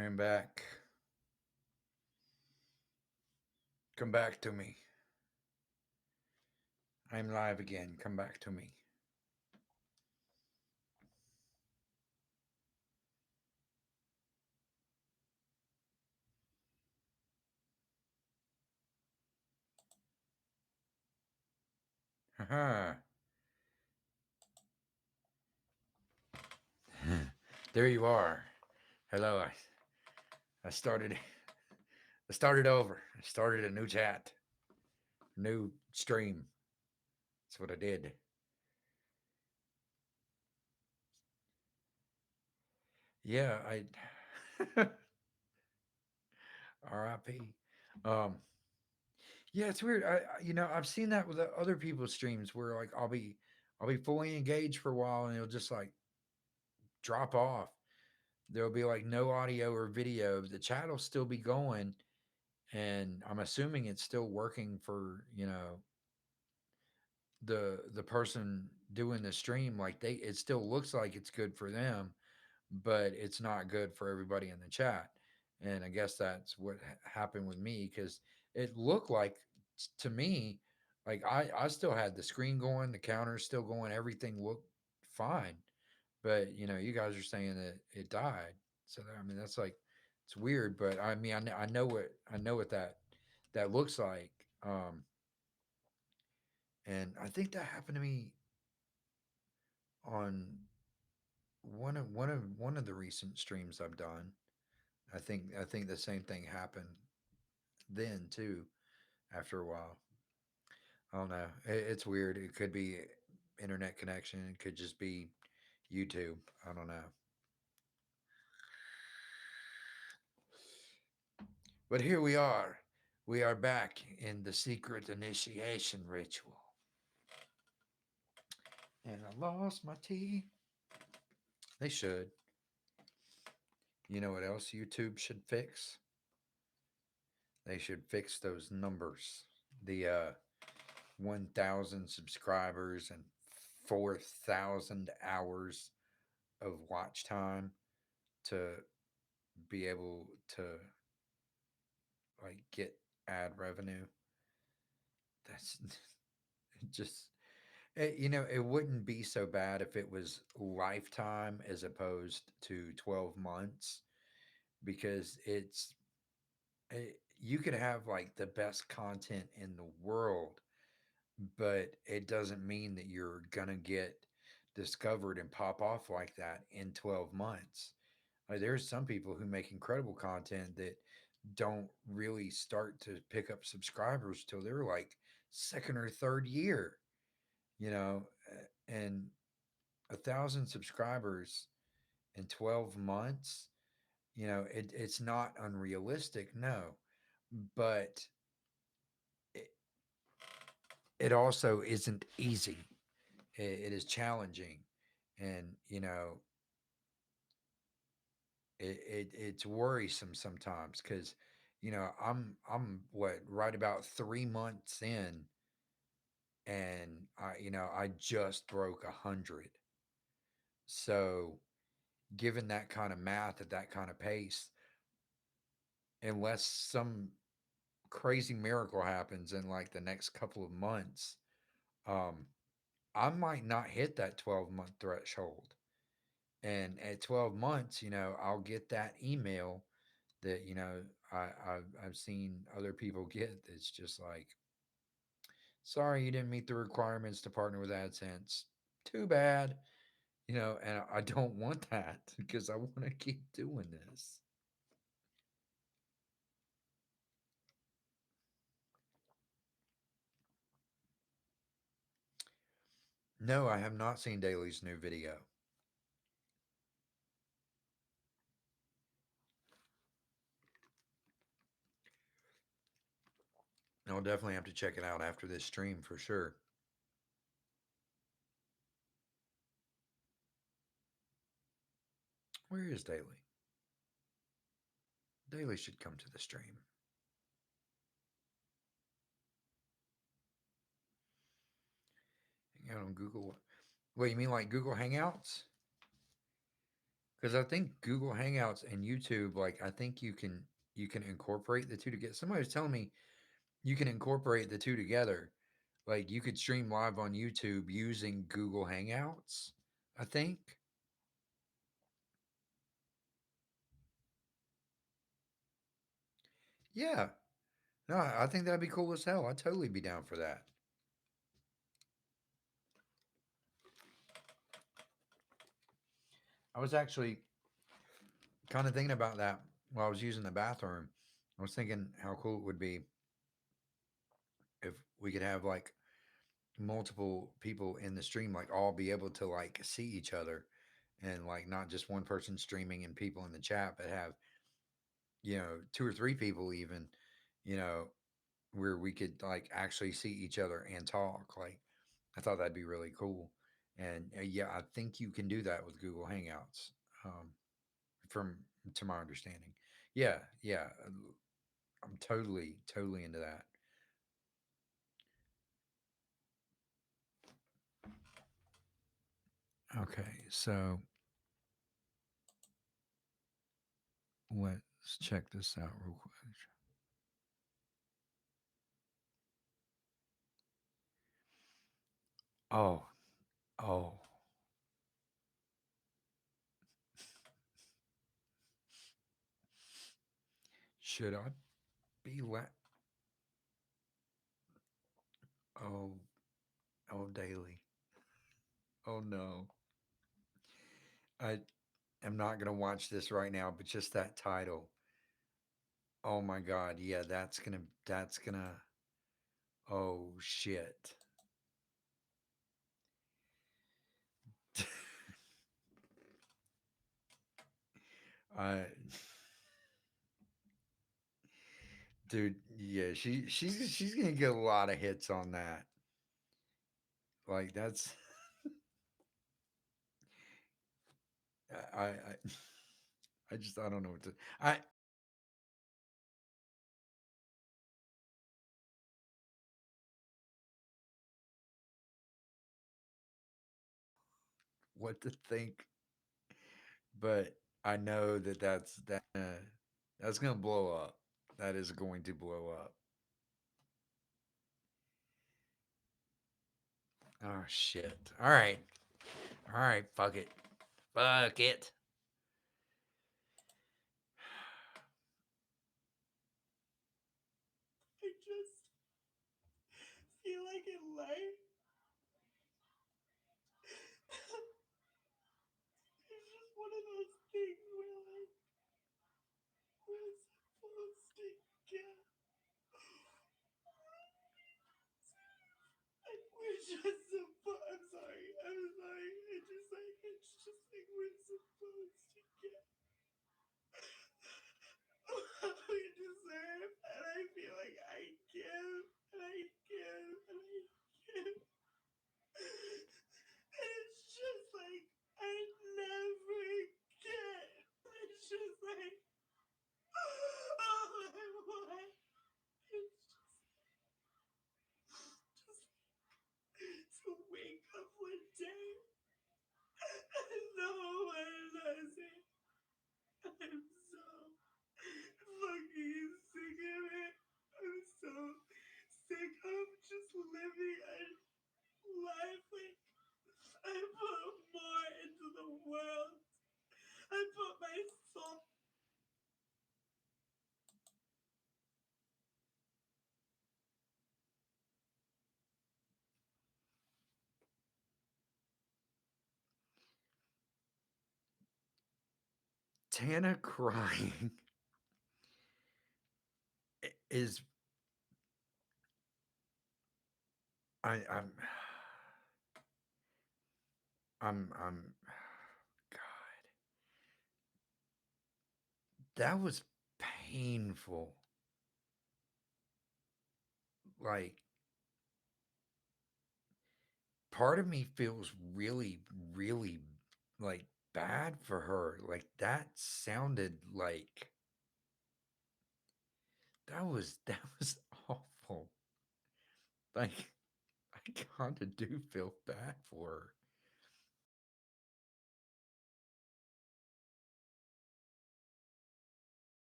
I am back. Come back to me. I'm live again. Come back to me. Haha. There you are. Hello. I started I started over. I started a new chat. New stream. That's what I did. Yeah, I RIP. Um yeah, it's weird. I've seen that with other people's streams where like I'll be fully engaged for a while and it'll just like drop off. There'll be like no audio or video. The chat will still be going, and I'm assuming it's still working for the person doing the stream. Like it still looks like it's good for them, but it's not good for everybody in the chat. And I guess that's what happened with me because it looked like to me like I still had the screen going, the counter's still going, everything looked fine, but you guys are saying that it died. So I mean that's like it's weird, but I mean I know what that looks like. And I think that happened to me on one of the recent streams I've done. I think the same thing happened then too. After a while, I don't know. It's weird. It could be internet connection. It could just be YouTube. I don't know. But here we are. We are back in the secret initiation ritual. And I lost my tea. They should. You know what else YouTube should fix? They should fix those numbers. The 1,000 subscribers and 4,000 hours of watch time to be able to like get ad revenue. That's just it wouldn't be so bad if it was lifetime as opposed to 12 months because you could have like the best content in the world, but it doesn't mean that you're gonna get discovered and pop off like that in 12 months. There's some people who make incredible content that don't really start to pick up subscribers till they're like second or third year, and 1,000 subscribers in 12 months, it's not unrealistic, no, but it, it also isn't easy. It is challenging, and it's worrisome sometimes because I'm what right about 3 months in, and I just broke 100. So given that kind of math at that kind of pace, unless some crazy miracle happens in like the next couple of months, um, I might not hit that 12-month threshold. And at 12 months, I'll get that email that, I've seen other people get. That's just like, sorry, you didn't meet the requirements to partner with AdSense. Too bad. And I don't want that because I want to keep doing this. No, I have not seen Daly's new video. I'll definitely have to check it out after this stream for sure. Where is Daly? Daly should come to the stream. Hang out on Google. What you mean like Google Hangouts? because I think Google Hangouts and YouTube, like I think you can incorporate the two together. Somebody was telling me you can incorporate the two together. Like you could stream live on YouTube using Google Hangouts. I think. Yeah. No, I think that'd be cool as hell. I'd totally be down for that. I was actually kind of thinking about that while I was using the bathroom. I was thinking how cool it would be if we could have like multiple people in the stream, like all be able to like see each other and like not just one person streaming and people in the chat, but have, two or three people even, you know, where we could like actually see each other and talk. Like, I thought that'd be really cool. And yeah, I think you can do that with Google Hangouts, from to my understanding. Yeah, yeah, I'm totally into that. Okay, so let's check this out real quick. Oh, oh, should I be Oh, oh, daily. Oh no, I am not gonna watch this right now, but just that title. Oh my God, yeah, that's gonna. Oh shit. I, dude, yeah, she's gonna get a lot of hits on that. Like that's I just I don't know what to I what to think, but I know that that's gonna blow up. That is going to blow up. Oh shit. All right. All right, fuck it. Fuck it. I just feel like in life, it's just one of those things where like we're supposed to get like we're just supposed I'm sorry. I'm sorry. It's just like we're supposed to get what we deserve and I feel like I give and I give and I give. And it's just like I never get. It's just like all I want is just to wake up one day and no one does it. I'm so fucking sick of it. I'm so sick of just living a life like I put more into the world. I put my soul. Tana crying is I I'm God. That was painful. Like part of me feels really like bad for her. Like that sounded like that was awful. Like I kind of do feel bad for her.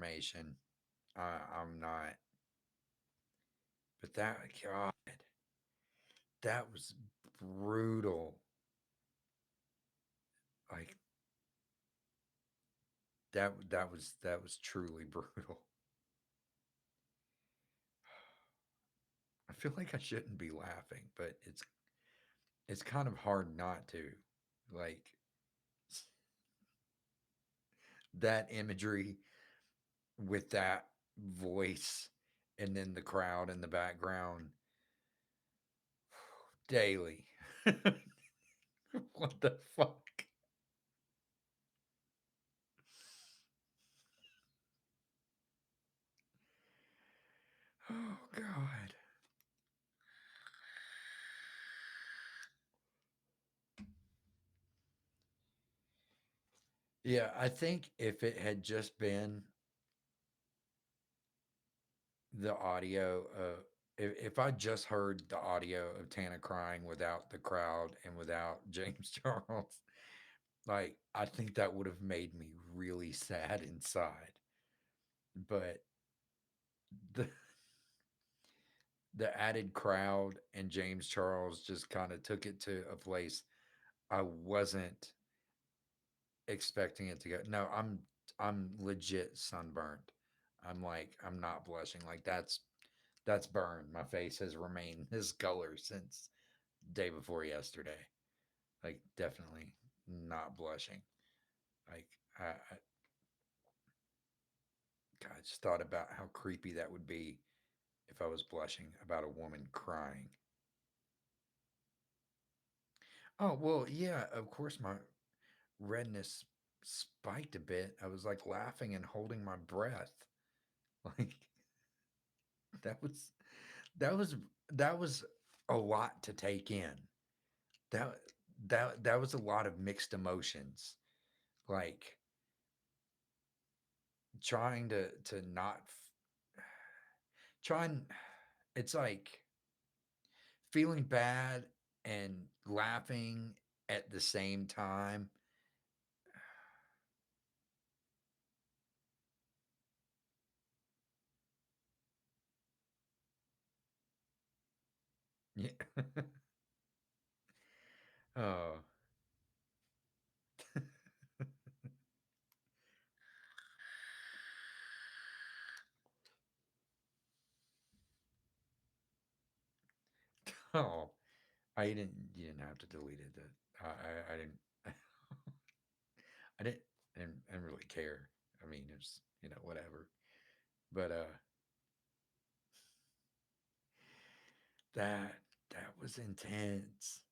information. I'm not, but that God, that was brutal. Like that was truly brutal. I feel like I shouldn't be laughing, but it's kind of hard not to. Like that imagery with that voice and then the crowd in the background daily. What the fuck? Oh god. Yeah, I think if it had just been the audio, if I just heard the audio of Tana crying without the crowd and without James Charles, like I think that would have made me really sad inside. But the the added crowd and James Charles just kind of took it to a place I wasn't expecting it to go. No, I'm legit sunburnt. I'm not blushing. Like that's burned. My face has remained this color since day before yesterday. Like definitely not blushing. Like God, I just thought about how creepy that would be if I was blushing about a woman crying. Oh well, yeah. Of course, my redness spiked a bit. I was like laughing and holding my breath. Like that was that was that was a lot to take in. That that was a lot of mixed emotions. Like trying to not trying it's like feeling bad and laughing at the same time. Yeah. Oh. Oh. I didn't you didn't have to delete it. I didn't I didn't I didn't really care. I mean, it was, whatever. But that that was intense.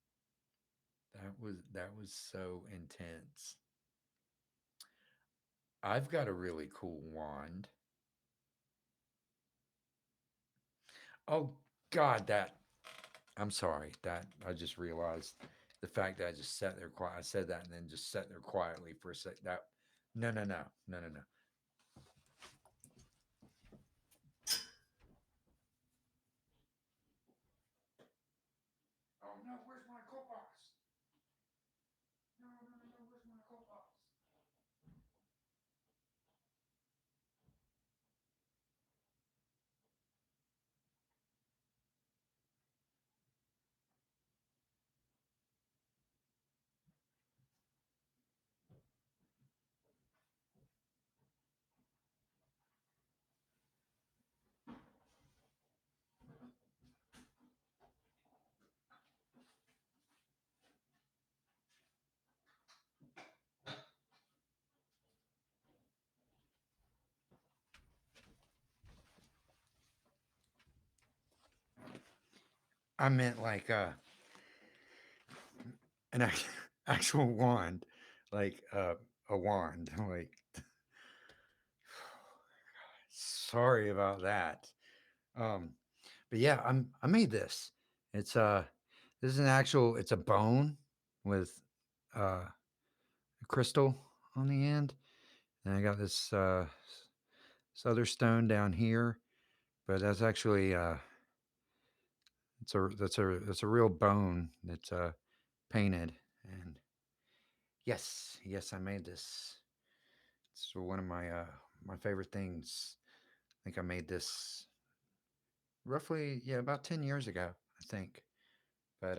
That was so intense. I've got a really cool wand. Oh God, that I'm sorry. That I just realized the fact that I just sat there quiet. I said that and then just sat there quietly for a sec. That no, no, no, no, no, no. Oh no, where's my coat box? No, no, no, no, where's my coat box? I meant like an actual wand, like a wand. Like sorry about that. Um, but yeah, I made this. It's this is an actual. It's a bone with a crystal on the end, and I got this other stone down here. But that's actually that's a real bone that's painted. And yes, yes, I made this. It's one of my my favorite things. I think I made this roughly, yeah, about 10 years ago, I think. But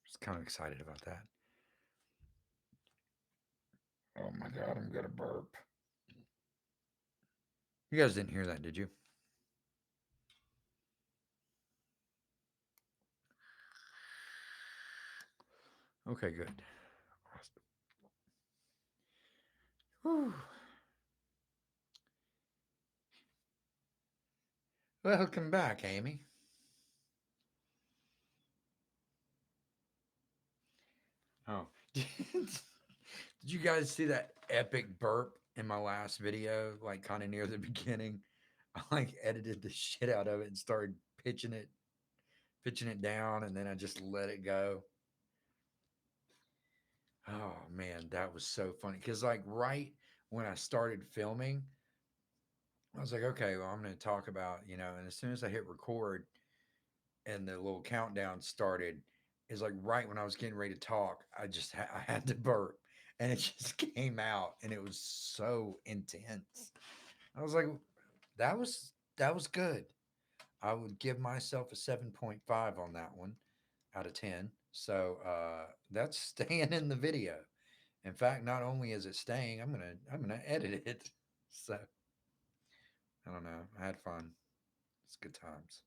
just kind of excited about that. Oh my God, I'm going to burp. You guys didn't hear that, did you? Okay, good. Whew. Welcome back, Amy. Oh, did you guys see that epic burp in my last video? Like, kind of near the beginning, I like edited the shit out of it and started pitching it, pitching it down, and then I just let it go. Oh man, that was so funny. Cause like right when I started filming, I was like, okay, well, I'm going to talk about, and as soon as I hit record and the little countdown started, is like right when I was getting ready to talk, I had to burp, and it just came out, and it was so intense. I was like, that was good. I would give myself a 7.5 on that one out of 10. So that's staying in the video. In fact, not only is it staying, I'm gonna edit it. So I don't know. I had fun. It's good times.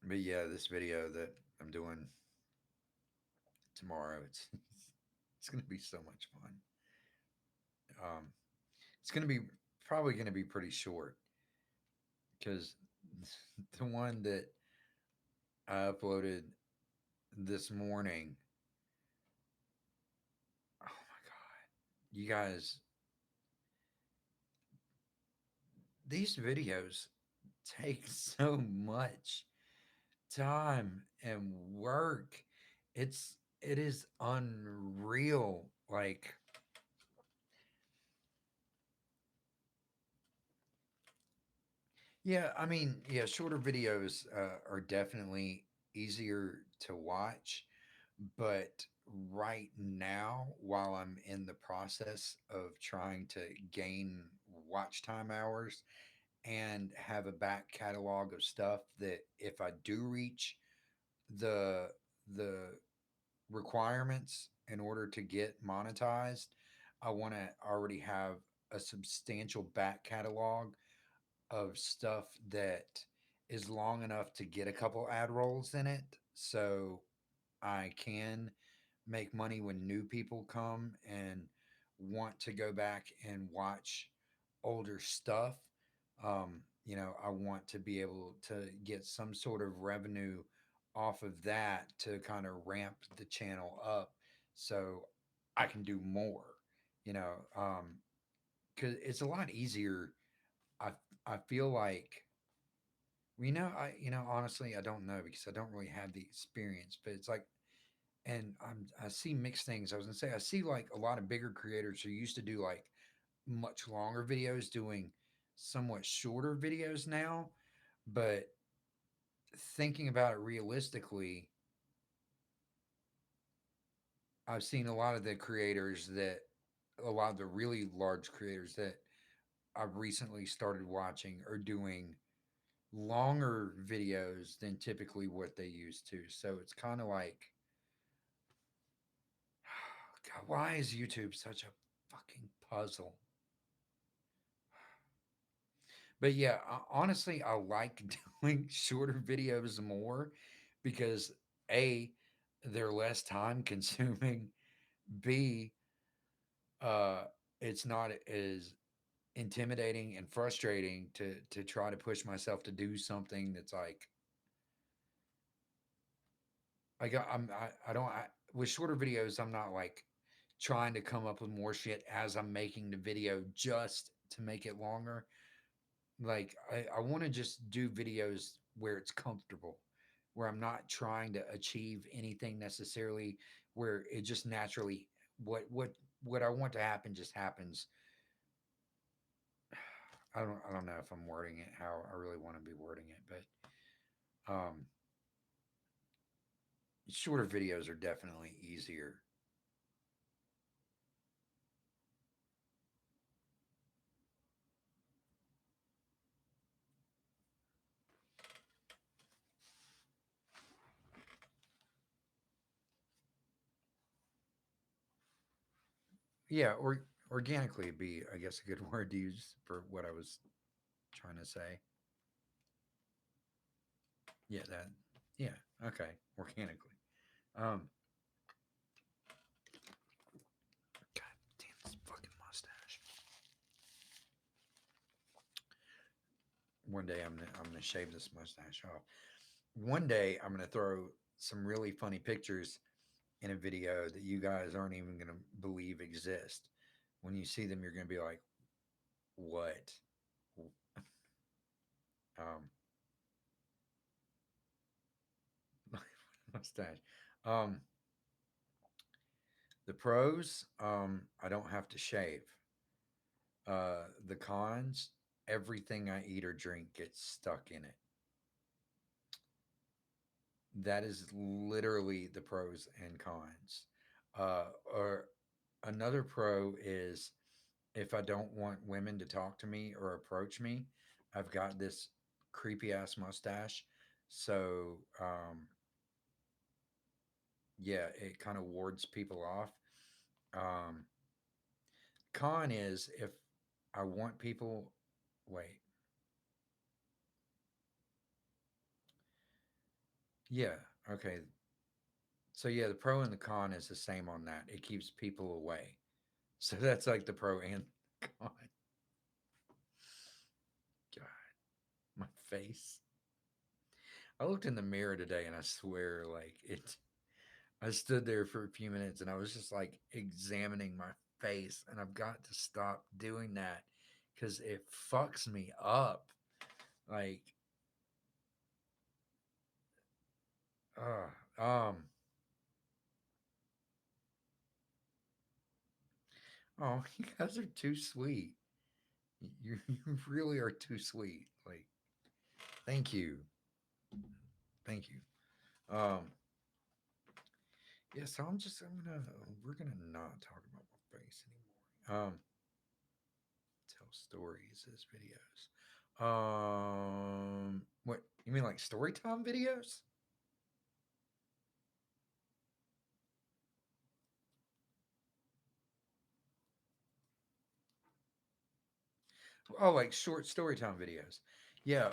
But yeah, this video that I'm doing tomorrow, it's gonna be so much fun. Um, it's gonna be probably gonna be pretty short because the one that I uploaded this morning, oh my god, you guys, these videos take so much time and work. It is unreal. Like, yeah, I mean, yeah, shorter videos are definitely easier to watch, but right now, while I'm in the process of trying to gain watch time hours and have a back catalog of stuff that if I do reach the the requirements in order to get monetized, I want to already have a substantial back catalog of stuff that is long enough to get a couple ad rolls in it so I can make money when new people come and want to go back and watch older stuff. I want to be able to get some sort of revenue off of that to kind of ramp the channel up so I can do more, you know, because it's a lot easier. I, I feel like, honestly, I don't know because I don't really have the experience, but it's like, and I see mixed things. I was gonna say I see like a lot of bigger creators who used to do like much longer videos doing somewhat shorter videos now, but thinking about it realistically, I've seen a lot of the really large creators that I've recently started watching are doing longer videos than typically what they used to. So it's kind of like, God, why is YouTube such a fucking puzzle? But yeah, honestly, I like doing shorter videos more because A, they're less time consuming. B, uh, it's not as intimidating and frustrating to try to push myself to do something that's I don't with shorter videos I'm not like trying to come up with more shit as I'm making the video just to make it longer. Like I want to just do videos where it's comfortable, where I'm not trying to achieve anything necessarily, where it just naturally what I want to happen just happens. I don't know if I'm wording it how I really want to be wording it, but Um, Shorter videos are definitely easier. Yeah, or organically would be, I guess, a good word to use for what I was trying to say. Yeah, that. Yeah, okay, organically. Um, God damn this fucking mustache. One day I'm gonna shave this mustache off. One day I'm gonna throw some really funny pictures in a video that you guys aren't even gonna believe exist. When you see them, you're gonna be like, "What?" Um, mustache. Um, the pros, I don't have to shave. The cons, everything I eat or drink gets stuck in it. That is literally the pros and cons. Or another pro is if I don't want women to talk to me or approach me, I've got this creepy ass mustache. So, yeah, it kind of wards people off. Um, Con is if I want people, wait, yeah, okay. So, yeah, the pro and the con is the same on that. It keeps people away. So, that's like the pro and con. God, my face. I looked in the mirror today and I swear, like, I stood there for a few minutes and I was just like examining my face. And I've got to stop doing that because it fucks me up. Like, um, oh, you guys are too sweet. You really are too sweet. Like, thank you. Thank you. Yeah, so we're gonna not talk about my face anymore. Tell stories as videos. What you mean, like story time videos? Oh, like short story time videos. Yeah.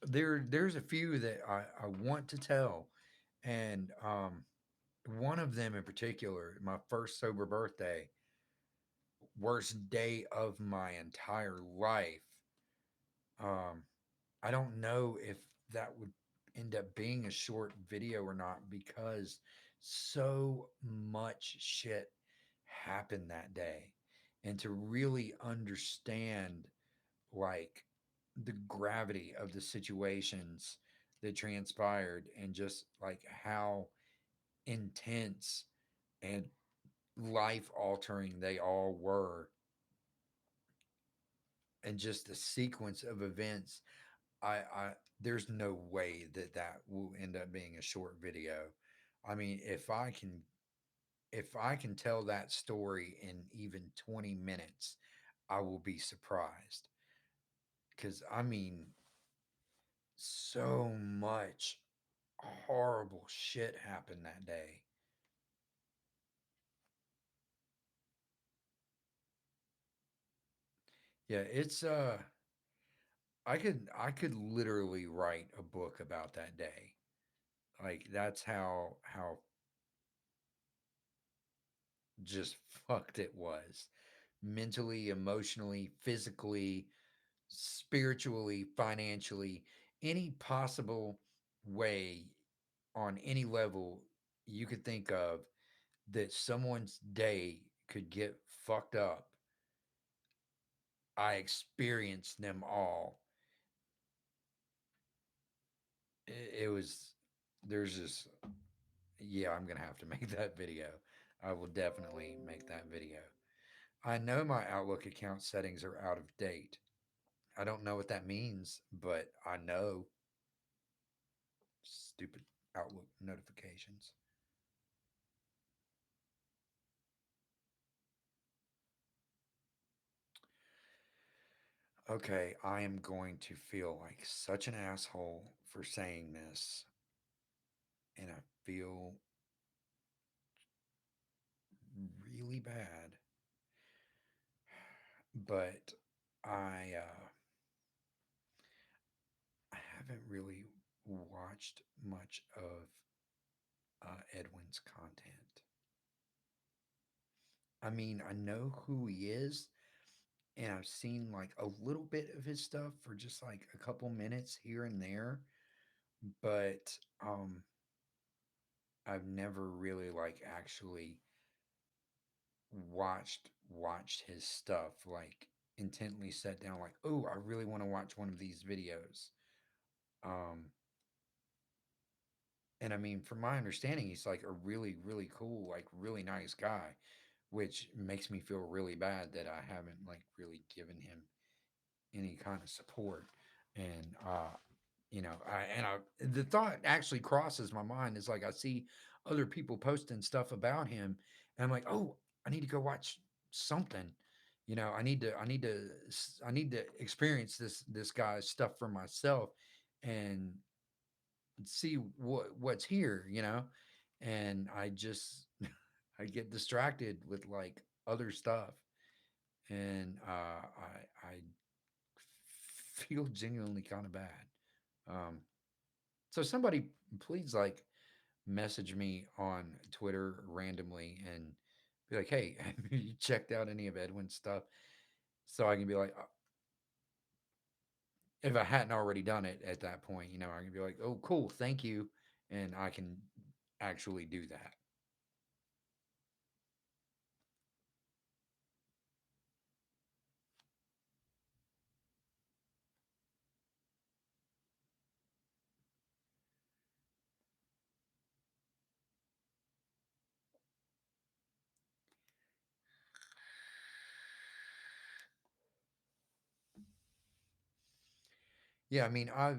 There's a few that I want to tell, and one of them in particular, my first sober birthday, worst day of my entire life. Um, I don't know if that would end up being a short video or not because so much shit happened that day. And to really understand like the gravity of the situations that transpired and just like how intense and life altering they all were, and just the sequence of events, I there's no way that that will end up being a short video. I mean, if I can tell that story in even 20 minutes, I will be surprised. Cuz I mean, so much horrible shit happened that day. Yeah, it's I could literally write a book about that day. Like that's how just fucked it was. Mentally, emotionally, physically, spiritually, financially, any possible way on any level you could think of that someone's day could get fucked up. I experienced them all. It was, there's just, yeah, I'm going to have to make that video. I will definitely make that video. I know my Outlook account settings are out of date. I don't know what that means, but I know. stupid Outlook notifications. Okay, I am going to feel like such an asshole for saying this, and I feel really bad, but I I haven't really watched much of Edwin's content. I mean, I know who he is, and I've seen like a little bit of his stuff for just like a couple minutes here and there, but I've never really like actually watched his stuff like intently sat down like, oh, I really want to watch one of these videos. Um, and I mean, from my understanding, he's like a really, really cool, like really nice guy, which makes me feel really bad that I haven't like really given him any kind of support. And the thought actually crosses my mind is like I see other people posting stuff about him, and I'm like, oh, I need to go watch something. I need to experience this guy's stuff for myself and see what's here. And I just I get distracted with like other stuff, and I feel genuinely kind of bad. Um, so somebody please like message me on Twitter randomly and be like, "Hey, have you checked out any of Edwin's stuff?" So I can be like, if I hadn't already done it at that point, I can be like, "Oh, cool, thank you," and I can actually do that. Yeah, I mean, I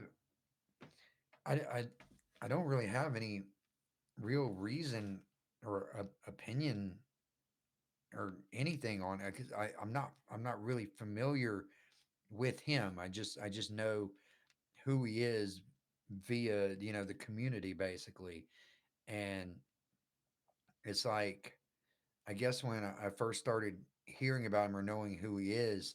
I don't really have any real reason or opinion or anything on it because I'm not really familiar with him. I just know who he is via the community basically, and it's like I guess when I first started hearing about him or knowing who he is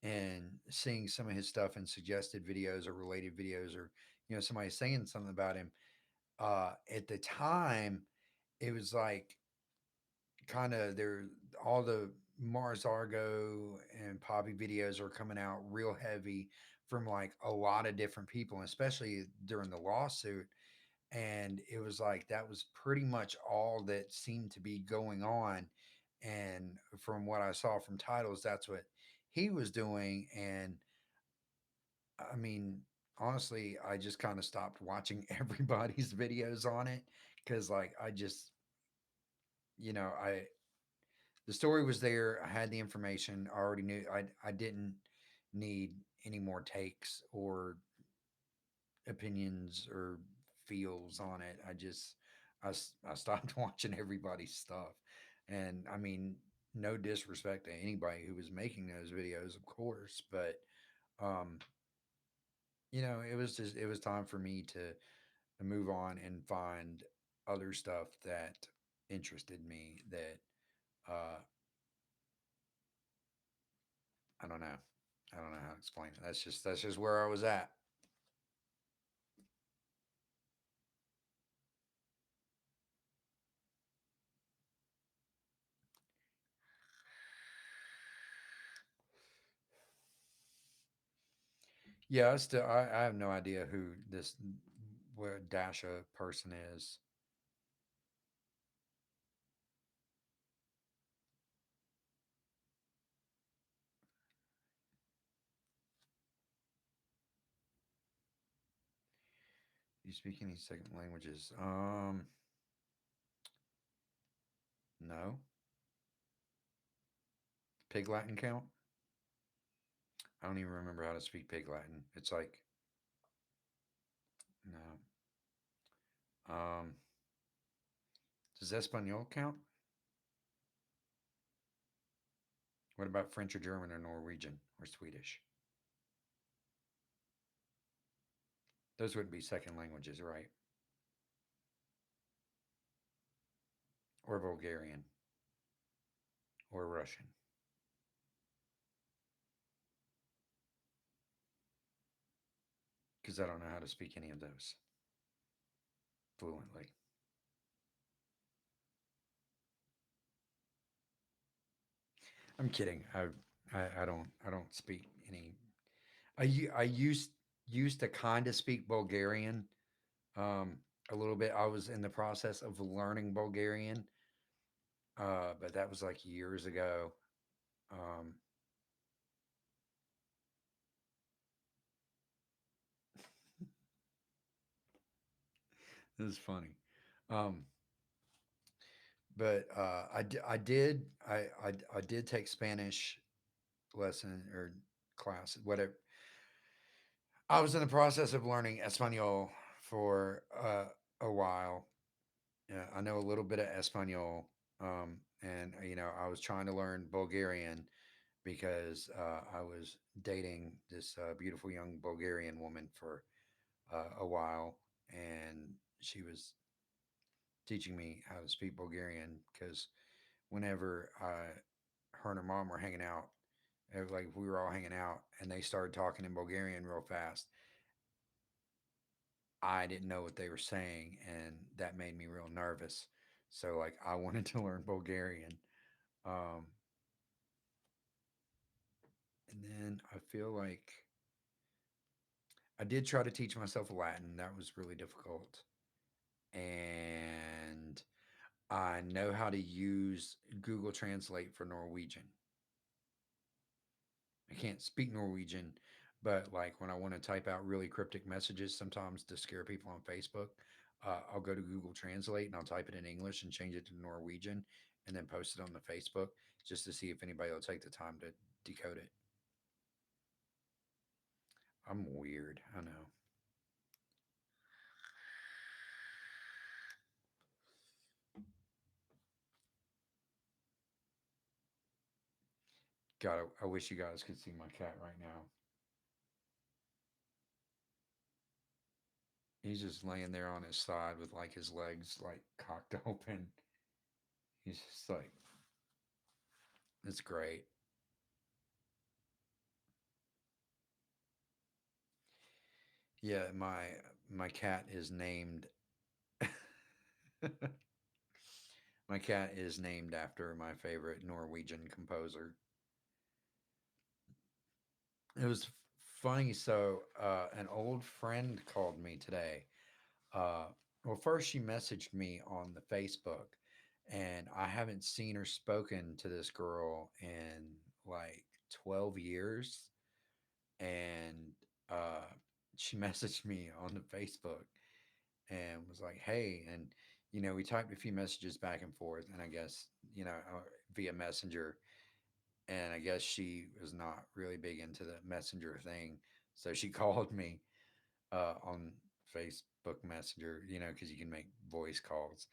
and seeing some of his stuff in suggested videos or related videos or somebody saying something about him at the time it was like kind of there all the Mars Argo and Poppy videos are coming out real heavy from like a lot of different people, especially during the lawsuit. And it was like that was pretty much all that seemed to be going on. And from what I saw from titles, that's what he was doing. And I mean, honestly, I just kind of stopped watching everybody's videos on it because, like, I just, I the story was there. I had the information. I already knew. I didn't need any more takes or opinions or feels on it. I stopped watching everybody's stuff, and I mean, no disrespect to anybody who was making those videos, of course, but um, it was time for me to move on and find other stuff that interested me. That uh, I don't know. I don't know how to explain it. That's just where I was at. Yeah, I have no idea who this where Dasha person is. You speak any second languages? No. Pig Latin count? I don't even remember how to speak Pig Latin. It's like no. Um, does Espanol count? What about French or German or Norwegian or Swedish? Those wouldn't be second languages, right? Or Bulgarian or Russian, because I don't know how to speak any of those fluently. I'm kidding. I don't speak any. I used to kind of speak Bulgarian, um, a little bit. I was in the process of learning Bulgarian, but that was like years ago. Um, this is funny. Um, but I did take Spanish lesson or class, whatever. I was in the process of learning Espanol for a while. Yeah, I know a little bit of Espanol, and I was trying to learn Bulgarian because I was dating this beautiful young Bulgarian woman for a while, and she was teaching me how to speak Bulgarian because whenever her and her mom were hanging out, like we were all hanging out, and they started talking in Bulgarian real fast. I didn't know what they were saying, and that made me real nervous. So like I wanted to learn Bulgarian. Um, and then I feel like I did try to teach myself Latin. That was really difficult. And I know how to use Google Translate for Norwegian. I can't speak Norwegian, but like when I want to type out really cryptic messages sometimes to scare people on Facebook, I'll go to Google Translate and I'll type it in English and change it to Norwegian and then post it on the Facebook just to see if anybody will take the time to decode it. I'm weird. I know. God, I wish you guys could see my cat right now. He's just laying there on his side with like his legs like cocked open. He's just like, it's great. Yeah, my cat is named my cat is named after my favorite Norwegian composer. It was funny. So, an old friend called me today. Uh, well, first she messaged me on the Facebook, and I haven't seen or spoken to this girl in like 12 years. And uh, she messaged me on the Facebook and was like, "Hey," and we typed a few messages back and forth, and I guess via Messenger, and I guess she was not really big into the Messenger thing, so she called me on Facebook Messenger, because you can make voice calls,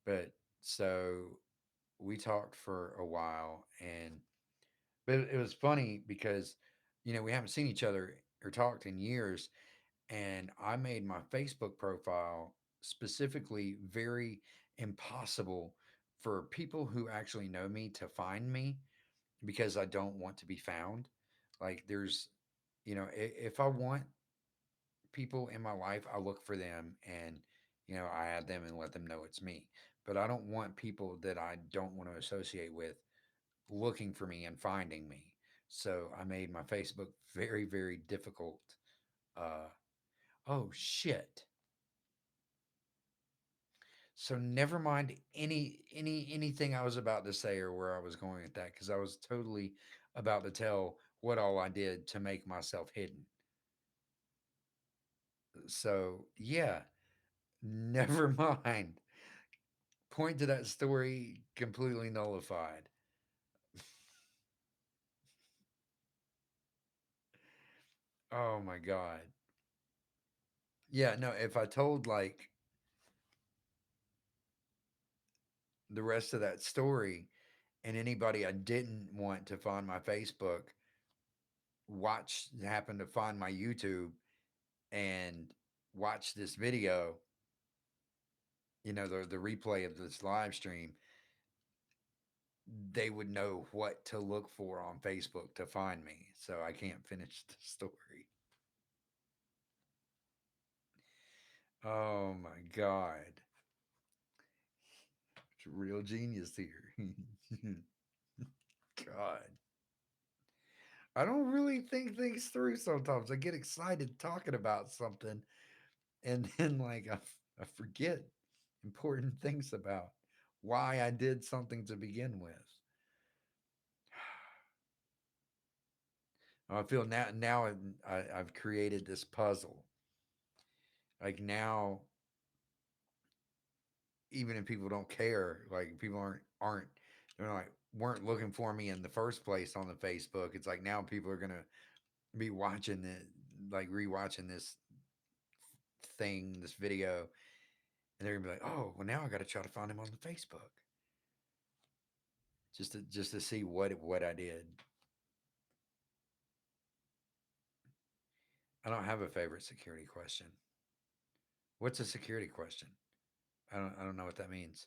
but so we talked for a while, and but it was funny because we haven't seen each other or talked in years, and I made my Facebook profile specifically very impossible for people who actually know me to find me because I don't want to be found. Like there's, if I want people in my life, I look for them and I add them and let them know it's me. But I don't want people that I don't want to associate with looking for me and finding me. So I made my Facebook very, very difficult. Uh, oh shit. So never mind anything I was about to say or where I was going with that because I was totally about to tell what all I did to make myself hidden. So yeah, never mind. Point to that story completely nullified. Oh my god. Yeah, no, if I told like the rest of that story, and anybody I didn't want to find my Facebook watch happened to find my YouTube and watch this video, the replay of this live stream, they would know what to look for on Facebook to find me. So I can't finish the story. Oh my God. It's a real genius here. God. I don't really think things through sometimes. I get excited talking about something and then I forget important things about why I did something to begin with. I feel now I've created this puzzle. Like now, even if people don't care, like people aren't they're like weren't looking for me in the first place on the Facebook. It's like now people are gonna be watching it, like rewatching this video, and they're gonna be like, oh, well now I got to try to find him on the Facebook just to see what I did. I don't have a favorite security question. What's a security question? I don't know what that means.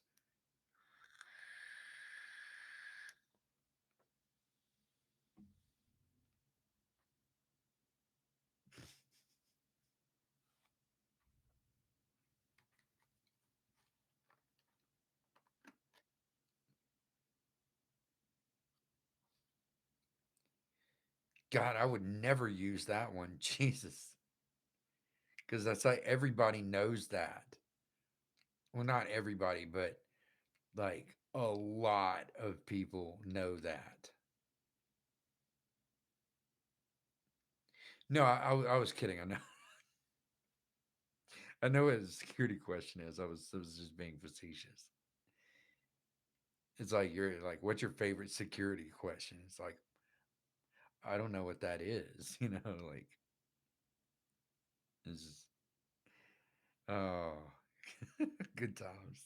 God, I would never use that one. Jesus. Because that's like everybody knows that. Well, not everybody, but like a lot of people know that. No, I was kidding. I know. I know what a security question is. I was just being facetious. It's like you're like, what's your favorite security question? It's like I don't know what that is. Like it's just oh, good times.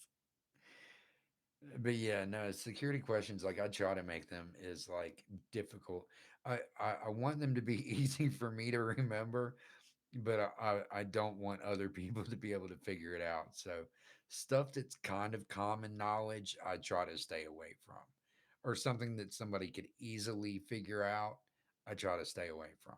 But yeah, no, security questions like I try to make them is like difficult. I want them to be easy for me to remember, but I don't want other people to be able to figure it out. So stuff that's kind of common knowledge, I try to stay away from, or something that somebody could easily figure out, I try to stay away from.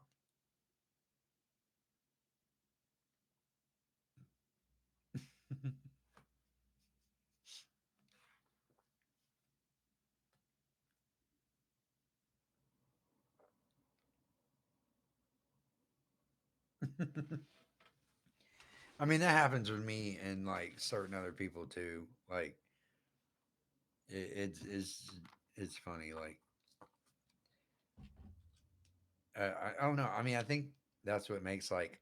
I mean, that happens with me and like certain other people too. Like it's funny. Like I don't know. I mean, I think that's what makes like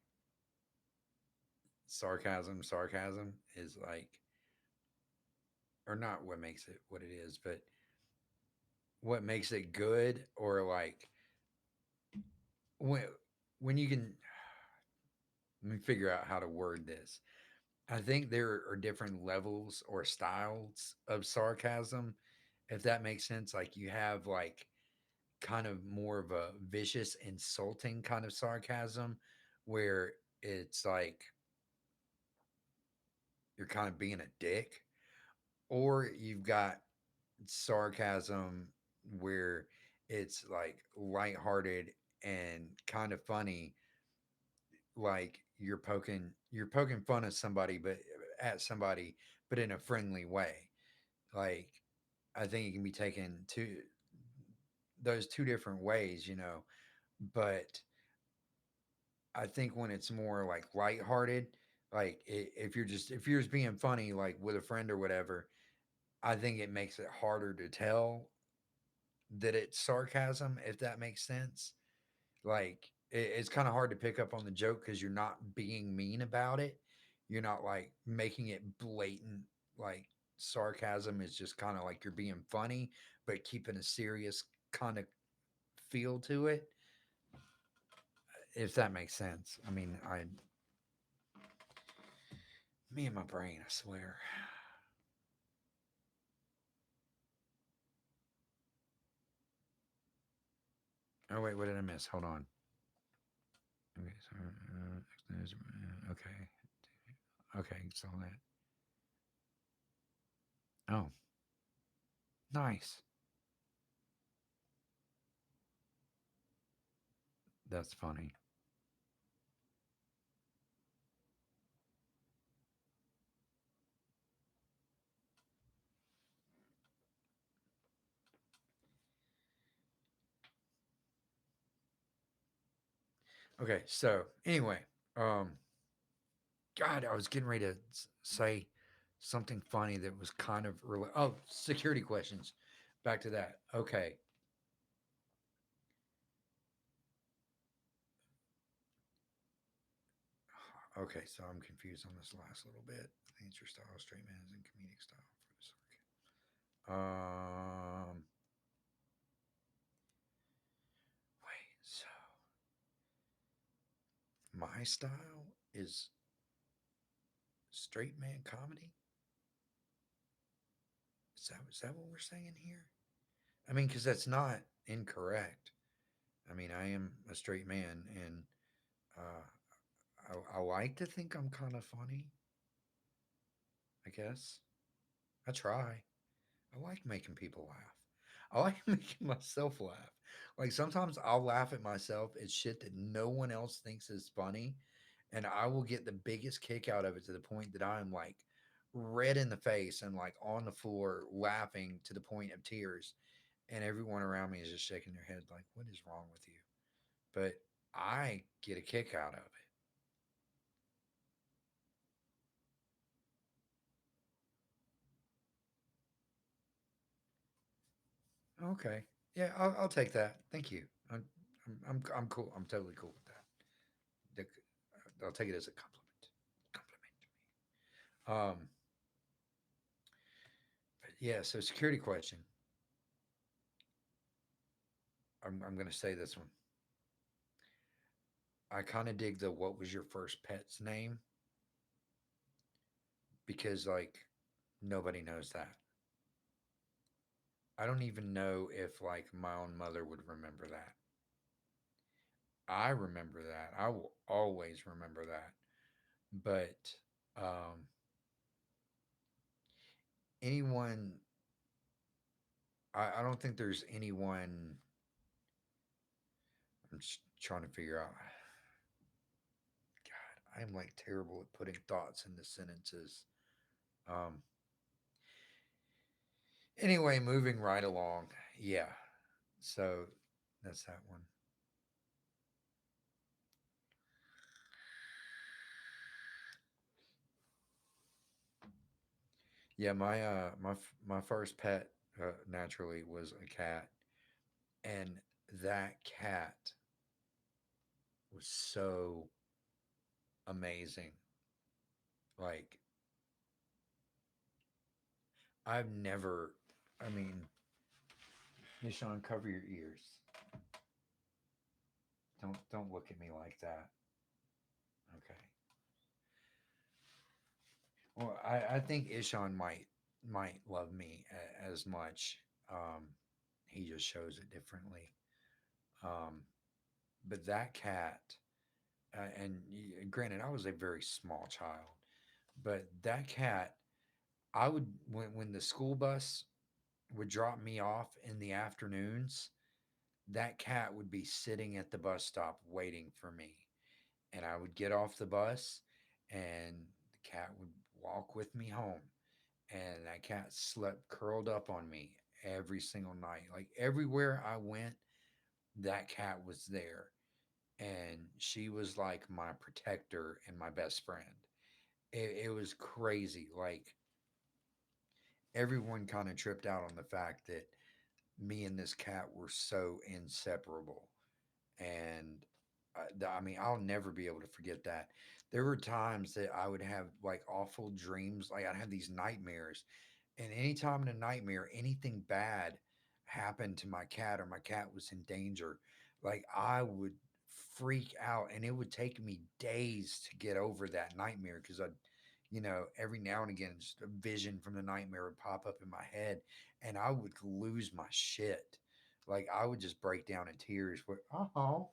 sarcasm is like, or not what makes it what it is, but what makes it good, or like when when you can let me figure out how to word this. I think there are different levels or styles of sarcasm, if that makes sense. Like you have like kind of more of a vicious, insulting kind of sarcasm where it's like you're kind of being a dick, or you've got sarcasm where it's like lighthearted and kind of funny, like you're poking fun at somebody, but in a friendly way. Like I think it can be taken to those two different ways. But I think when it's more like lighthearted, like if you're just being funny, like with a friend or whatever, I think it makes it harder to tell that it's sarcasm, if that makes sense. Like it's kind of hard to pick up on the joke because you're not being mean about it. You're not like making it blatant. Like sarcasm is just kind of like you're being funny, but keeping a serious kind of feel to it. If that makes sense. I mean, me and my brain, I swear. Oh wait, what did I miss? Hold on. Okay, so okay, okay, so that. Oh, nice. That's funny. Okay, so anyway, um, God, I was getting ready to say something funny that was kind of oh, security questions. Back to that. Okay, okay, so I'm confused on this last little bit. Answer style, straight man is in comedic style for this. Okay. Wait, so my style is straight man comedy. Is that what we're saying here? I mean, because that's not incorrect. I mean, I am a straight man, and I like to think I'm kind of funny. I guess I try. I like making people laugh. I like making myself laugh. Like sometimes I'll laugh at myself at shit that no one else thinks is funny, and I will get the biggest kick out of it to the point that I'm like red in the face and like on the floor laughing to the point of tears, and everyone around me is just shaking their head like, "What is wrong with you?" But I get a kick out of it. Okay, yeah, I'll take that. Thank you. I'm cool. I'm totally cool with that. I'll take it as a compliment. Compliment. But yeah. So security question. I'm gonna say this one. I kind of dig the "What was your first pet's name?" because like nobody knows that. I don't even know if like my own mother would remember that. I remember that. I will always remember that. But um, anyone, I don't think there's anyone. I'm just trying to figure out. God, I'm like terrible at putting thoughts into sentences. Um, anyway, moving right along. Yeah. So that's that one. Yeah, my first pet naturally was a cat, and that cat was so amazing. Like I've never, I mean, Nishan, cover your ears. Don't look at me like that. Okay. Well, I think Ishan might love me as much. Um, he just shows it differently. Um, but that cat, and granted, I was a very small child, but that cat, I would when the school bus would drop me off in the afternoons, that cat would be sitting at the bus stop waiting for me, and I would get off the bus, and the cat would walk with me home, and that cat slept curled up on me every single night. Like everywhere I went, that cat was there, and she was like my protector and my best friend. It was crazy. Like everyone kind of tripped out on the fact that me and this cat were so inseparable. And I mean, I'll never be able to forget that. There were times that I would have like awful dreams. Like I'd have these nightmares. And anytime in a nightmare, anything bad happened to my cat or my cat was in danger, like I would freak out and it would take me days to get over that nightmare because every now and again, just a vision from the nightmare would pop up in my head and I would lose my shit. Like I would just break down in tears. Where, oh,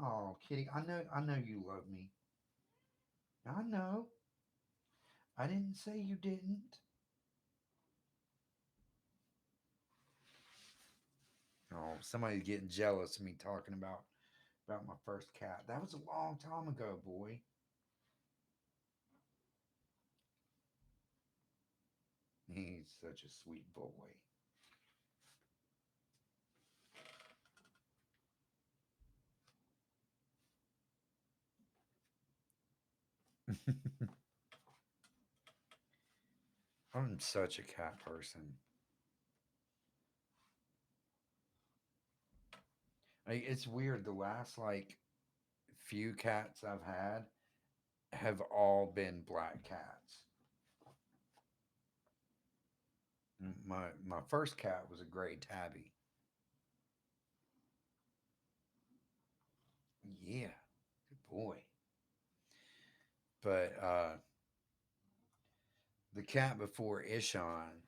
oh, kitty, I know you love me. I know. I didn't say you didn't. Oh, somebody's getting jealous of me talking about my first cat. That was a long time ago, boy. He's such a sweet boy. I'm such a cat person. It's weird. The last like few cats I've had have all been black cats. My first cat was a gray tabby. Yeah, good boy. But the cat before Ishan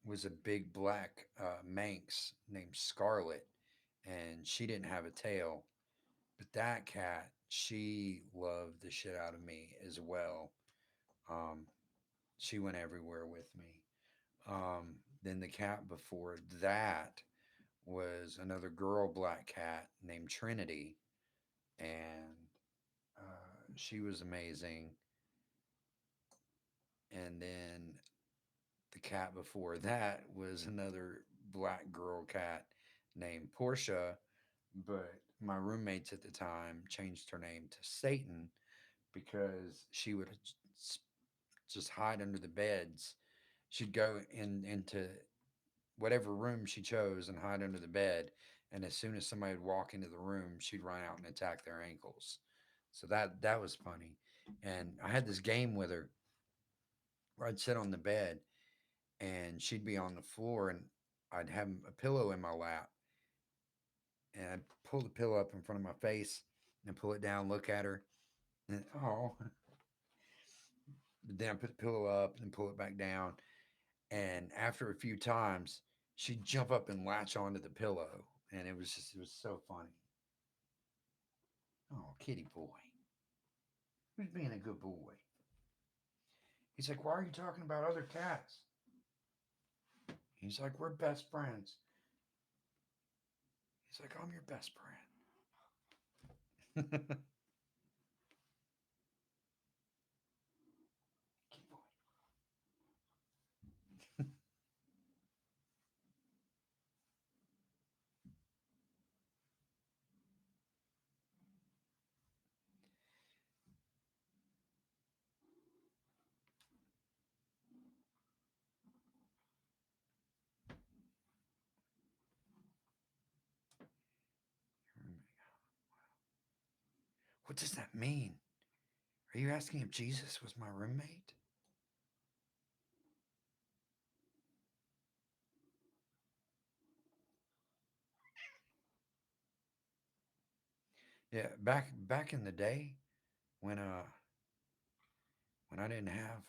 was a big black Manx named Scarlet, and she didn't have a tail. But that cat, she loved the shit out of me as well. Um, she went everywhere with me. Then the cat before that was another girl black cat named Trinity, and she was amazing. And then the cat before that was another black girl cat named Portia, but my roommates at the time changed her name to Satan because she would just hide under the beds. She'd go into whatever room she chose and hide under the bed. And as soon as somebody would walk into the room, she'd run out and attack their ankles. So that was funny. And I had this game with her where I'd sit on the bed and she'd be on the floor and I'd have a pillow in my lap and I'd pull the pillow up in front of my face and pull it down, look at her, and oh, then I put the pillow up and pull it back down. And after a few times, she'd jump up and latch onto the pillow, and it was so funny. Oh, kitty boy, who's being a good boy? He's like, why are you talking about other cats? He's like, we're best friends. He's like, I'm your best friend. Kitty boy. What does that mean? Are you asking if Jesus was my roommate? Yeah, back in the day when when I didn't have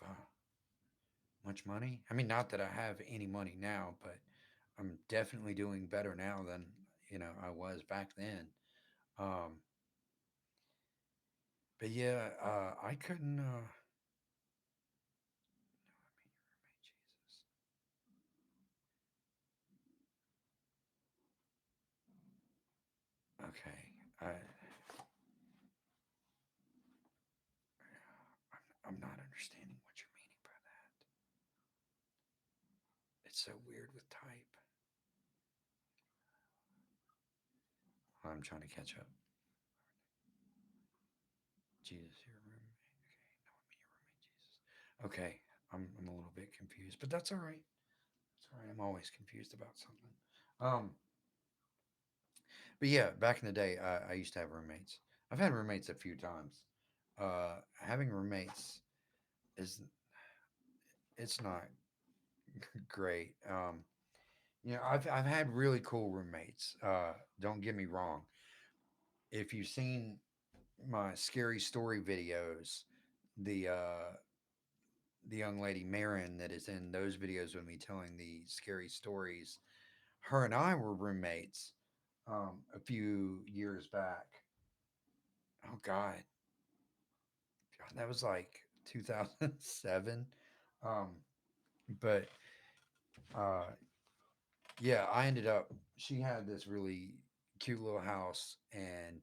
much money. I mean, not that I have any money now, but I'm definitely doing better now than I was back then. Um, but yeah, I couldn't. Jesus. Okay, I'm not understanding what you're meaning by that. It's so weird with type. I'm trying to catch up. Jesus, your roommate. Okay, no, I mean your roommate, Jesus. Okay, I'm a little bit confused, but that's all right. It's all right. I'm always confused about something. Um, but yeah, back in the day, I used to have roommates. I've had roommates a few times. Having roommates is it's not great. I've had really cool roommates. Don't get me wrong. If you've seen my scary story videos, the uh, the young lady Marin that is in those videos with me telling the scary stories, her and I were roommates a few years back. Oh God, that was like 2007. Um, but uh, yeah, I ended up. She had this really cute little house, and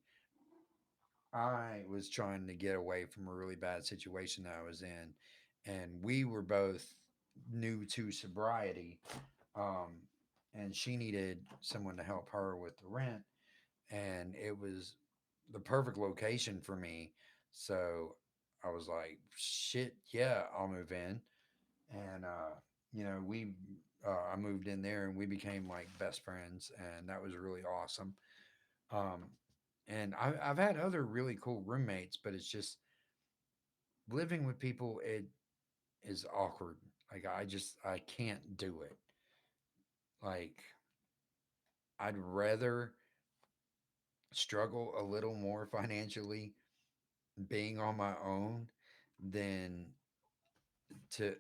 I was trying to get away from a really bad situation that I was in, and we were both new to sobriety. Um, and she needed someone to help her with the rent, and it was the perfect location for me. So I was like, "Shit, yeah, I'll move in." And we I moved in there, and we became like best friends, and that was really awesome. Um, and I've had other really cool roommates, but it's just living with people. It is awkward. Like I can't do it. Like I'd rather struggle a little more financially being on my own than to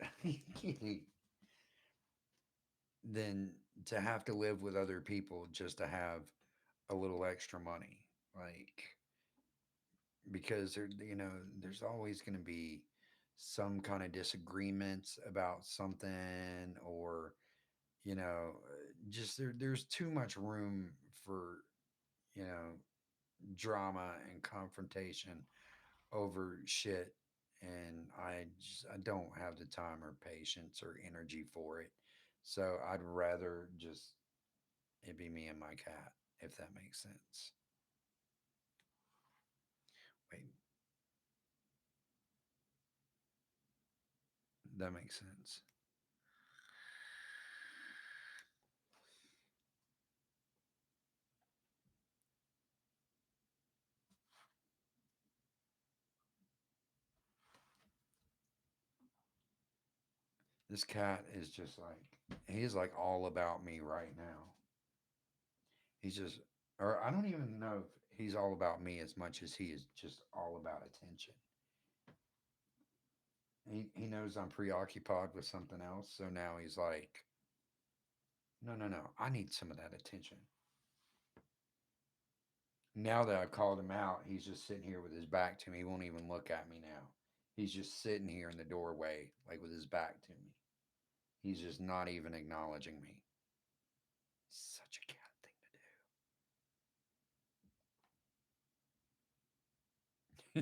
than to have to live with other people just to have a little extra money. Like because there's always going to be some kind of disagreements about something, or just there's too much room for you know drama and confrontation over shit, and I don't have the time or patience or energy for it. So I'd rather just it be me and my cat, if that makes sense. Wait, that makes sense. This cat is just like he's like all about me right now. He's just or I don't even know if he's all about me as much as he is just all about attention. He knows I'm preoccupied with something else, so now he's like, no, no, no, I need some of that attention. Now that I've called him out, he's just sitting here with his back to me. He won't even look at me now. He's just sitting here in the doorway, like with his back to me. He's just not even acknowledging me. Such a cat thing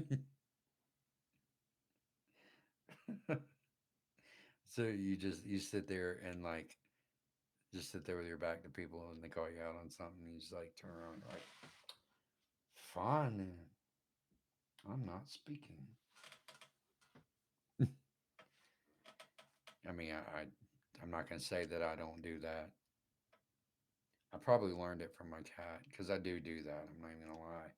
to do. So you sit there and like just sit there with your back to people, and they call you out on something. And you just like turn around and like, fine, I'm not speaking. I mean, I'm not gonna say that I don't do that. I probably learned it from my cat because I do that. I'm not even gonna lie.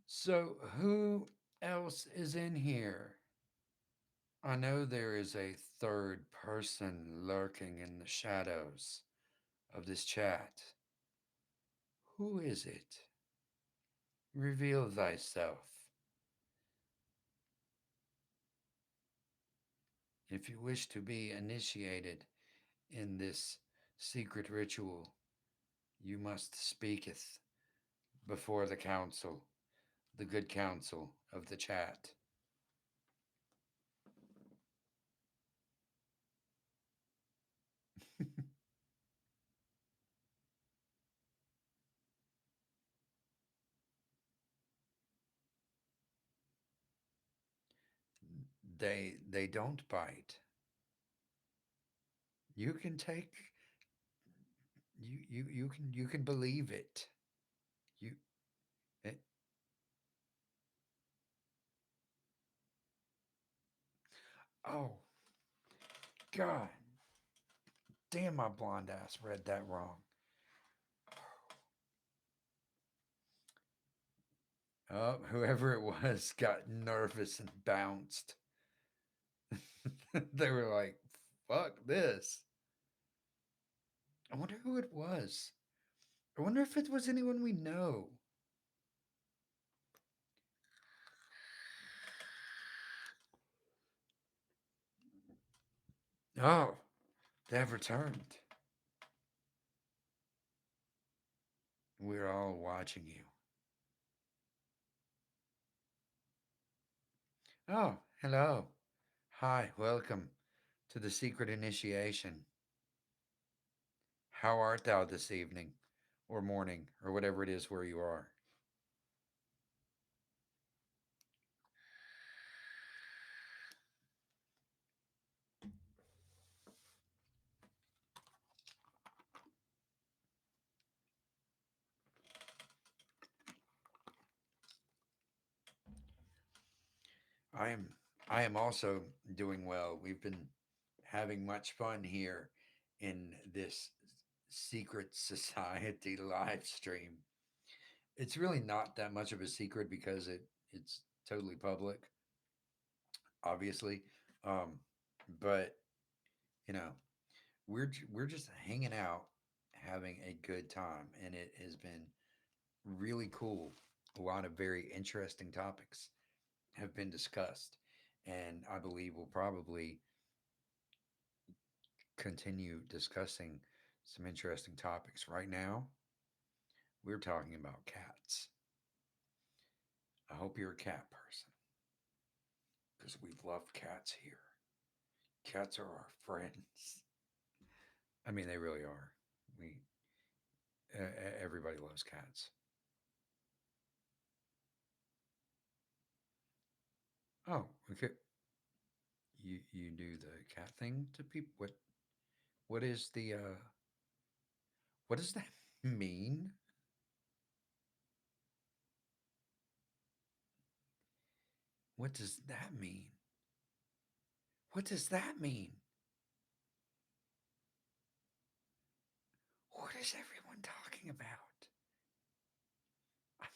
So who else is in here? I know there is a third person lurking in the shadows of this chat. Who is it? Reveal thyself. If you wish to be initiated in this secret ritual, you must speaketh before the council, the good council of the chat. They don't bite. You can take you can believe it. You it, oh God damn, my blonde ass read that wrong. Oh, whoever it was got nervous and bounced. They were like, "Fuck this." I wonder who it was. I wonder if it was anyone we know. Oh, they have returned. We're all watching you. Oh, hello. Hi, welcome to the secret initiation. How art thou this evening, or morning, or whatever it is where you are? I am I am also doing well. We've been having much fun here in this secret society live stream. It's really not that much of a secret because it's totally public, obviously. Um, but you know, we're just hanging out, having a good time, and it has been really cool. A lot of very interesting topics have been discussed, and I believe we'll probably continue discussing some interesting topics. Right now, we're talking about cats. I hope you're a cat person because we love cats here. Cats are our friends. I mean, they really are. We everybody loves cats. Oh, okay. You do the cat thing to people. What is the what does that mean? What does that mean? What does that mean? What is everyone talking about? I'm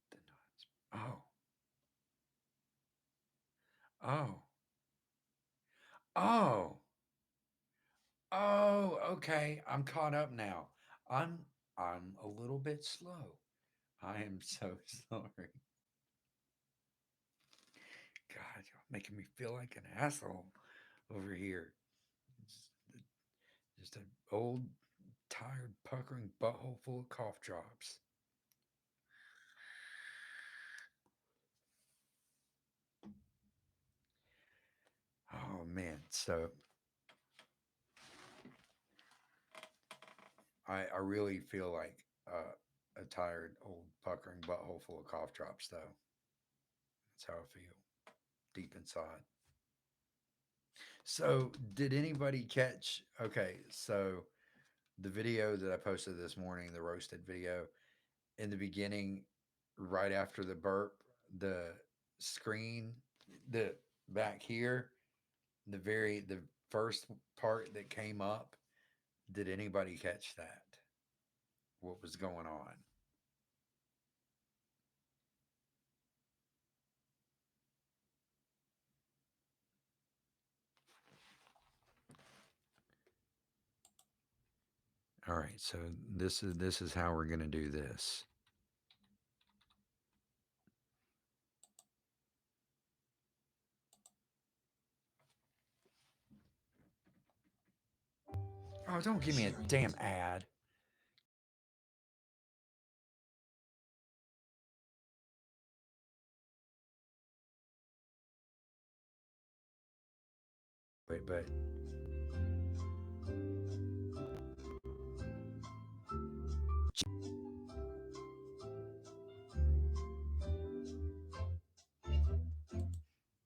the nuts. Oh, oh, oh, oh. Okay, I'm caught up now. I'm I'm a little bit slow. I am so sorry. God, you're making me feel like an asshole over here. Just, just an old, tired, puckering butthole full of cough drops. Oh man, so I really feel like a tired, old, puckering butthole full of cough drops, though. That's how I feel deep inside. So, did anybody catch? Okay, so the video that I posted this morning, the roasted video, in the beginning, right after the burp, the screen, the back here, the first part that came up, did anybody catch that? What was going on? All right, so this is how we're going to do this. Oh, don't give me a damn ad. Wait, but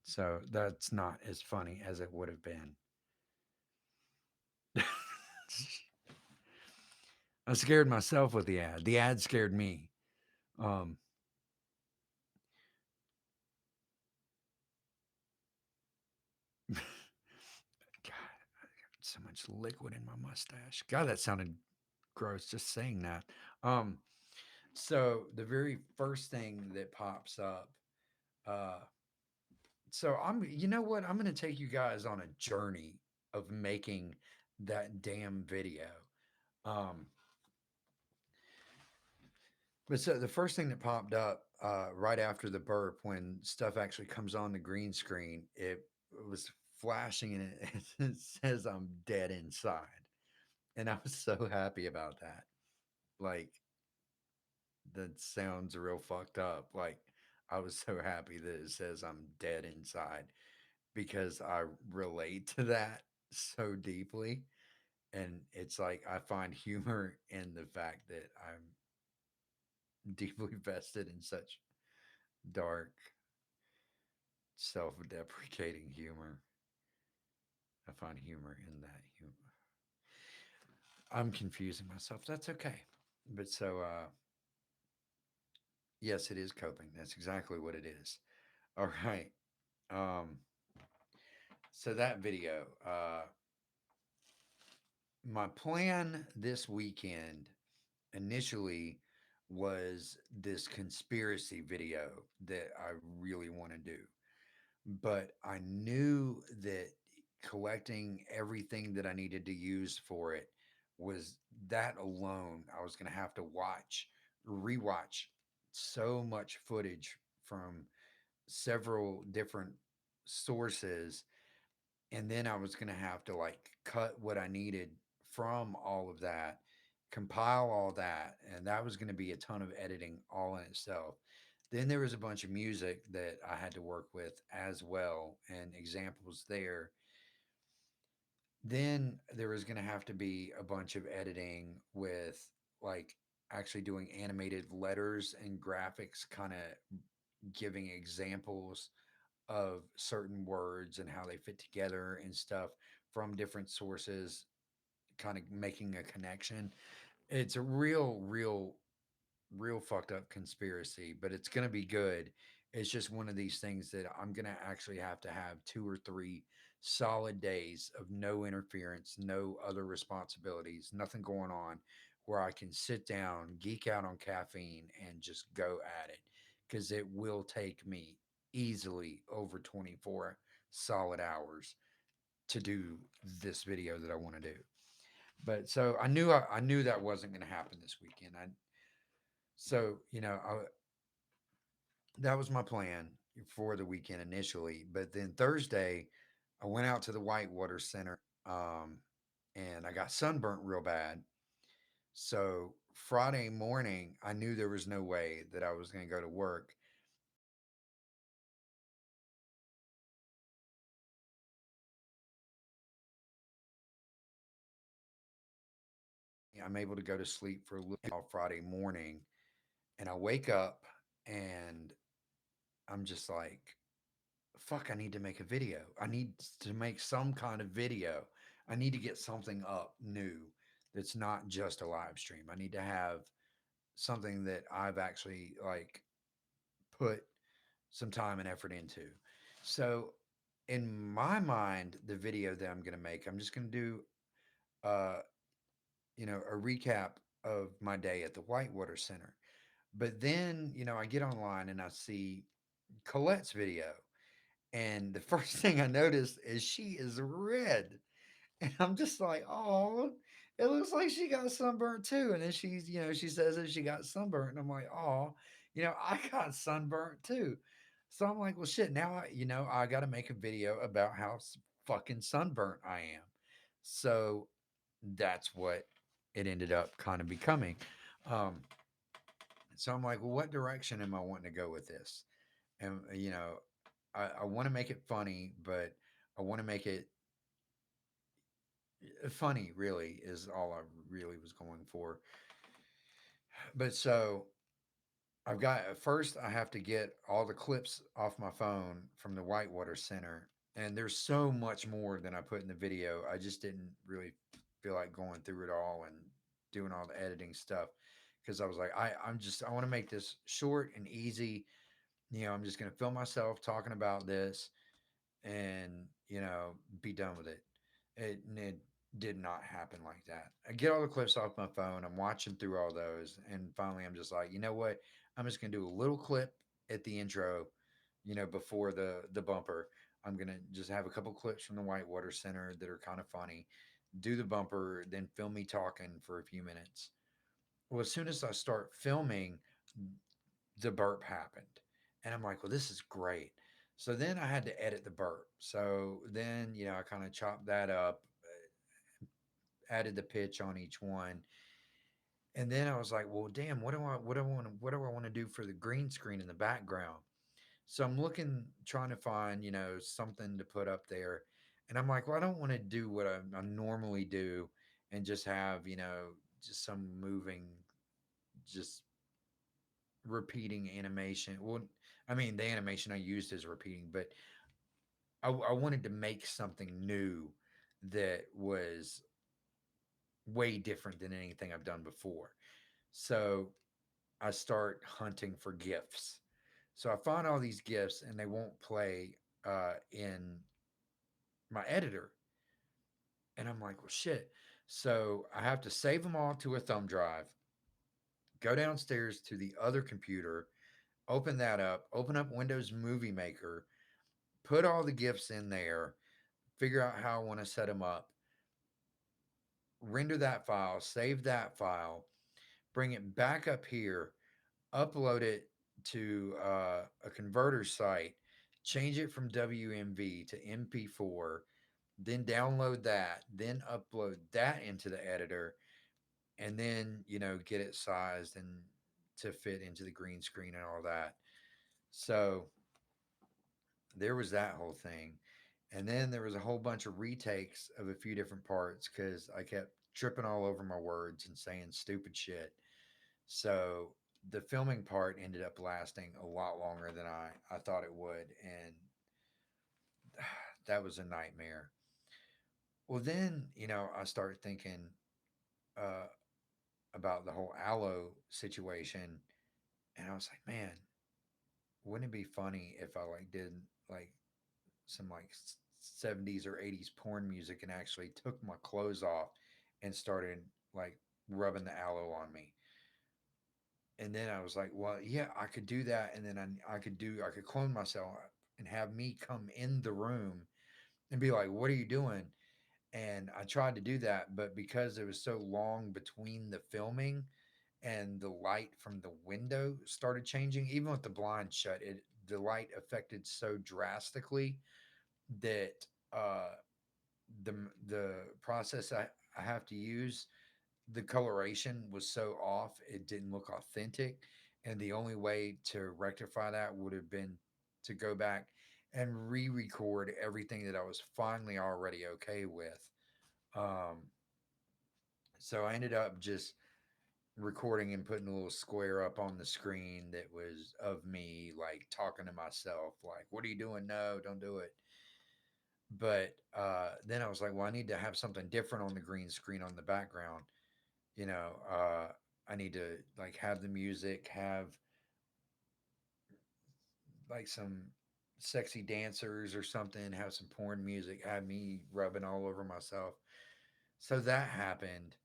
so that's not as funny as it would have been. I scared myself with the ad. The ad scared me. Um, God, so much liquid in my mustache. God, that sounded gross just saying that. Um, so the very first thing that pops up, uh, so you know what? I'm going to take you guys on a journey of making that damn video. Um, But so the first thing that popped up right after the burp, when stuff actually comes on the green screen, it was flashing and it says I'm dead inside. And I was so happy about that. Like, that sounds real fucked up. Like, I was so happy that it says I'm dead inside because I relate to that so deeply. And it's like I find humor in the fact that I'm deeply vested in such dark, self deprecating humor. I find humor in that humor. I'm confusing myself. That's okay. But so, yes, it is coping. That's exactly what it is. All right. Um, so that video, my plan this weekend initially was this conspiracy video that I really want to do. But I knew that collecting everything that I needed to use for it was that alone. I was going to have to rewatch so much footage from several different sources. And then I was going to have to like cut what I needed from all of that, compile all that. And that was going to be a ton of editing all in itself. Then there was a bunch of music that I had to work with as well, and examples there. Then there was going to have to be a bunch of editing with like actually doing animated letters and graphics, kind of giving examples of certain words and how they fit together and stuff from different sources, kind of making a connection. It's a real fucked up conspiracy, but it's going to be good. It's just one of these things that I'm going to actually have to have 2 or 3 solid days of no interference, no other responsibilities, nothing going on, where I can sit down, geek out on caffeine, and just go at it. Because it will take me easily over 24 solid hours to do this video that I want to do. But so I knew that wasn't going to happen this weekend. That was my plan for the weekend initially. But then Thursday, I went out to the Whitewater Center, and I got sunburnt real bad. So Friday morning, I knew there was no way that I was going to go to work. I'm able to go to sleep for a little Friday morning, and I wake up and I'm just like, fuck, I need to make a video. I need to make some kind of video. I need to get something up new that's not just a live stream. I need to have something that I've actually like put some time and effort into. So in my mind, the video that I'm going to make, I'm just going to do uh a recap of my day at the Whitewater Center. But then, I get online and I see Colette's video. And the first thing I noticed is she is red. And I'm just like, oh, it looks like she got sunburnt too. And then she says that she got sunburnt. And I'm like, oh, I got sunburnt too. So I'm like, well, shit, now I got to make a video about how fucking sunburnt I am. So that's what it ended up kind of becoming. Um, so I'm like, well, what direction am I wanting to go with this? And, I want to make it funny, but I want to make it funny, really, is all I really was going for. But so I've got first, I have to get all the clips off my phone from the Whitewater Center. And there's so much more than I put in the video. I just didn't really feel like going through it all and doing all the editing stuff because I was like, I want to make this short and easy. I'm just going to film myself talking about this and be done with it. It did not happen like that. I get all the clips off my phone. I'm watching through all those, and finally, I'm just like, you know what? I'm just gonna do a little clip at the intro, before the bumper. I'm gonna just have a couple clips from the Whitewater Center that are kind of funny. Do the bumper, then film me talking for a few minutes. Well, as soon as I start filming, the burp happened. And I'm like, well, this is great. So then I had to edit the burp. So then, I kind of chopped that up, added the pitch on each one. And then I was like, well, damn, what do I want to do for the green screen in the background? So I'm looking, trying to find, something to put up there. And I'm like, well, I don't want to do what I normally do and just have, just some moving, just repeating animation. Well, I mean, the animation I used is repeating, but I wanted to make something new that was way different than anything I've done before. So I start hunting for gifts. So I find all these gifts and they won't play in my editor. And I'm like, well, shit. So I have to save them all to a thumb drive, go downstairs to the other computer, open that up, open up Windows Movie Maker, put all the gifts in there, figure out how I want to set them up, render that file, save that file, bring it back up here, upload it to a converter site, change it from WMV to MP4, then download that, then upload that into the editor, and then get it sized and to fit into the green screen and all that. So there was that whole thing. And then there was a whole bunch of retakes of a few different parts because I kept tripping all over my words and saying stupid shit. So the filming part ended up lasting a lot longer than I thought it would. And that was a nightmare. Well, then, I started thinking uh, about the whole Aloe situation. And I was like, man, wouldn't it be funny if I like did like some like 70s or 80s porn music and actually took my clothes off and started like rubbing the aloe on me. And then I was like, well, yeah, I could do that. And then I could clone myself and have me come in the room and be like, what are you doing? And I tried to do that, but because it was so long between the filming and the light from the window started changing, even with the blind shut, the light affected so drastically that uh, the the process I have to use, the coloration was so off it didn't look authentic, and the only way to rectify that would have been to go back and re-record everything that I was finally already okay with. Um, so I ended up just recording and putting a little square up on the screen that was of me like talking to myself like, what are you doing? No, don't do it. But then I was like, well, I need to have something different on the green screen on the background. You know, I need to like have the music, have like some sexy dancers or something, have some porn music, have me rubbing all over myself. So that happened.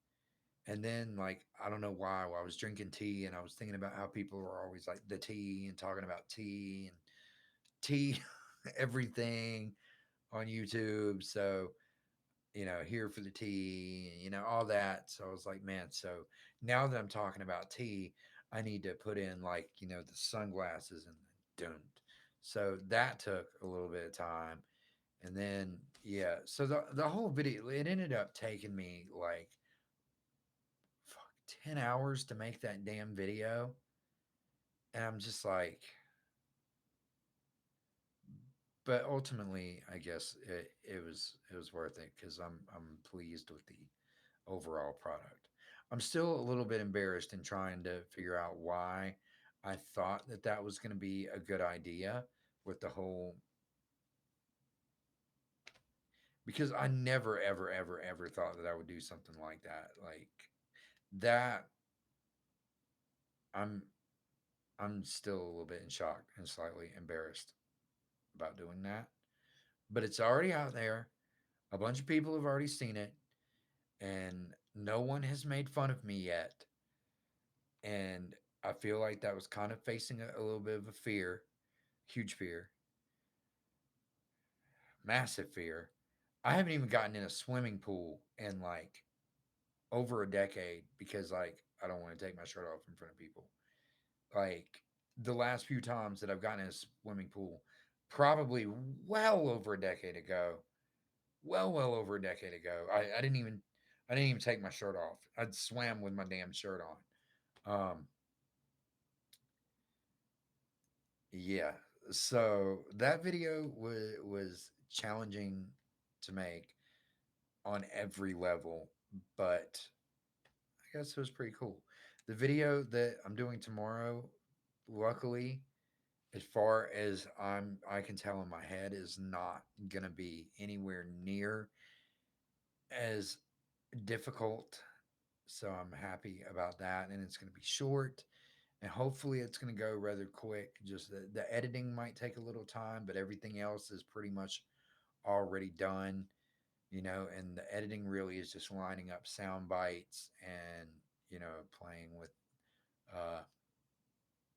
And then, like, I don't know why, I was drinking tea and I was thinking about how people were always like the tea and talking about tea and tea, everything on YouTube. So here for the tea, all that. So I was like, man, so now that I'm talking about tea, I need to put in like, the sunglasses and the don't. So that took a little bit of time. And then, yeah, so the whole video, it ended up taking me like, fuck, 10 hours to make that damn video. And I'm just like, but ultimately, I guess it was worth it because I'm pleased with the overall product. I'm still a little bit embarrassed in trying to figure out why I thought that that was going to be a good idea with the whole, because I never ever ever ever thought that I would do something like that. Like that I'm I'm still a little bit in shock and slightly embarrassed about doing that. But it's already out there. A bunch of people have already seen it and no one has made fun of me yet. And I feel like that was kind of facing a little bit of a fear, huge fear, massive fear. I haven't even gotten in a swimming pool in like over a decade because like I don't want to take my shirt off in front of people. Like the last few times that I've gotten in a swimming pool, probably well over a decade ago, well over a decade ago. I didn't even take my shirt off. I swam with my damn shirt on. Yeah. So that video was challenging to make on every level, but I guess it was pretty cool. The video that I'm doing tomorrow, luckily, as far as I can tell in my head, is not gonna be anywhere near as difficult. So I'm happy about that, and it's gonna be short, and hopefully it's gonna go rather quick. Just the editing might take a little time, but everything else is pretty much already done. And the editing really is just lining up sound bites and playing with uh,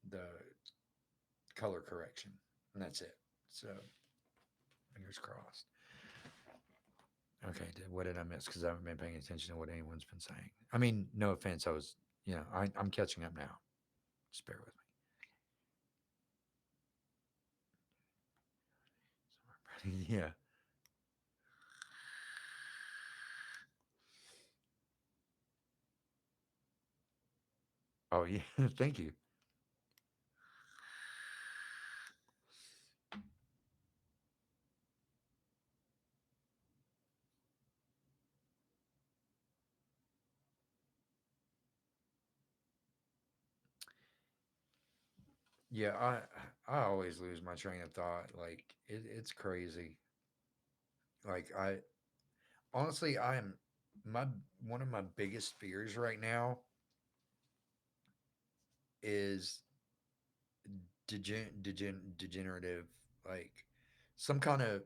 the color correction, and that's it. So fingers crossed. Okay, what did I miss? Because I haven't been paying attention to what anyone's been saying. I mean, no offense. I'm catching up now. Just bear with me. Yeah. Oh, yeah. Thank you. Yeah, I always lose my train of thought. Like it's crazy. Like I honestly, I am my one of my biggest fears right now is degenerative, like some kind of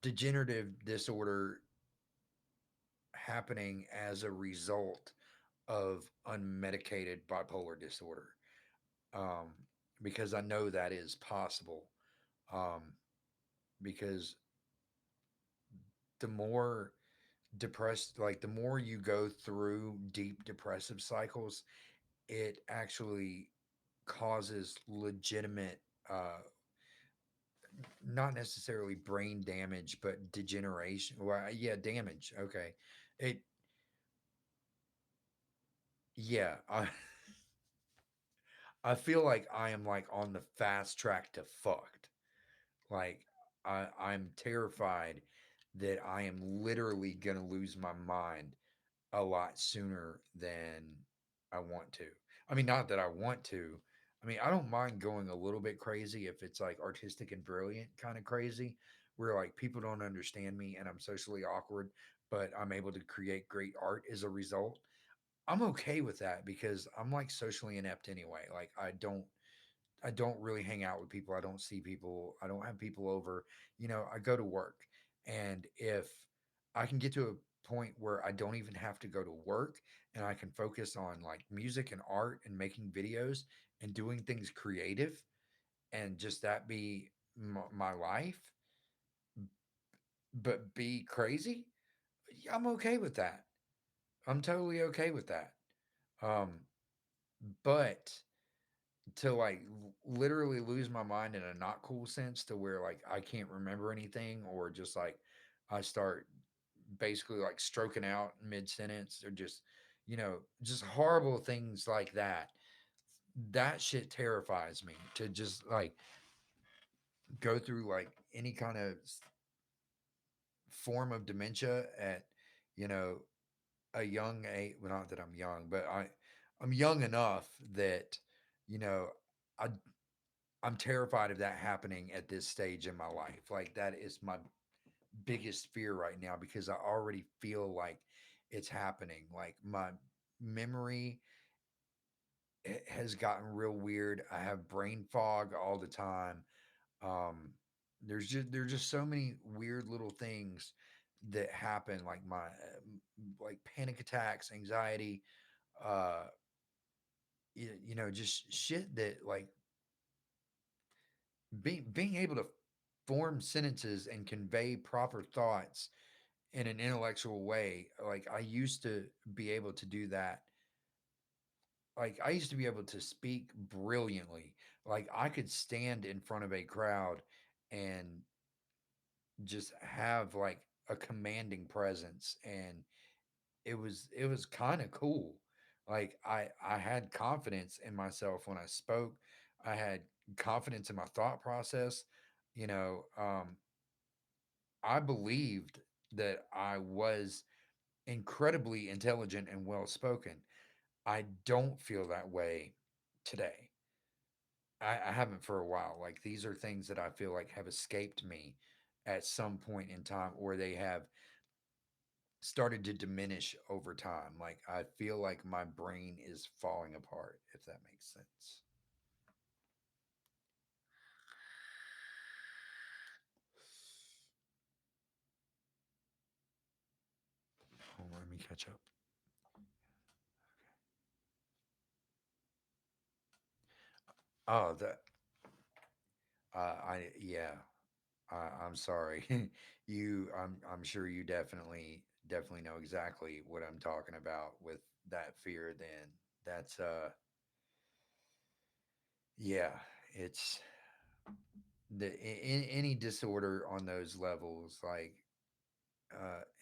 degenerative disorder happening as a result of unmedicated bipolar disorder. Um, because I know that is possible. Um, because the more depressed, like the more you go through deep depressive cycles, it actually causes legitimate, not necessarily brain damage, but degeneration. Well, yeah, damage. Okay. It, yeah. I feel like I am like on the fast track to fucked. Like I'm terrified that I am literally gonna lose my mind a lot sooner than I want to. I mean, not that I want to. I mean, I don't mind going a little bit crazy if it's like artistic and brilliant kind of crazy, where like people don't understand me and I'm socially awkward, but I'm able to create great art as a result. I'm okay with that because I'm like socially inept anyway. Like I don't really hang out with people. I don't see people. I don't have people over. I go to work. And if I can get to a point where I don't even have to go to work and I can focus on like music and art and making videos and doing things creative and just that be my life, but be crazy, yeah, I'm okay with that. I'm totally okay with that. Um, but to like literally lose my mind in a not cool sense to where like I can't remember anything or just like I start basically like stroking out mid sentence or just horrible things like that. That shit terrifies me to just like go through like any kind of form of dementia at you know a young age. Well, not that I'm young, but I'm young enough that you know I I'm terrified of that happening at this stage in my life. Like that is my biggest fear right now because I already feel like it's happening. Like my memory has gotten real weird. I have brain fog all the time. Um, there's just so many weird little things that happen, like my like panic attacks, anxiety, uh, just shit that like being able to form sentences and convey proper thoughts in an intellectual way. Like I used to be able to do that like I used to be able to speak brilliantly. Like I could stand in front of a crowd and just have like a commanding presence, and it was kind of cool. Like I had confidence in myself when I spoke. I had confidence in my thought process. You know, I believed that I was incredibly intelligent and well spoken. I don't feel that way today. I haven't for a while. Like these are things that I feel like have escaped me at some point in time, or they have started to diminish over time. Like I feel like my brain is falling apart, if that makes sense. Hold on, let me catch up. Oh, that I yeah. I'm sorry. I'm sure you definitely know exactly what I'm talking about with that fear. Then that's yeah. It's any disorder on those levels, like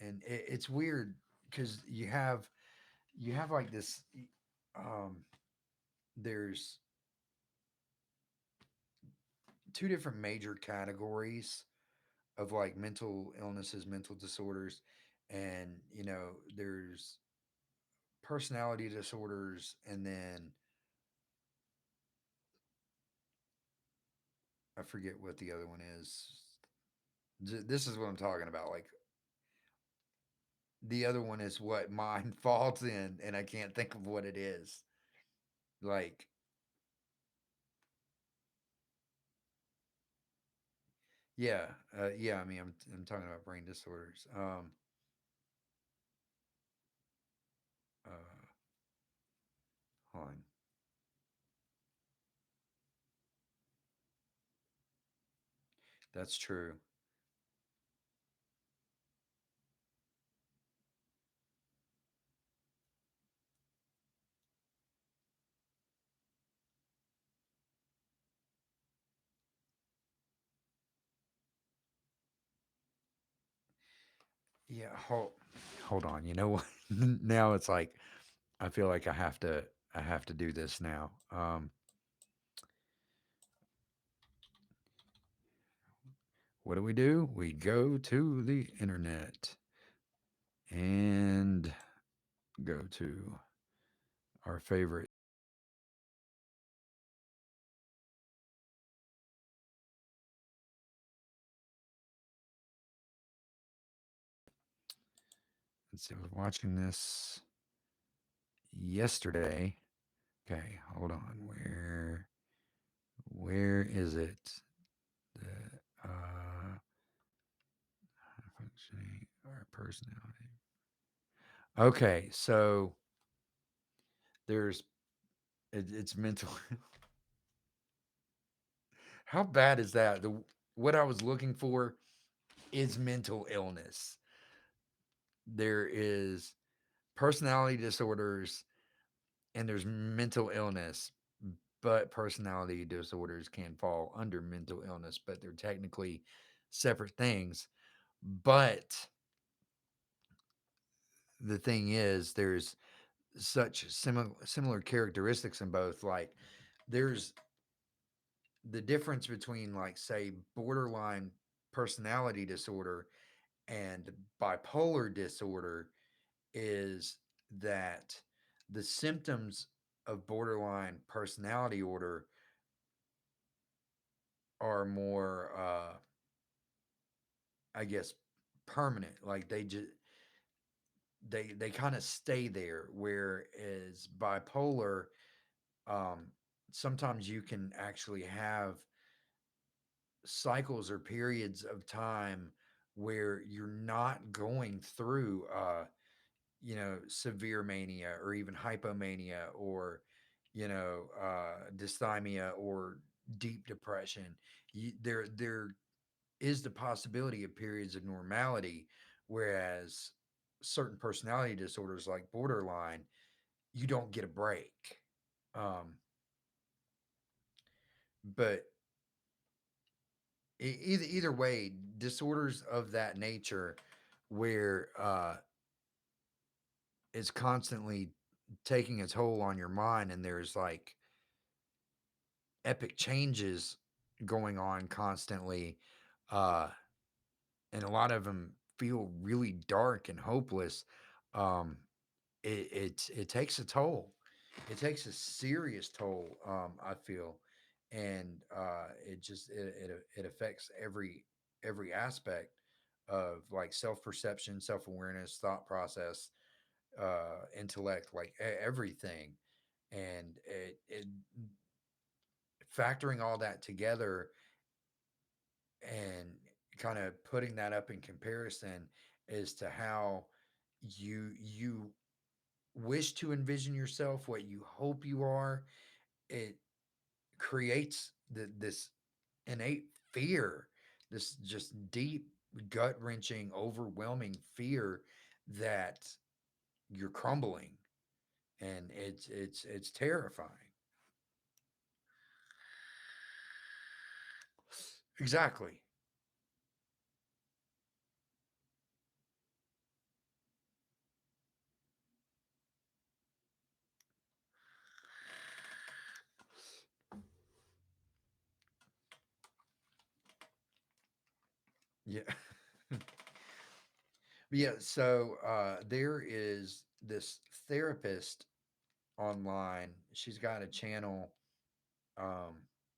and it's weird because you have like this um there's two different major categories of like mental illnesses, mental disorders, and there's personality disorders, and then I forget what the other one is. This is what I'm talking about. Like the other one is what mine falls in, and I can't think of what it is. Like, yeah, yeah. I mean, I'm talking about brain disorders. Uh, hold on. That's true. Yeah. Hold on. You know what? Now it's like I feel like I have to do this now. What do? We go to the internet and go to our favorite. Let's see. I was watching this yesterday. Okay, hold on. Where is it? The functioning or personality. Okay, so there's it's mental. How bad is that? What I was looking for is mental illness. There is personality disorders and there's mental illness, but personality disorders can fall under mental illness, but they're technically separate things. But the thing is, there's such similar characteristics in both. Like, there's the difference between, like, say, borderline personality disorder and bipolar disorder is that the symptoms of borderline personality order are more I guess permanent. Like they kind of stay there, whereas bipolar, um sometimes you can actually have cycles or periods of time where you're not going through severe mania or even hypomania or dysthymia or deep depression. There is the possibility of periods of normality, whereas certain personality disorders like borderline, you don't get a break. Um, but either way, disorders of that nature, where it's constantly taking its toll on your mind, and there's like epic changes going on constantly, uh, and a lot of them feel really dark and hopeless. Um, it takes a toll. It takes a serious toll. I feel, and it affects every aspect of like self perception, self awareness, thought process, intellect, like everything, and it factoring all that together and kind of putting that up in comparison as to how you wish to envision yourself, what you hope you are, it creates this innate fear, this just deep, gut wrenching, overwhelming fear that you're crumbling, and it's terrifying. Exactly. Yeah. Yeah. So there is this therapist online. She's got a channel. Um,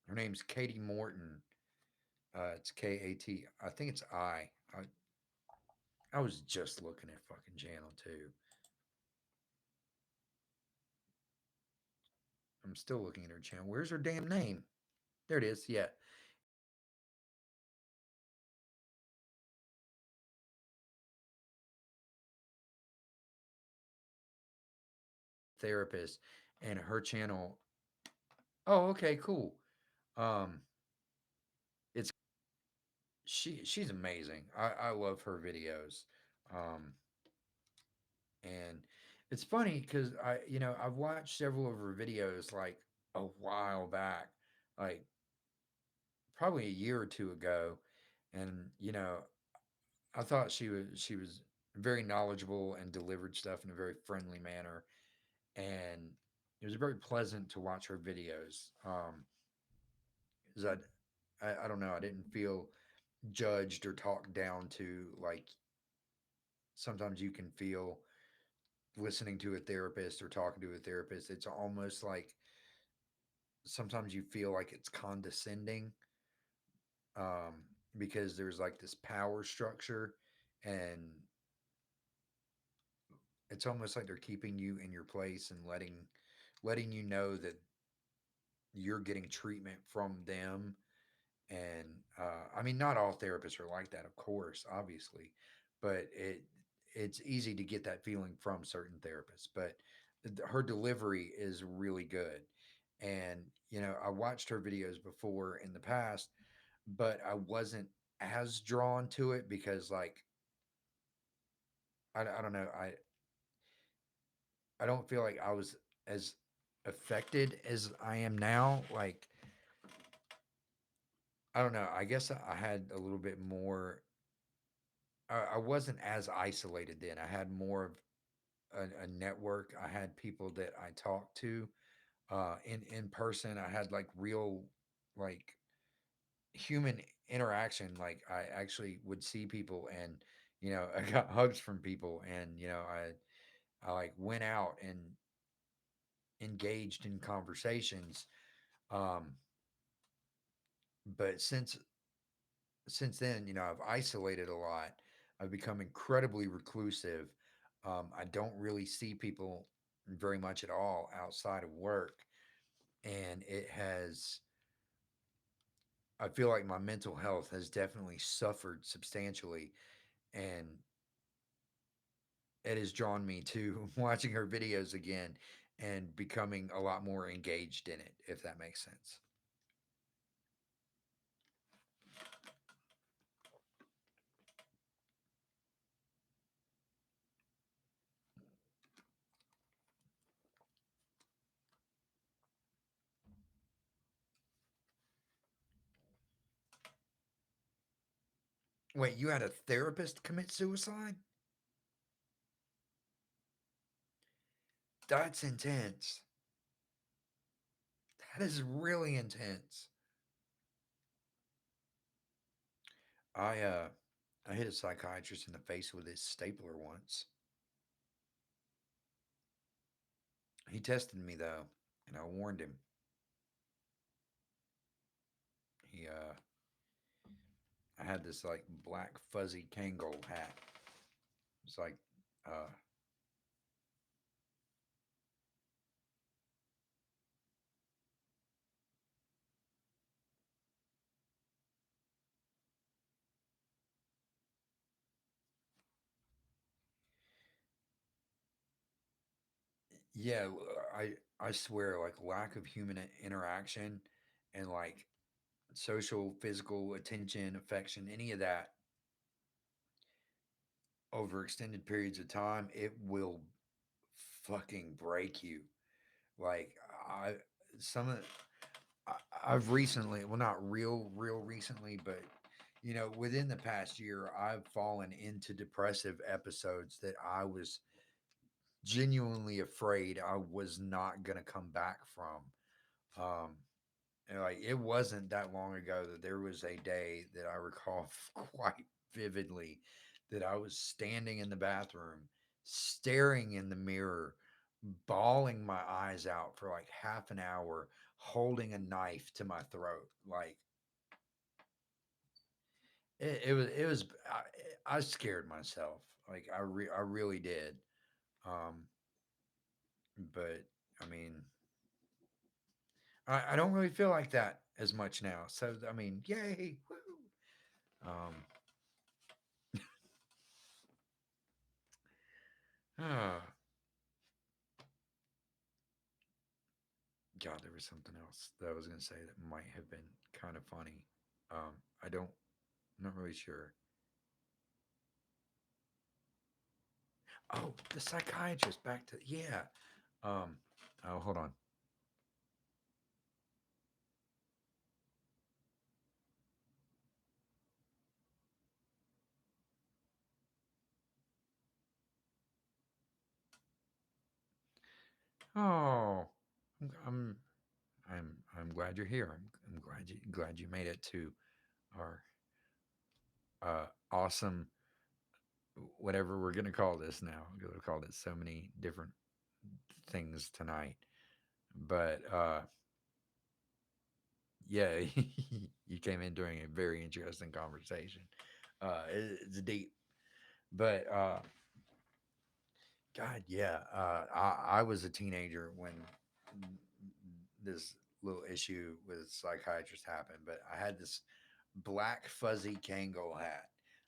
Her name's Katie Morton. It's K-A-T. I think it's I. I was just looking at fucking channel too. I'm still looking at her channel. Where's her damn name? There it is. Yeah. Therapist, and her channel. Oh, okay, cool. Um, it's she's amazing. I love her videos. Um, and it's funny because I've watched several of her videos like a while back, like probably a year or two ago, and I thought she was very knowledgeable and delivered stuff in a very friendly manner, and it was very pleasant to watch her videos. 'Cause I don't know, I didn't feel judged or talked down to like sometimes you can feel listening to a therapist or talking to a therapist. It's almost like sometimes you feel like it's condescending, um, because there's like this power structure, and it's almost like they're keeping you in your place and letting you know that you're getting treatment from them. And I mean, not all therapists are like that, of course, obviously, but it's easy to get that feeling from certain therapists. But her delivery is really good, and I watched her videos before in the past, but I wasn't as drawn to it because, like, I don't know, I don't feel like I was as affected as I am now. Like, I don't know. I guess I had a little bit more. I wasn't as isolated then. I had more of a network. I had people that I talked to in person. I had like real, like, human interaction. Like, I actually would see people, and I got hugs from people, and I like went out and engaged in conversations. Um, but since then, I've isolated a lot. I've become incredibly reclusive. I don't really see people very much at all outside of work. And I feel like my mental health has definitely suffered substantially. And it has drawn me to watching her videos again and becoming a lot more engaged in it, if that makes sense. Wait, you had a therapist commit suicide? That's intense. That is really intense. I uh I hit a psychiatrist in the face with his stapler once. He tested me though, and I warned him. He I had this like black fuzzy Kangol hat. It's like uh yeah, I swear like lack of human interaction and like social, physical attention, affection, any of that over extended periods of time, it will fucking break you. Like I some of I've recently, well, not real recently, but within the past year, I've fallen into depressive episodes that I was genuinely afraid I was not gonna come back from. Um, and like it wasn't that long ago that there was a day that I recall quite vividly that I was standing in the bathroom, staring in the mirror, bawling my eyes out for like half an hour, holding a knife to my throat. Like it was I scared myself. Like I really did. Um, but I mean, I don't really feel like that as much now. So I mean, yay! Woo. Ah, God, there was something else that I was going to say that might have been kind of funny. I don't, I'm not really sure. Oh, the psychiatrist. Back to yeah. Um, oh, hold on. Oh, I'm, I'm, I'm glad you're here. I'm glad you made it to our awesome whatever we're gonna call this now. We're gonna call it so many different things tonight. But yeah, you came in during a very interesting conversation. It's deep, but God, yeah. I was a teenager when this little issue with a psychiatrist happened, but I had this black fuzzy Kangol hat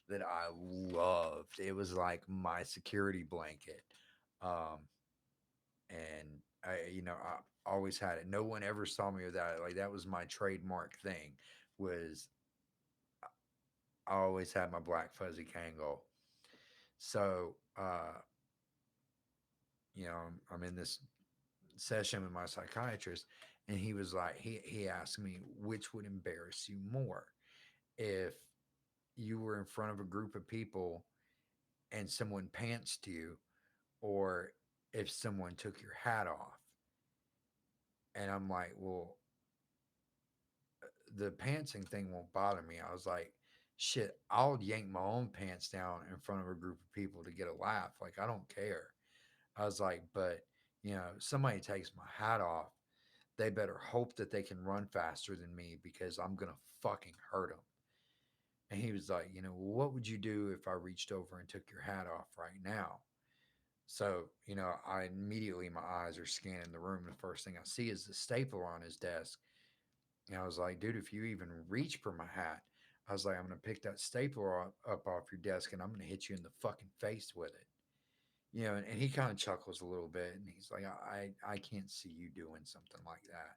that I loved. It was like my security blanket. Um, and I always had it. No one ever saw me with that. Like that was my trademark thing. Was I always had my black fuzzy Kangol. So I'm in this session with my psychiatrist, and he was like, he asked me which would embarrass you more, if you were in front of a group of people and someone pantsed you, or if someone took your hat off. And I'm like, well, the pantsing thing won't bother me. I was like, shit, I'll yank my own pants down in front of a group of people to get a laugh. Like, I don't care. I was like, but, somebody takes my hat off, they better hope that they can run faster than me because I'm going to fucking hurt them. And he was like, well, what would you do if I reached over and took your hat off right now? So, I immediately, my eyes are scanning the room. The first thing I see is the stapler on his desk. And I was like, dude, if you even reach for my hat, I was like, I'm going to pick that stapler up off your desk and I'm going to hit you in the fucking face with it. And he kind of chuckles a little bit and he's like, I can't see you doing something like that.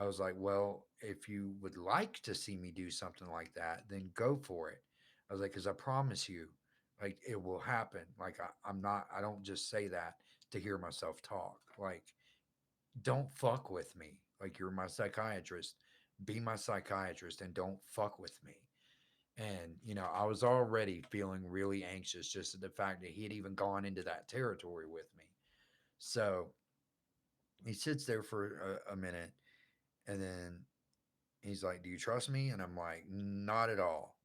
I was like, well, if you would like to see me do something like that, then go for it. I was like, because I promise you, like, it will happen. Like, I'm not, I don't just say that to hear myself talk. Like, don't fuck with me. Like, you're my psychiatrist. Be my psychiatrist and don't fuck with me. And, I was already feeling really anxious just at the fact that he had even gone into that territory with me. So he sits there for a minute and then he's like, "Do you trust me?" And I'm like, "Not at all."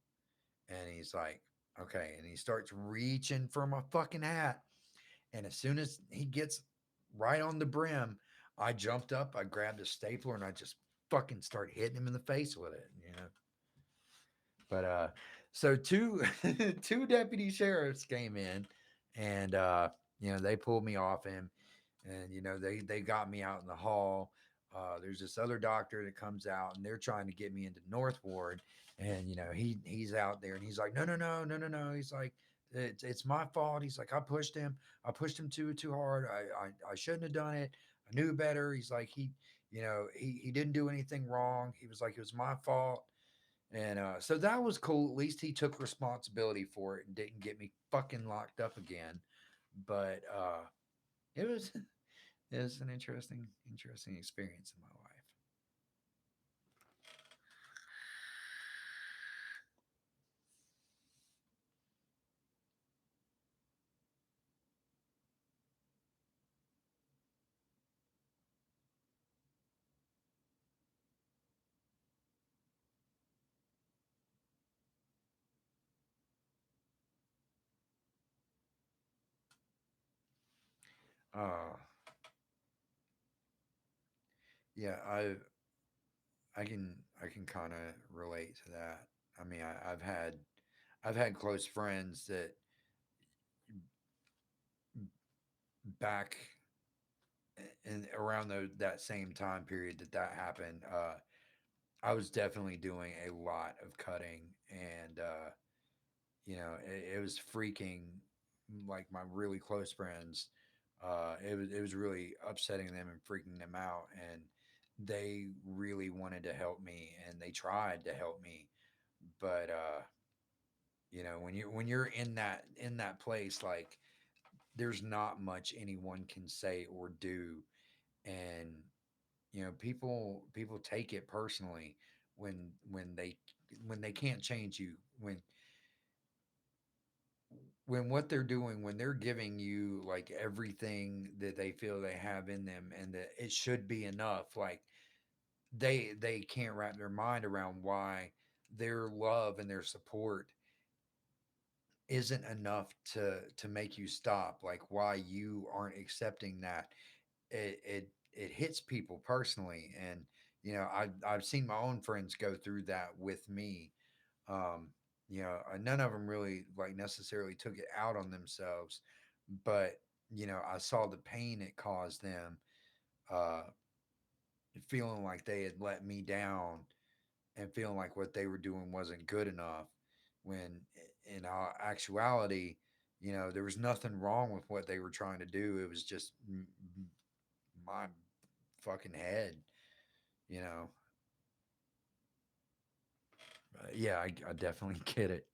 And he's like, "Okay." And he starts reaching for my fucking hat. And as soon as he gets right on the brim, I jumped up, I grabbed a stapler, and I just fucking start hitting him in the face with it. But so two two deputy sheriffs came in, and they pulled me off him, and they got me out in the hall. There's this other doctor that comes out, and they're trying to get me into North Ward, and he's out there, and he's like, no, no, no, no, no, no. He's like, it's my fault. He's like, I pushed him too hard. I shouldn't have done it. I knew better. He's like, he didn't do anything wrong. He was like, it was my fault. And so that was cool. At least he took responsibility for it and didn't get me fucking locked up again. But it was it was an interesting experience in my life. Yeah, I can kind of relate to that. I mean, I've had close friends that back in around that same time period that happened. I was definitely doing a lot of cutting, and it was freaking like my really close friends. It was really upsetting them and freaking them out, and they really wanted to help me, and they tried to help me, but when you're in that place, like there's not much anyone can say or do, and people take it personally when when they when they can't change you, when what they're doing, when they're giving you like everything that they feel they have in them and that it should be enough, like they can't wrap their mind around why their love and their support isn't enough to make you stop, like why you aren't accepting that. It hits people personally, and I've seen my own friends go through that with me. um None of them really like necessarily took it out on themselves, but I saw the pain it caused them, uh feeling like they had let me down and feeling like what they were doing wasn't good enough, when in actuality, there was nothing wrong with what they were trying to do. It was just my fucking head, you know. Yeah, I definitely get it.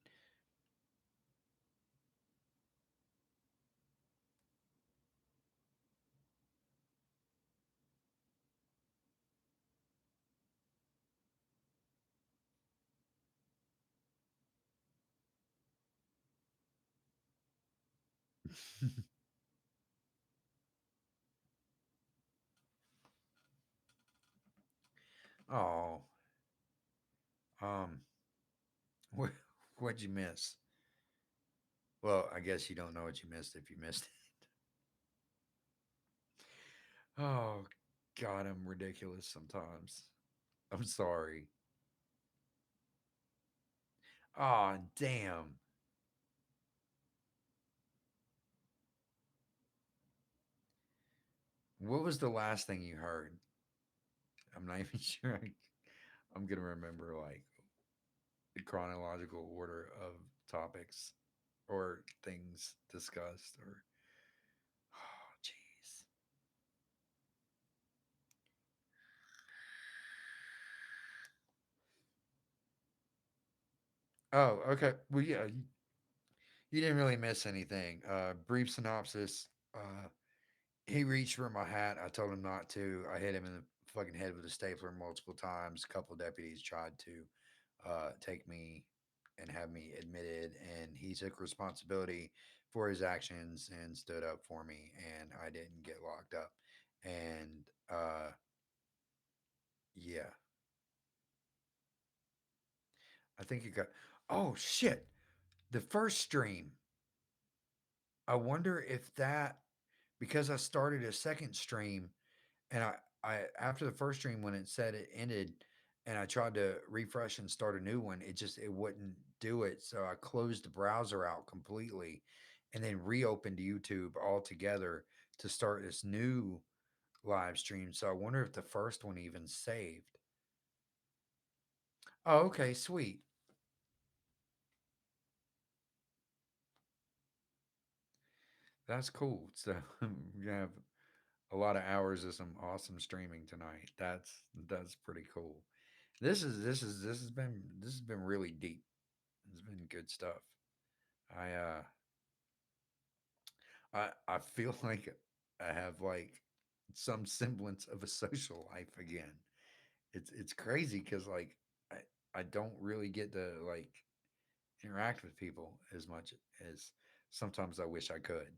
Oh, um, what what'd you miss? Well, I guess you don't know what you missed if you missed it. Oh, God, I'm ridiculous sometimes. I'm sorry. Oh, damn. What was the last thing you heard? I'm not even sure I'm gonna remember like the chronological order of topics or things discussed or oh jeez. Oh, okay. Well, yeah, you didn't really miss anything. Brief synopsis. He reached for my hat. I told him not to. I hit him in the fucking head with a stapler multiple times. A couple of deputies tried to take me and have me admitted, and he took responsibility for his actions and stood up for me, and I didn't get locked up. And yeah, I think it got. Oh shit! The first stream. I wonder if that, because I started a second stream, and I after the first stream when it said it ended, and I tried to refresh and start a new one, it wouldn't do it. So I closed the browser out completely, and then reopened YouTube altogether to start this new live stream. So I wonder if the first one even saved. Oh, okay, sweet. That's cool. So we have a lot of hours of some awesome streaming tonight. That's pretty cool. This has been really deep. It's been good stuff. I uh I feel like I have like some semblance of a social life again. It's crazy because like I I don't really get to like interact with people as much as sometimes I wish I could.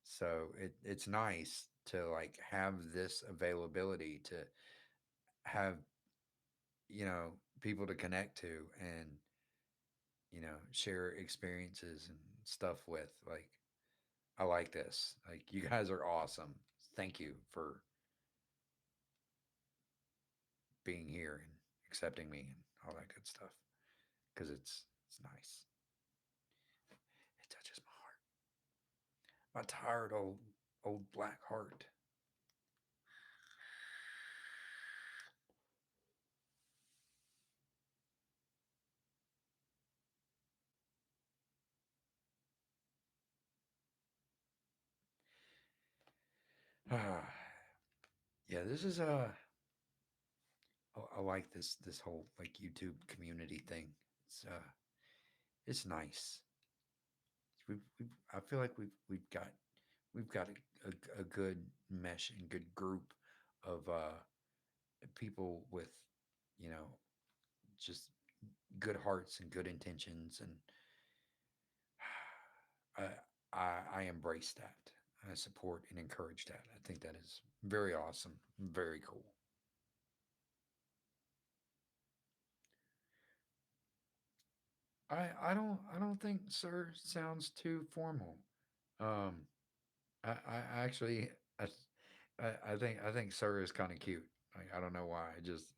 So it's nice to like have this availability to have, you know, people to connect to and, you know, share experiences and stuff with. Like I like this. Like you guys are awesome. Thank you for being here and accepting me and all that good stuff because it's nice. It touches my tired old black heart. Yeah, this is I like this whole like YouTube community thing. It's nice. I feel like we've got a good mesh and good group of people with, you know, just good hearts and good intentions, and I embrace that. I support and encourage that. I think that is very awesome, very cool. I don't think sir sounds too formal. Um, I actually I think sir is kind of cute. I don't know why. I just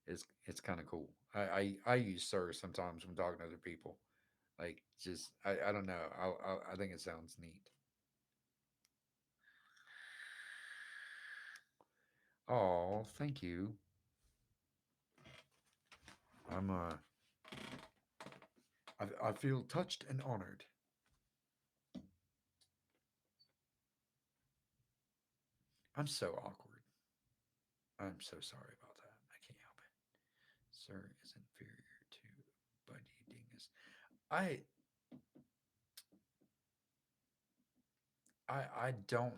it's kind of cool. I use sir sometimes when talking to other people. Like just I don't know. I think it sounds neat. Oh, thank you. I'm I feel touched and honored. I'm so awkward. I'm so sorry about that. I can't help it. Sir is inferior to Buddy Dingus. I I don't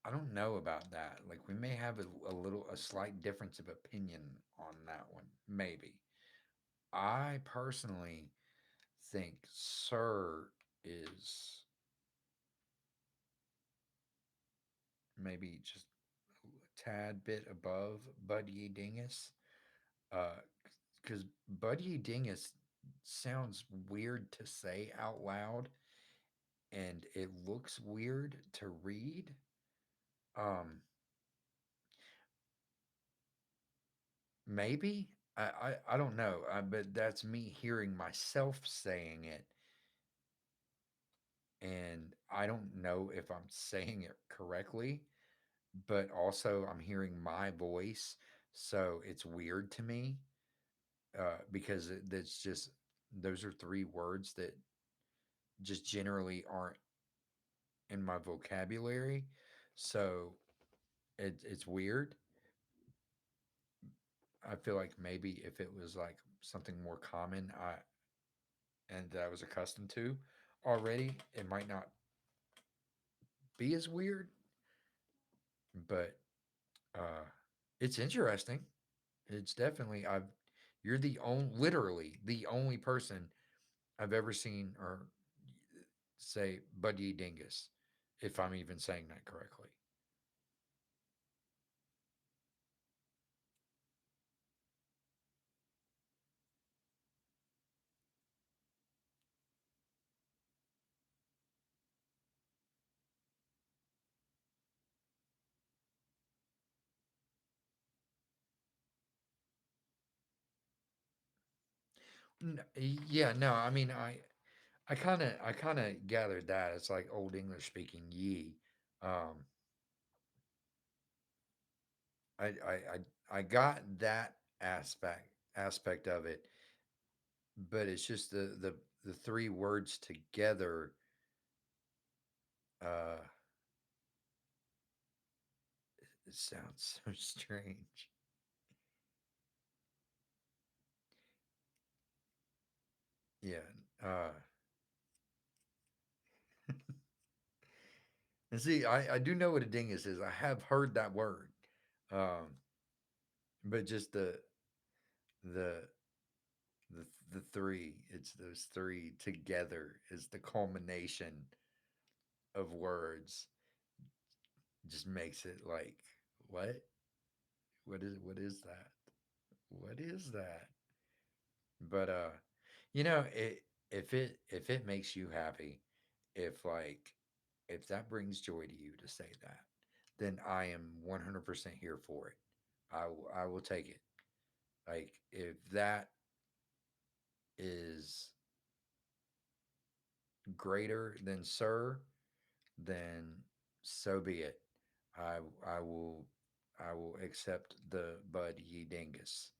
I don't know about that. Like we may have a slight difference of opinion on that one. Maybe. I personally think Sir is maybe just a tad bit above Buddy Dingus. Uh, because Buddy Dingus sounds weird to say out loud, and it looks weird to read. Um, maybe I don't know, but that's me hearing myself saying it, and I don't know if I'm saying it correctly, but also I'm hearing my voice, so it's weird to me because that's just those are three words that just generally aren't in my vocabulary, so it's weird. I feel like maybe if it was like something more common, I and that I was accustomed to already, it might not be as weird, but uh, it's interesting. It's definitely I've You're the only, literally the only person I've ever seen or say Buddy Dingus, if I'm even saying that correctly. Yeah, no, I mean, I kind of gathered that it's like old English speaking ye. Um, I got that aspect of it, but it's just the three words together. Uh, it sounds so strange. Yeah. Uh, and see, I do know what a dingus is. I have heard that word, um, but just the the the three. It's those three together is the culmination of words. Just makes it like what? What is that? What is that? But if it makes you happy, if like if that brings joy to you to say that, then I am 100% here for it. I will take it. Like if that is greater than sir, then so be it. I I will I will accept the Bud Ye Dingus.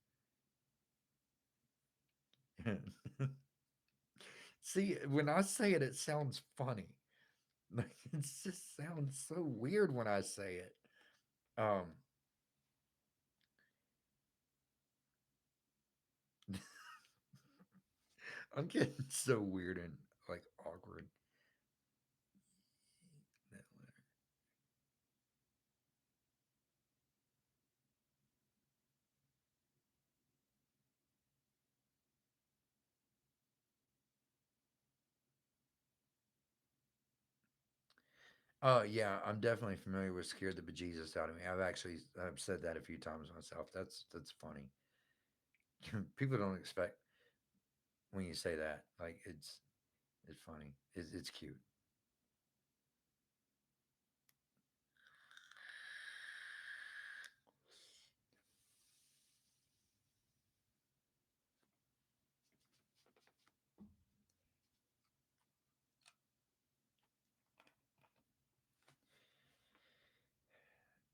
See, when I say it, it sounds funny. Like it just sounds so weird when I say it. Um, I'm getting so weird and like awkward. Oh yeah, I'm definitely familiar with "Scared the Bejesus Out of Me." I've said that a few times myself. That's funny. People don't expect when you say that. Like it's funny. It's cute.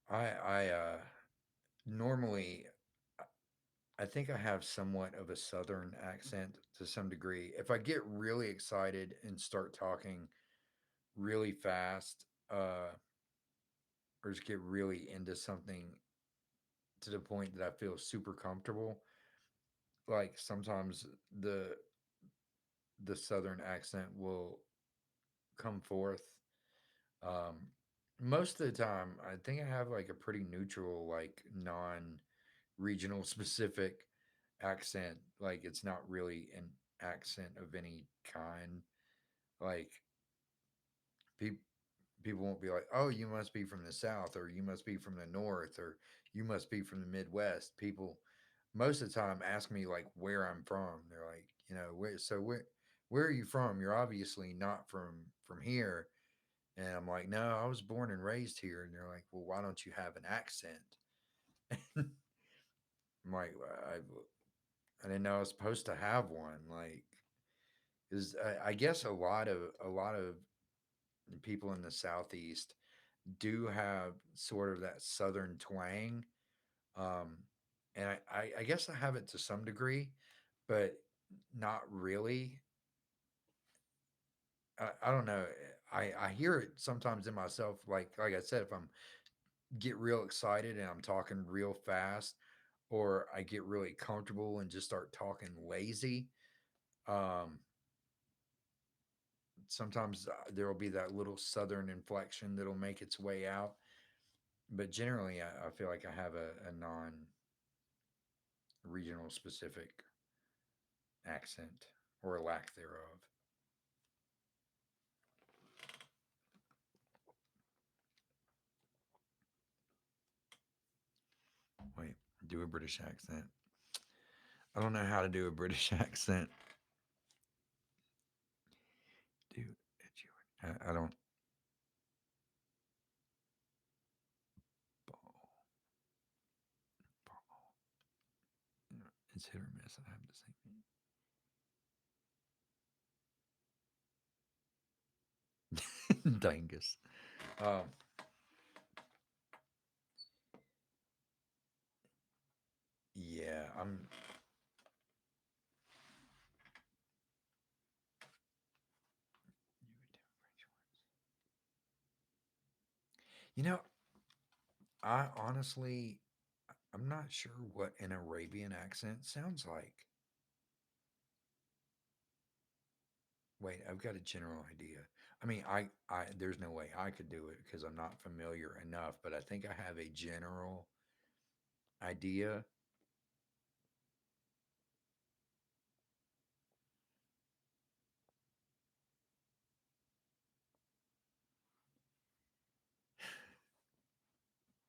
I normally I think I have somewhat of a southern accent to some degree. If I get really excited and start talking really fast, or just get really into something to the point that I feel super comfortable, like sometimes the southern accent will come forth. Um, most of the time, I think I have like a pretty neutral, like non-regional specific accent. Like it's not really an accent of any kind. Like people people won't be like, "Oh, you must be from the South, or you must be from the North, or you must be from the Midwest." People most of the time ask me like where I'm from. They're like, where are you from? You're obviously not from here. And I'm like, no, I was born and raised here. And they're like, well, why don't you have an accent? I'm like, I didn't know I was supposed to have one. Like, is I guess a lot of people in the Southeast do have sort of that Southern twang. Um, and I guess I have it to some degree, but not really. I don't know. I hear it sometimes in myself. Like I said, if I'm get real excited and I'm talking real fast, or I get really comfortable and just start talking lazy. Um, Sometimes there will be that little Southern inflection that'll make its way out. But generally, I feel like I have a non regional specific accent or lack thereof. Wait, do a British accent. I don't know how to do a British accent. Do I don't. It's hit or miss. I have to say. Dangus. Um, yeah, I'm. You know, I honestly, I'm not sure what an Arabian accent sounds like. Wait, I've got a general idea. I mean, there's no way I could do it because I'm not familiar enough, but I think I have a general idea.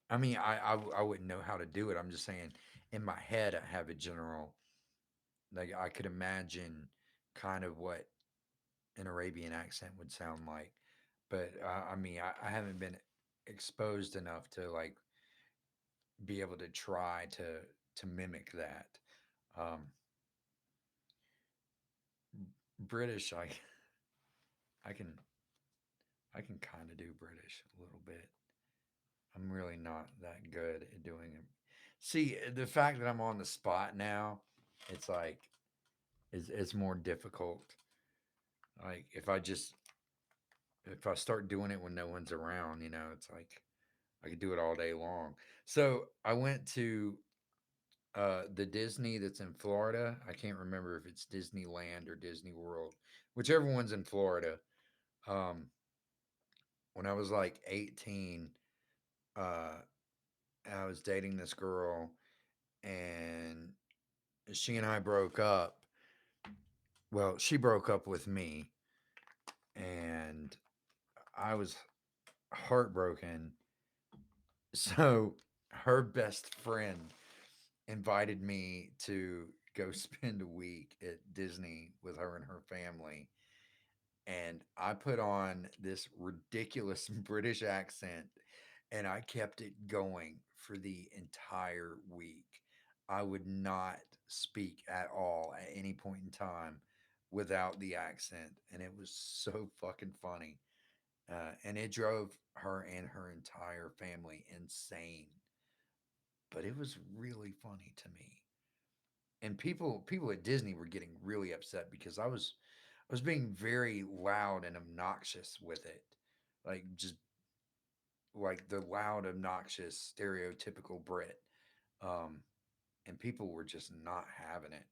I mean, I wouldn't know how to do it. I'm just saying, in my head, I have a general, like, I could imagine kind of what an Arabian accent would sound like. But I mean, I haven't been exposed enough to like be able to try to mimic that. Um, British, I can I can kind of do British a little bit. I'm really not that good at doing it. See, the fact that I'm on the spot now, it's like it's more difficult. Like if I start doing it when no one's around, it's like I could do it all day long. So I went to the Disney that's in Florida. I can't remember if it's Disneyland or Disney World, whichever one's in Florida. Um, when I was like 18, uh, I was dating this girl, and she and I broke up. Well, she broke up with me, and I was heartbroken. So her best friend invited me to go spend a week at Disney with her and her family. And I put on this ridiculous British accent, and I kept it going for the entire week. I would not speak at all at any point in time without the accent, and it was so fucking funny. And it drove her and her entire family insane, but it was really funny to me. And people at Disney were getting really upset because I was being very loud and obnoxious with it. Like just like the loud, obnoxious, stereotypical Brit. Um, and people were just not having it.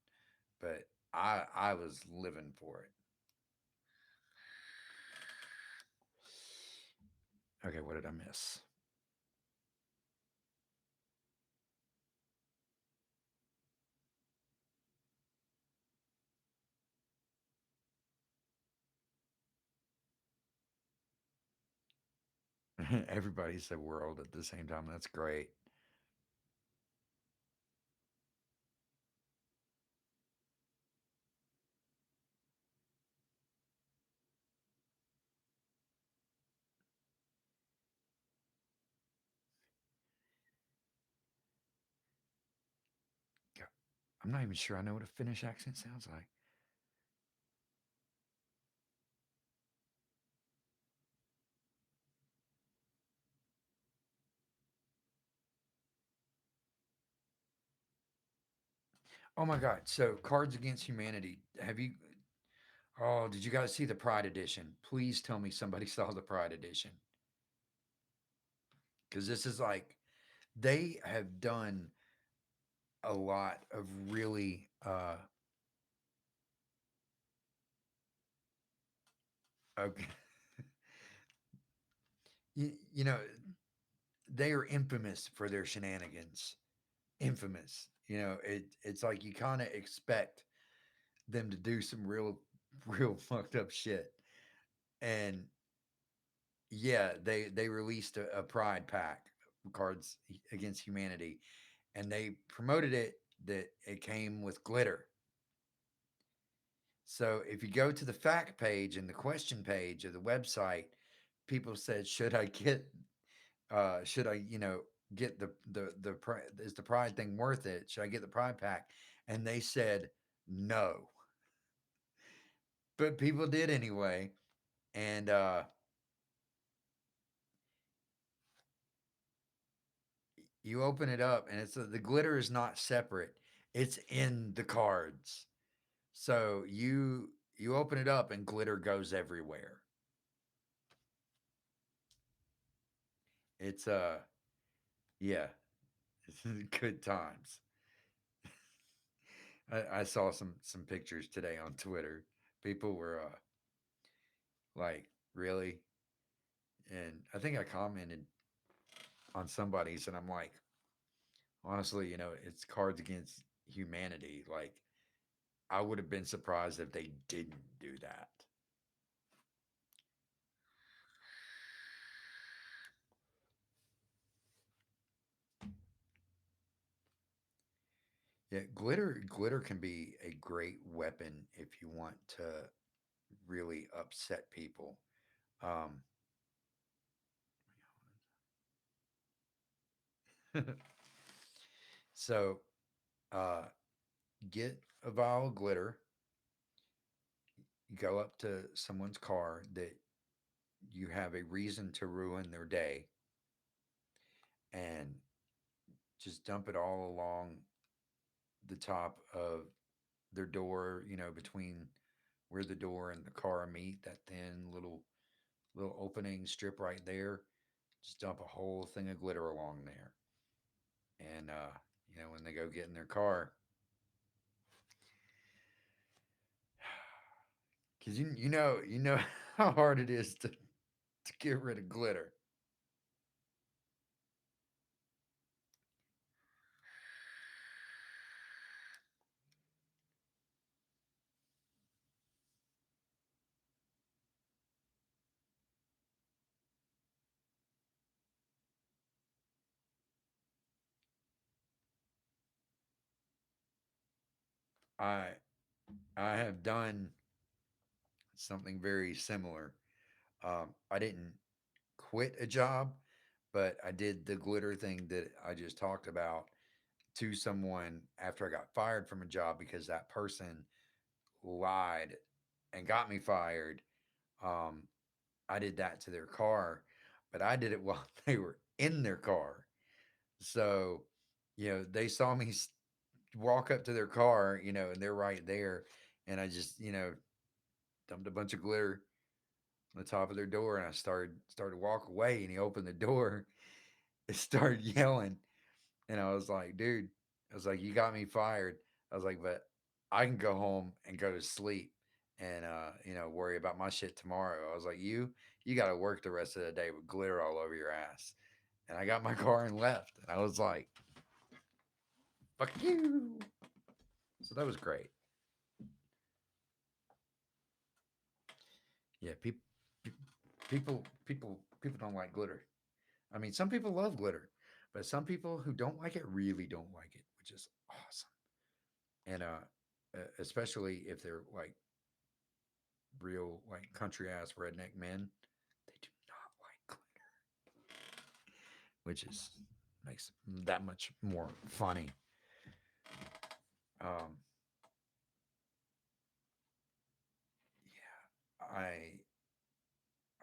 But I was living for it. Okay, what did I miss? Everybody said world at the same time. That's great. God, I'm not even sure I know what a Finnish accent sounds like. Oh my God. So, Cards Against Humanity. Have you? Oh, did you guys see the Pride Edition? Please tell me somebody saw the Pride Edition. Because this is like, they have done a lot of really, okay. you know, they are infamous for their shenanigans. Infamous. it's like you kind of expect them to do some real fucked up shit. And yeah, they released a pride pack, Cards Against Humanity, and they promoted it that it came with glitter. So if you go to the fact page and the question page of the website, people said, should I, get is the pride thing worth it? Should I get the pride pack? And they said no, but people did anyway. And you open it up, and it's the glitter is not separate; it's in the cards. So you open it up, and glitter goes everywhere. It's yeah, it's good times. I saw some pictures today on Twitter. People were like, really? And I think I commented on somebody's, and I'm like, honestly, it's Cards Against Humanity. Like, I would have been surprised if they didn't do that. Yeah, glitter can be a great weapon if you want to really upset people. Um, so uh, get a vial of glitter, go up to someone's car that you have a reason to ruin their day, and just dump it all along the top of their door, between where the door and the car meet, that thin little opening strip right there. Just dump a whole thing of glitter along there. And when they go get in their car, because you know how hard it is to get rid of glitter. I I have done something very similar. I didn't quit a job, but I did the glitter thing that I just talked about to someone after I got fired from a job because that person lied and got me fired. Um, I did that to their car, but I did it while they were in their car. So, they saw me walk up to their car, and they're right there. And I just, dumped a bunch of glitter on the top of their door, and I started to walk away, and he opened the door and started yelling. And I was like, dude, I was like, you got me fired. I was like, but I can go home and go to sleep and worry about my shit tomorrow. I was like, you got to work the rest of the day with glitter all over your ass. And I got my car and left. And I was like, fuck you. So that was great. Yeah, people don't like glitter. I mean, some people love glitter, but some people who don't like it really don't like it, which is awesome. And especially if they're like real like country ass redneck men, they do not like glitter, which is makes that much more funny. Um, yeah, I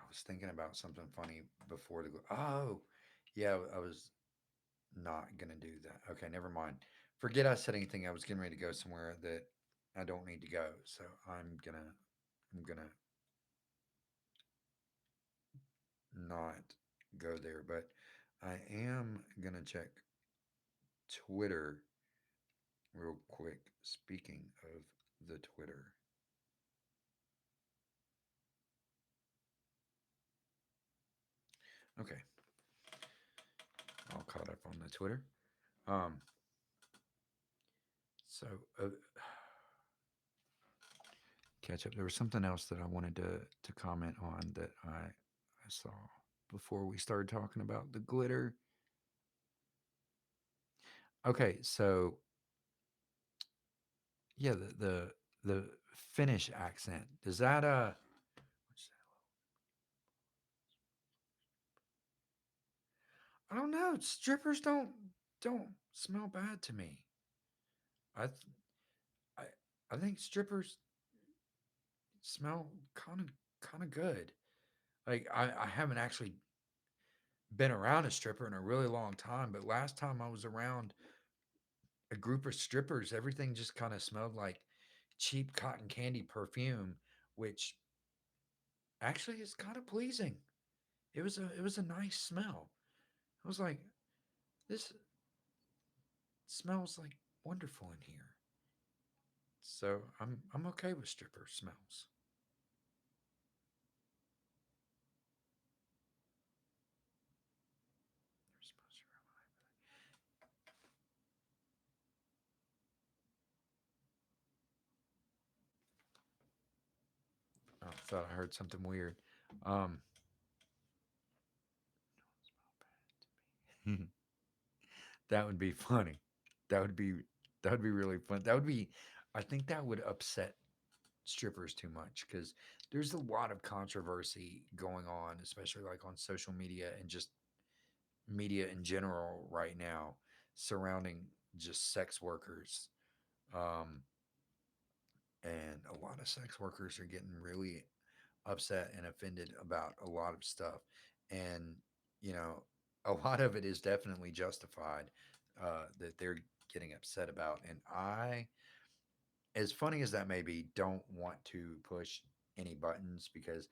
was thinking about something funny before the oh yeah, I was not gonna do that. Okay, never mind. Forget I said anything. I was getting ready to go somewhere that I don't need to go, so I'm gonna not go there. But I am gonna check Twitter real quick. Speaking of the Twitter, okay, all caught up on the Twitter. Um, So, uh, catch up. There was something else that I wanted to comment on that I saw before we started talking about the glitter. Okay, so yeah, the Finnish accent. Does that I don't know. Strippers don't smell bad to me. I th- I I think strippers smell kind of good. Like I haven't actually been around a stripper in a really long time, but last time I was around a group of strippers, everything just kind of smelled like cheap cotton candy perfume, which actually is kind of pleasing. It was a nice smell. I was like, this smells like wonderful in here. So I'm okay with stripper smells. Oh, I thought I heard something weird. Um, that would be funny. That would be that would be really fun. That would be. I think that would upset strippers too much because there's a lot of controversy going on, especially like on social media and just media in general right now surrounding just sex workers. Um, and a lot of sex workers are getting really upset and offended about a lot of stuff. And, you know, a lot of it is definitely justified that they're getting upset about. And I, as funny as that may be, don't want to push any buttons because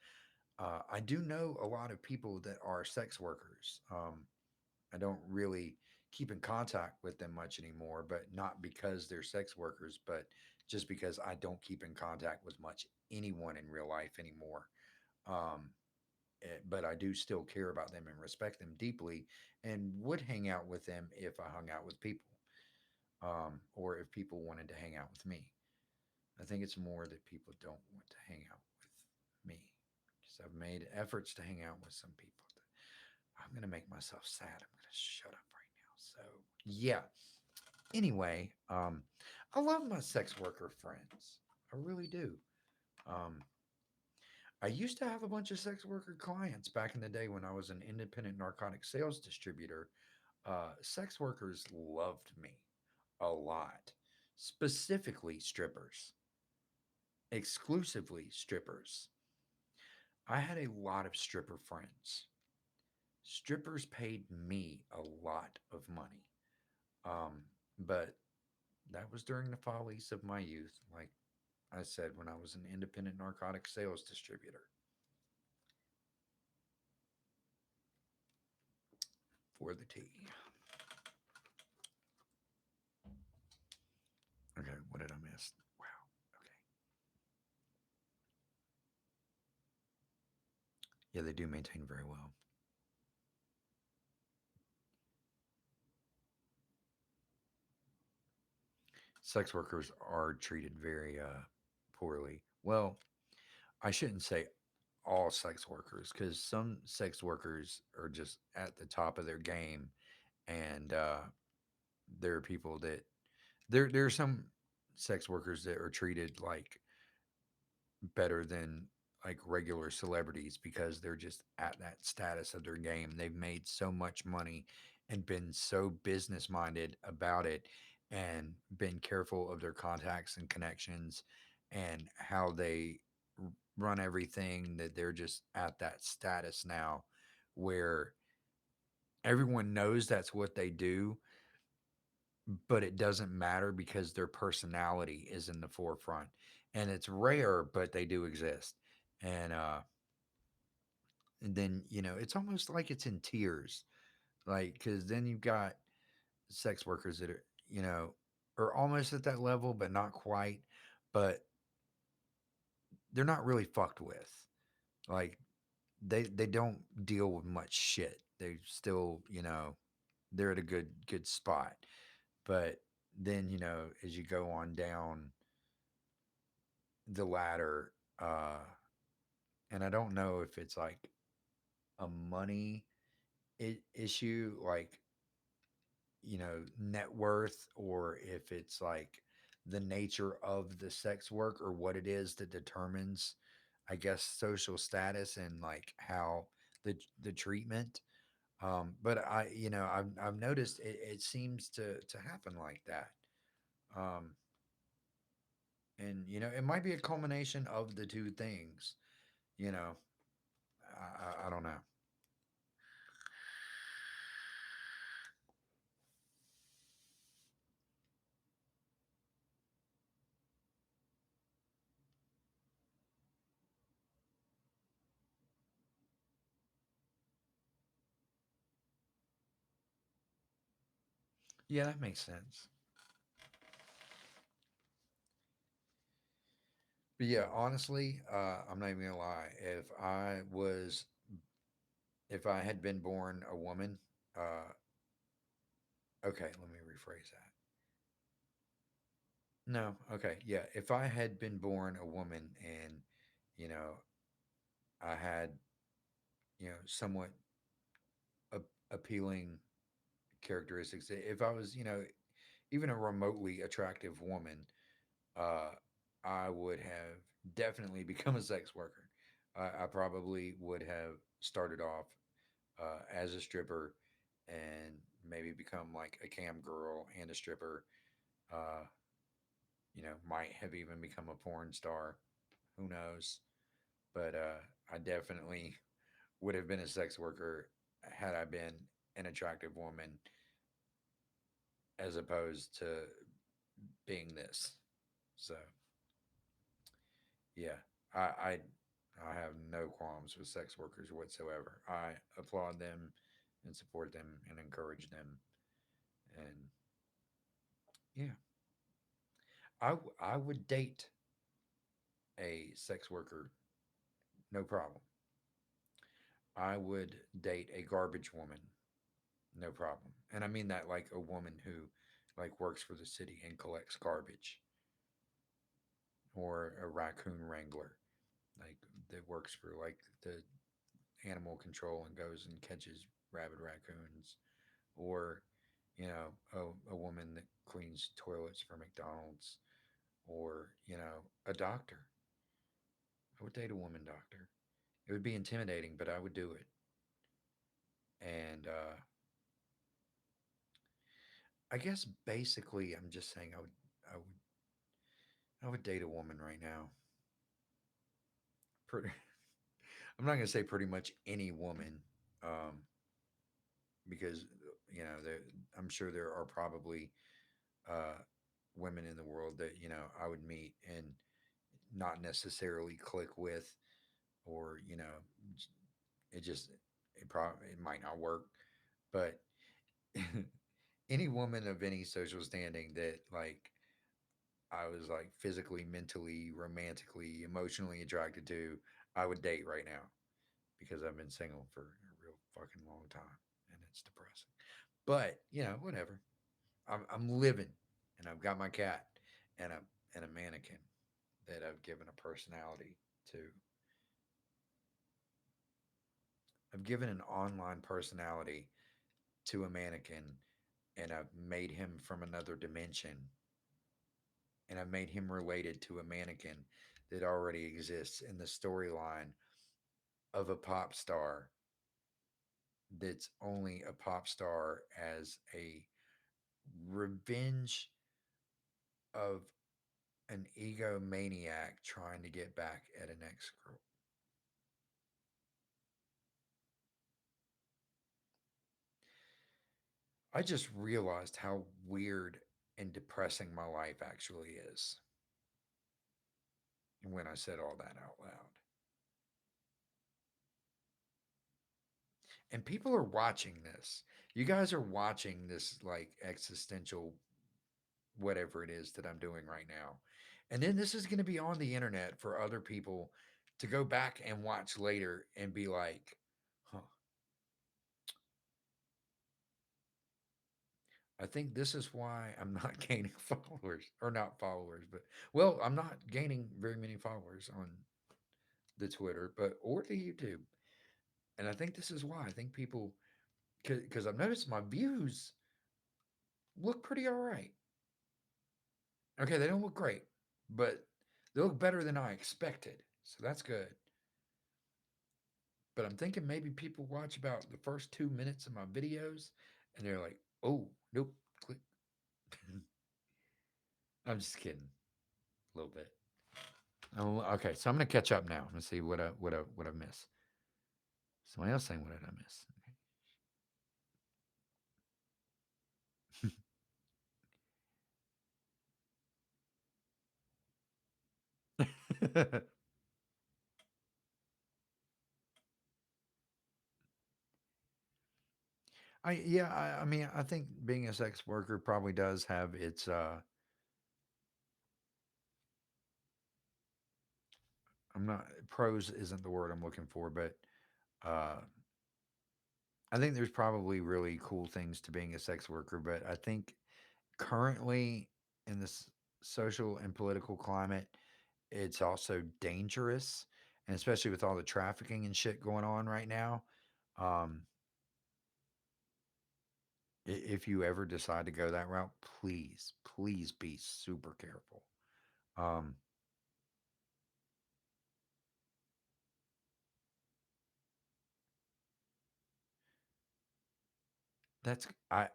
I do know a lot of people that are sex workers. I don't really keep in contact with them much anymore, but not because they're sex workers, but just because I don't keep in contact with much anyone in real life anymore. Um, but I do still care about them and respect them deeply and would hang out with them if I hung out with people or if people wanted to hang out with me. I think it's more that people don't want to hang out with me because I've made efforts to hang out with some people. I'm going to make myself sad. I'm going to shut up right now. So, yeah. Anyway, I love my sex worker friends. I really do. Um, I used to have a bunch of sex worker clients back in the day when I was an independent narcotic sales distributor. Sex workers loved me a lot, specifically strippers, exclusively strippers. I had a lot of stripper friends. Strippers paid me a lot of money. But that was during the follies of my youth, like I said, when I was an independent narcotic sales distributor for the tea. Okay, what did I miss? Wow. Okay. Yeah, they do maintain very well. Sex workers are treated very poorly. Well, I shouldn't say all sex workers because some sex workers are just at the top of their game, and there are people that there are some sex workers that are treated like better than like regular celebrities because they're just at that status of their game. They've made so much money and been so business minded about it and been careful of their contacts and connections and how they run everything that they're just at that status now where everyone knows that's what they do, but it doesn't matter because their personality is in the forefront. And it's rare, but they do exist. And then, it's almost like it's in tiers. Like, because then you've got sex workers that are almost at that level, but not quite. But they're not really fucked with. Like, they don't deal with much shit. They still, they're at a good spot. But then, as you go on down the ladder, uh, and I don't know if it's like a money issue, like, net worth, or if it's like the nature of the sex work or what it is that determines, I guess, social status and like how the treatment. But I've noticed it seems to happen like that. Um, and it might be a culmination of the two things. You know, I don't know. Yeah, that makes sense. But yeah, honestly, I'm not even gonna lie. If I had been born a woman, uh, okay, let me rephrase that. No, okay, yeah. If I had been born a woman and, you know, I had, somewhat appealing characteristics, if I was, even a remotely attractive woman, uh, I would have definitely become a sex worker. I probably would have started off as a stripper and maybe become like a cam girl and a stripper. Uh, might have even become a porn star. Who knows? But I definitely would have been a sex worker had I been an attractive woman as opposed to being this. So yeah, I I, I have no qualms with sex workers whatsoever. I applaud them and support them and encourage them. And yeah, I would date a sex worker, no problem. I would date a garbage woman, no problem. And I mean that like a woman who like works for the city and collects garbage, or a raccoon wrangler, like that works for like the animal control and goes and catches rabid raccoons, or a woman that cleans toilets for McDonald's, or a doctor. I would date a woman doctor. It would be intimidating, but I would do it. And I guess basically, I'm just saying I would, I would date a woman right now. Pretty, I'm not gonna say pretty much any woman, um, because I'm sure there are probably uh, women in the world that I would meet and not necessarily click with, or it just it might not work. But any woman of any social standing that like I was like physically, mentally, romantically, emotionally attracted to, I would date right now, because I've been single for a real fucking long time and it's depressing. But, whatever. I'm living, and I've got my cat and a mannequin that I've given a personality to. I've given an online personality to a mannequin, and I've made him from another dimension, and I've made him related to a mannequin that already exists in the storyline of a pop star that's only a pop star as a revenge of an egomaniac trying to get back at an ex girl. I just realized how weird and depressing my life actually is when I said all that out loud. And people are watching this. You guys are watching this like existential whatever it is that I'm doing right now. And then this is going to be on the internet for other people to go back and watch later and be like, huh, I think this is why I'm not gaining followers, or not followers, but well, I'm not gaining very many followers on the Twitter, but or the YouTube. And I think this is why. I think people, because I've noticed my views look pretty all right. Okay, they don't look great, but they look better than I expected. So that's good. But I'm thinking maybe people watch about the first 2 minutes of my videos and they're like, oh, nope, click. I'm just kidding a little bit. Oh, okay, so I'm gonna catch up now. Let's see what I miss. Somebody else saying what did I miss? I mean I think being a sex worker probably does have its I'm not pros isn't the word I'm looking for, but uh I think there's probably really cool things to being a sex worker, but I think currently in this social and political climate, it's also dangerous, and especially with all the trafficking and shit going on right now. Um, if you ever decide to go that route, please, please be super careful. Um, that's I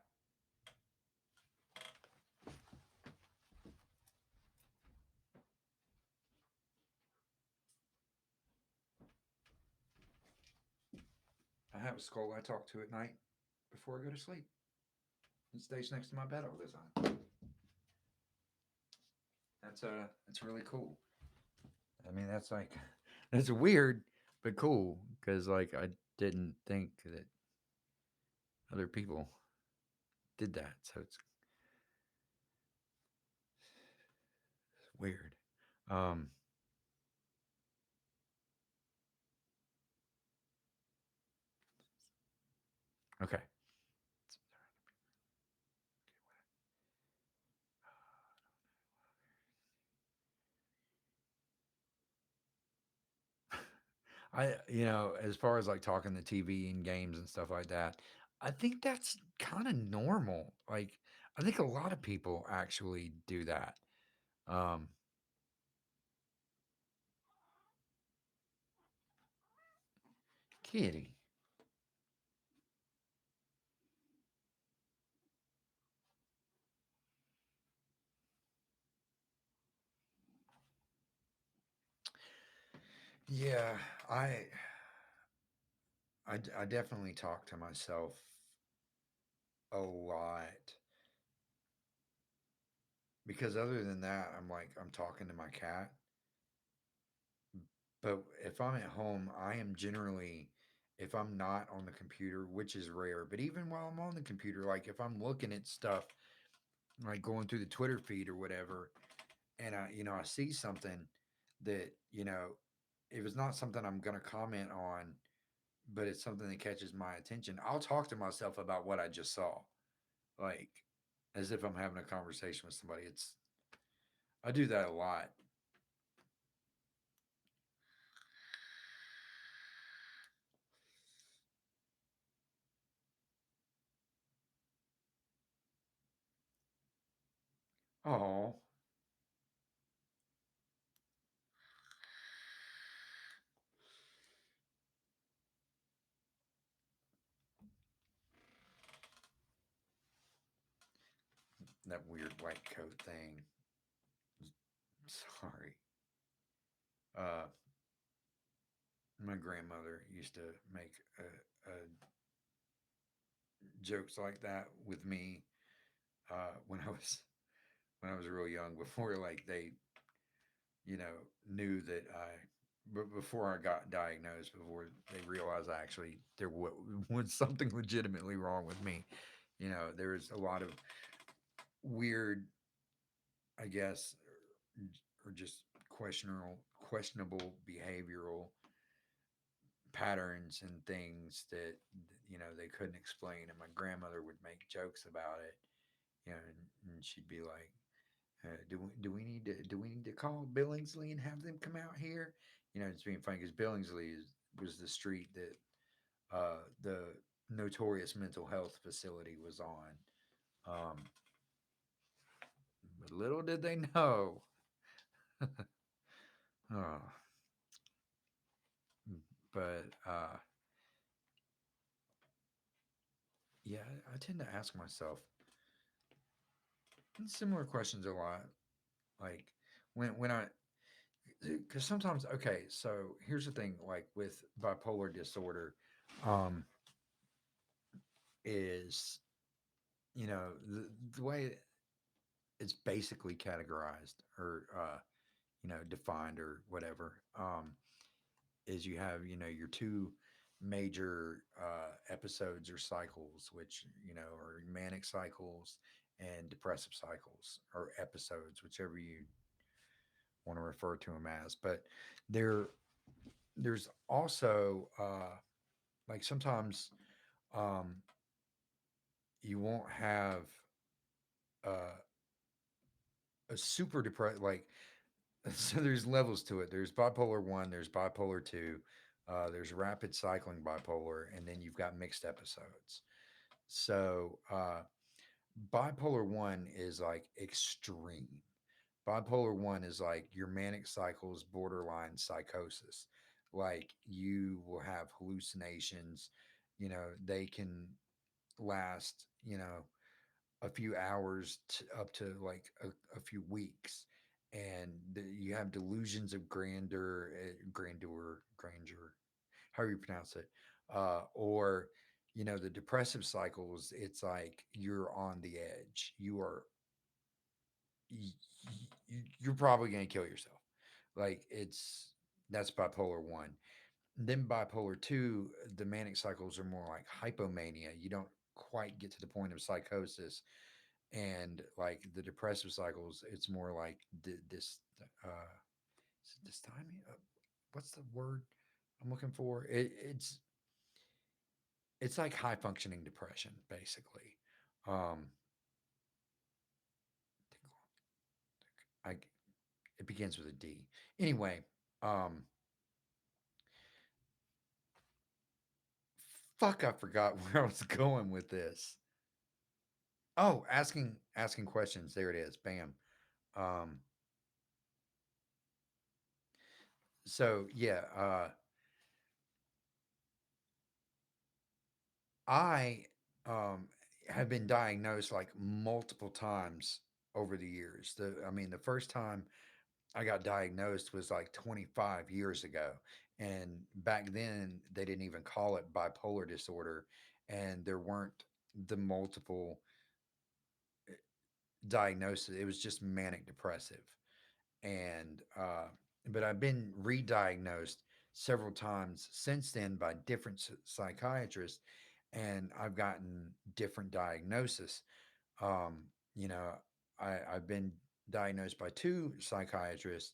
have a skull I talk to at night before I go to sleep. It stays next to my bed all the time. That's really cool. I mean, that's like that's weird, but cool because like I didn't think that other people did that, so it's weird. Um, okay. As far as like talking the TV and games and stuff like that, I think that's kind of normal. Like, I think a lot of people actually do that. Um, Kitty. Yeah, I, I definitely talk to myself a lot because other than that, I'm talking to my cat. But if I'm at home, I am generally, if I'm not on the computer, which is rare, but even while I'm on the computer, like if I'm looking at stuff, like going through the Twitter feed or whatever, and I see something that, if it's not something I'm going to comment on, but it's something that catches my attention, I'll talk to myself about what I just saw, like as if I'm having a conversation with somebody. I do that a lot. Oh, that weird white coat thing. Sorry. Uh, my grandmother used to make jokes like that with me when I was real young. Before like they knew that but before I got diagnosed, before they realized I actually was something legitimately wrong with me. There was a lot of weird, I guess, or just questionable behavioral patterns and things that they couldn't explain, and my grandmother would make jokes about it. you know, and she'd be like, do we need to call Billingsley and have them come out here? You know, it's being funny because was the street that the notorious mental health facility was on. Um, but little did they know. Oh, but yeah, I tend to ask myself similar questions a lot. Like when I because sometimes okay, so here's the thing. Like with bipolar disorder, um, is the way it's basically categorized or defined or whatever is you have your two major episodes or cycles, which are manic cycles and depressive cycles or episodes, whichever you want to refer to them as. But there there's also like sometimes um, you won't have uh, a super depressed like so there's levels to it. There's bipolar one, there's bipolar two, there's rapid cycling bipolar, and then you've got mixed episodes. So bipolar one is like extreme. Bipolar one is like your manic cycles, borderline psychosis. Like you will have hallucinations. They can last. A few hours up to like a few weeks, and you have delusions of grandeur, however you pronounce it, or the depressive cycles. It's like you're on the edge. You're probably going to kill yourself. Like that's bipolar one. Then bipolar two, the manic cycles are more like hypomania. You don't quite get to the point of psychosis, and like the depressive cycles, it's more like this. This time, what's the word I'm looking for? It's like high functioning depression, basically. Um, I it begins with a D. Anyway, um, fuck, I forgot where I was going with this. Oh, asking questions. There it is. Bam. Um, so yeah, I um, have been diagnosed like multiple times over the years. The first time I got diagnosed was like 25 years ago, and back then they didn't even call it bipolar disorder, and there weren't the multiple diagnosis. It was just manic depressive, and but I've been re-diagnosed several times since then by different psychiatrists, and I've gotten different diagnosis. Um, you know, I've been diagnosed by two psychiatrists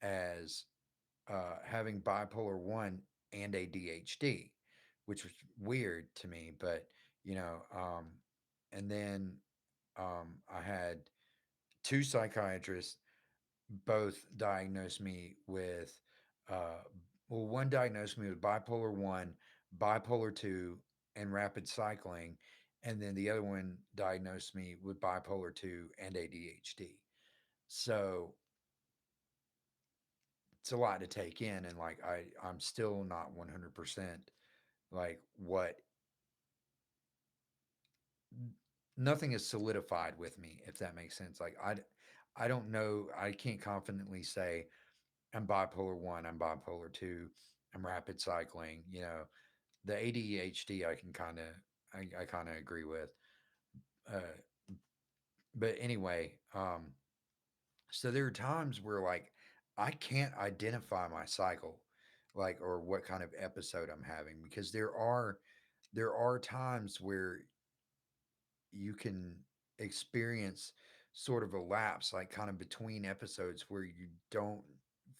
as having bipolar one and ADHD, which was weird to me, but and then I had two psychiatrists both diagnosed me with uh one diagnosed me with bipolar 1, bipolar 2, and rapid cycling, and then the other one diagnosed me with bipolar 2 and ADHD. So it's a lot to take in, and like I'm still not 100% like what nothing is solidified with me, if that makes sense. Like I don't know, I can't confidently say I'm bipolar one, I'm bipolar two, I'm rapid cycling. The ADHD I can I kind of agree with. Uh, but anyway, so there are times where like I can't identify my cycle, like or what kind of episode I'm having, because there are times where you can experience sort of a lapse, like kind of between episodes where you don't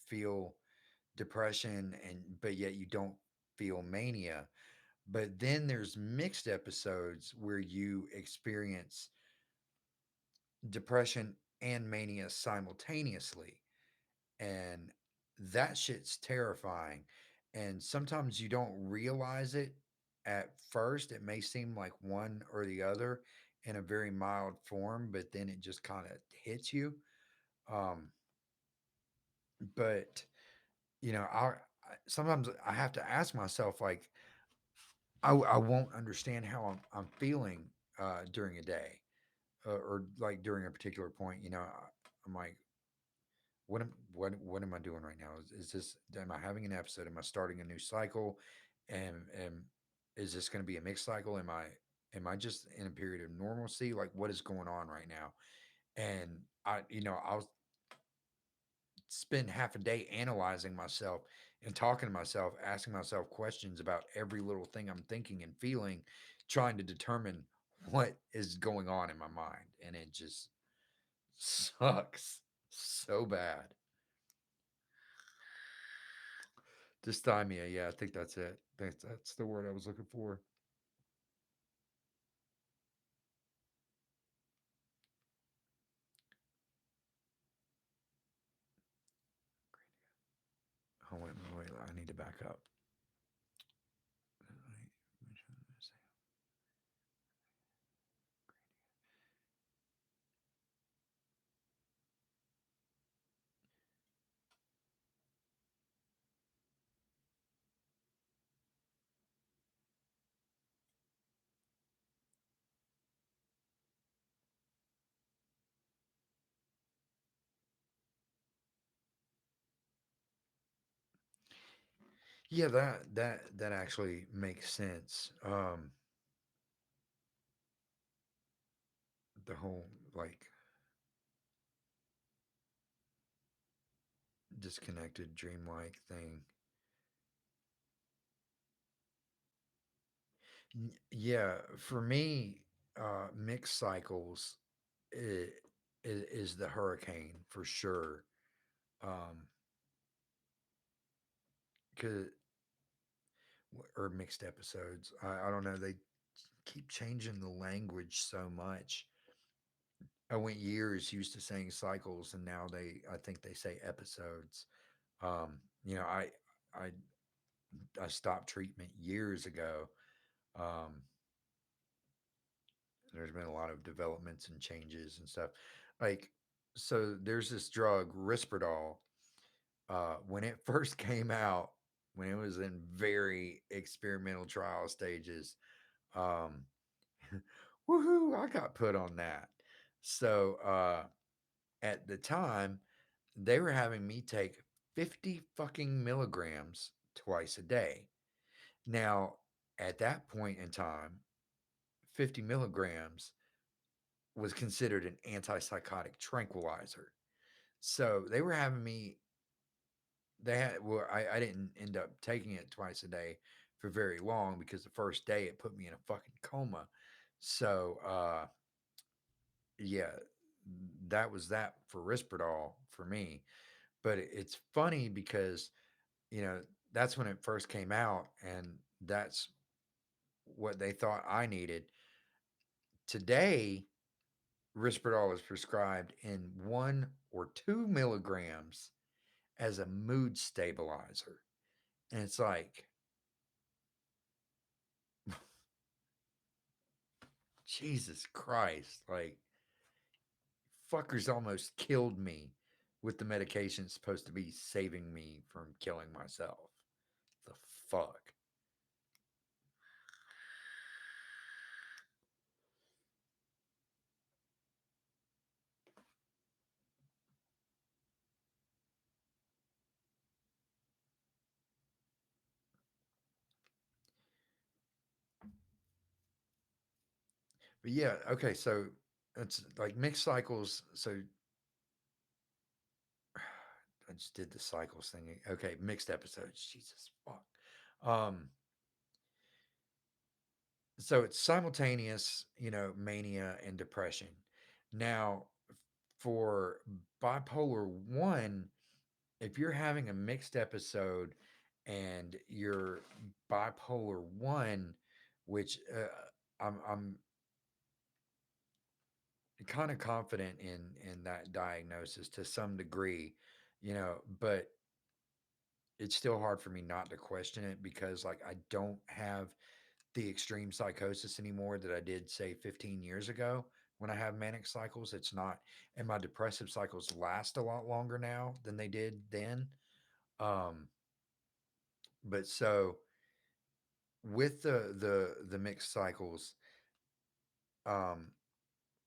feel depression and but yet you don't feel mania. But then there's mixed episodes where you experience depression and mania simultaneously. And that shit's terrifying. And sometimes you don't realize it at first. It may seem like one or the other in a very mild form, but then it just kind of hits you. Um, but sometimes I have to ask myself, like, I won't understand how I'm feeling during a day, or like during a particular point. I'm like, what am I doing right now? Is this, am I having an episode? Am I starting a new cycle? And is this going to be a mixed cycle? Am I just in a period of normalcy? Like, what is going on right now? And I'll spend half a day analyzing myself and talking to myself, asking myself questions about every little thing I'm thinking and feeling, trying to determine what is going on in my mind. And it just sucks so bad. Dysthymia. Yeah, I think that's it. That's the word I was looking for. Oh, wait. I need to back up. Yeah, that actually makes sense. The whole, like, disconnected, dreamlike thing. Yeah, for me, mixed cycles is the hurricane for sure. Um, 'Cause, or mixed episodes. I don't know. They keep changing the language so much. I went years used to saying cycles, and now I think they say episodes. Um, you know, I I stopped treatment years ago. Um, there's been a lot of developments and changes and stuff. Like, so there's this drug, Risperdal. When it first came out, when it was in very experimental trial stages, um, woohoo, I got put on that. So at the time, they were having me take 50 fucking milligrams twice a day. Now, at that point in time, 50 milligrams was considered an antipsychotic tranquilizer. So they were having me, well, I didn't end up taking it twice a day for very long because the first day it put me in a fucking coma. So, yeah, that was that for Risperdal for me. But it's funny because, you know, that's when it first came out, and that's what they thought I needed. Today, Risperdal is prescribed in 1 or 2 milligrams as a mood stabilizer. And it's like, Jesus Christ, like, fuckers almost killed me with the medication supposed to be saving me from killing myself. The fuck? But yeah, okay, so it's like mixed cycles. So I just did the cycles thing. Okay, mixed episodes. Jesus fuck. Um, so it's simultaneous, mania and depression. Now, for bipolar one, if you're having a mixed episode and you're bipolar one, which I'm kind of confident in that diagnosis to some degree, but it's still hard for me not to question it because like I don't have the extreme psychosis anymore that I did say 15 years ago when I have manic cycles. It's not, and my depressive cycles last a lot longer now than they did then. Um, but so with the mixed cycles, um,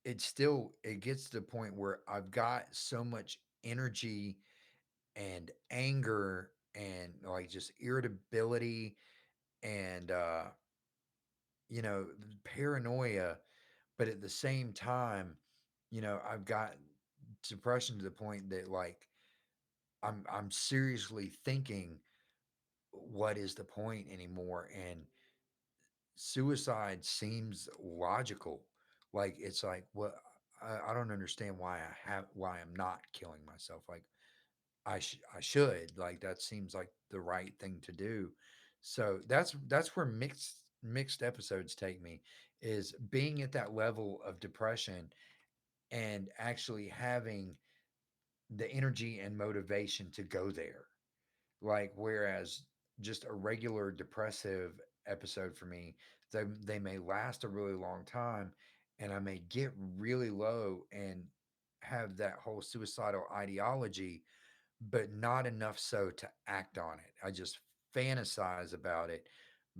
it gets to the point where I've got so much energy and anger and like just irritability and paranoia, but at the same time, I've got depression to the point that like I'm seriously thinking what is the point anymore, and suicide seems logical. Like it's like what I don't understand why I'm not killing myself. Like I should, like that seems like the right thing to do. So that's where mixed episodes take me, is being at that level of depression and actually having the energy and motivation to go there. Like whereas just a regular depressive episode for me, they may last a really long time, and I may get really low and have that whole suicidal ideology, but not enough so to act on it. I just fantasize about it,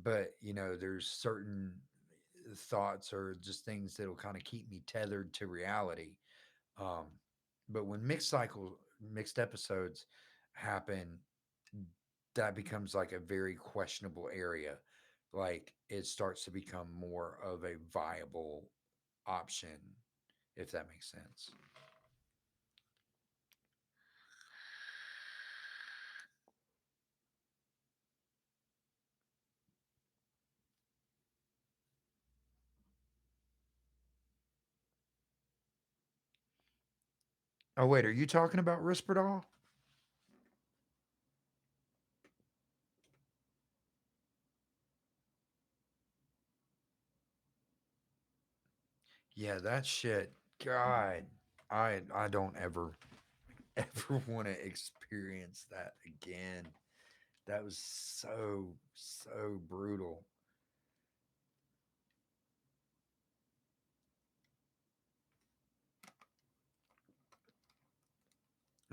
but there's certain thoughts or just things that'll kind of keep me tethered to reality. Um, but when mixed episodes happen, that becomes like a very questionable area. Like it starts to become more of a viable option, if that makes sense. Oh wait, are you talking about Risperdal? Yeah, that shit. God, I don't ever ever want to experience that again. That was so brutal.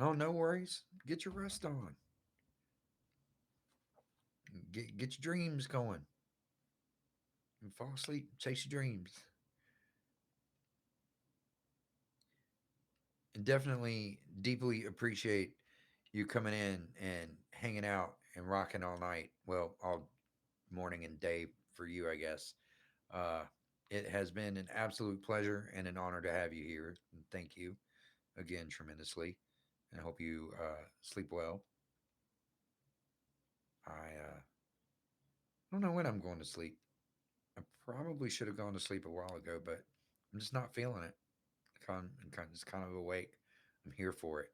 Oh, no worries. Get your rest on. Get your dreams going. And fall asleep. Chase your dreams. And definitely deeply appreciate you coming in and hanging out and rocking all night. Well, all morning and day for you, I guess. Uh, it has been an absolute pleasure and an honor to have you here. And thank you again tremendously. And I hope you sleep well. I don't know when I'm going to sleep. I probably should have gone to sleep a while ago, but I'm just not feeling it. I'm just kind of awake. I'm here for it.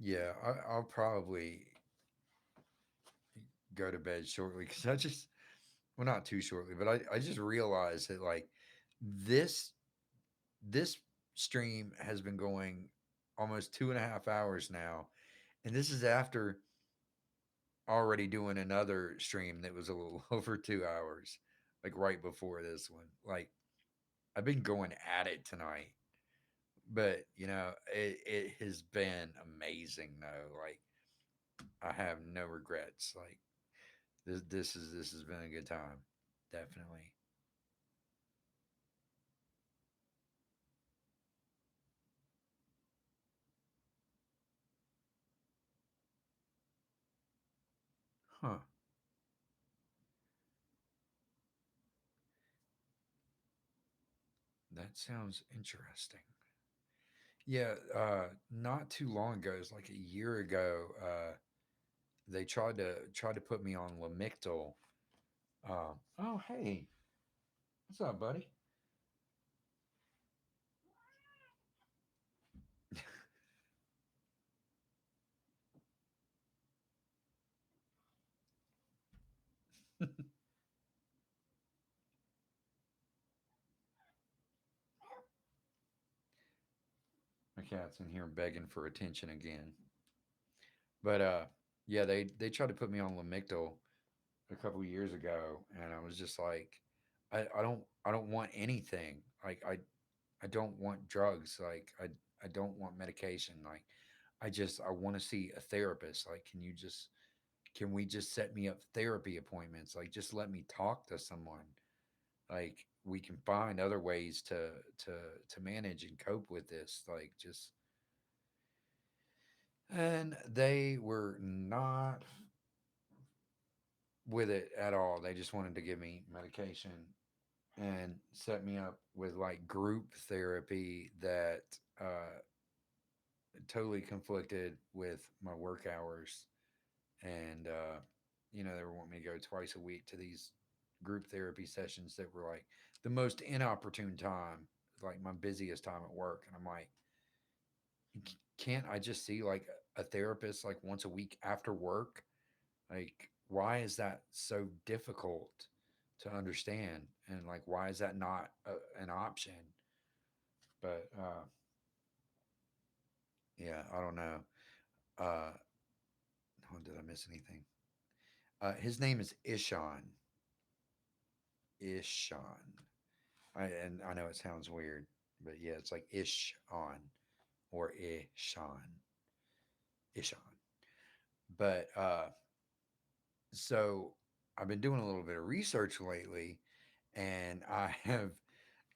Yeah, I'll probably go to bed shortly because well, not too shortly, but I just realized that like this this stream has been going almost 2.5 hours now, and this is after already doing another stream that was a little over 2 hours, like right before this one. Like I've been going at it tonight, but it has been amazing though. Like I have no regrets. Like this has been a good time, definitely. Huh? That sounds interesting. Yeah, not too long ago, it was like a year ago. They tried to put me on Lamictal. Oh hey, what's up, buddy? cat's in here begging for attention again. But yeah, they tried to put me on Lamictal a couple years ago, and I was just like, I don't want anything. Like I don't want drugs. Like I don't want medication. Like I want to see a therapist. Like can we just set me up therapy appointments? Like just let me talk to someone. Like we can find other ways to to manage and cope with this. Like just and they were not with it at all. They just wanted to give me medication and set me up with like group therapy that uh, totally conflicted with my work hours. And, they were wanting me to go twice a week to these group therapy sessions that were like the most inopportune time, like my busiest time at work. And I'm like, can't I just see like a therapist like once a week after work? Like, why is that so difficult to understand? And like, why is that not an option? But yeah, I don't know. Uh, oh, did I miss anything? His name is Ishan. Ishan. And I know it sounds weird, but yeah, it's like Ishan or Ishan. Ishan. But so I've been doing a little bit of research lately, and I have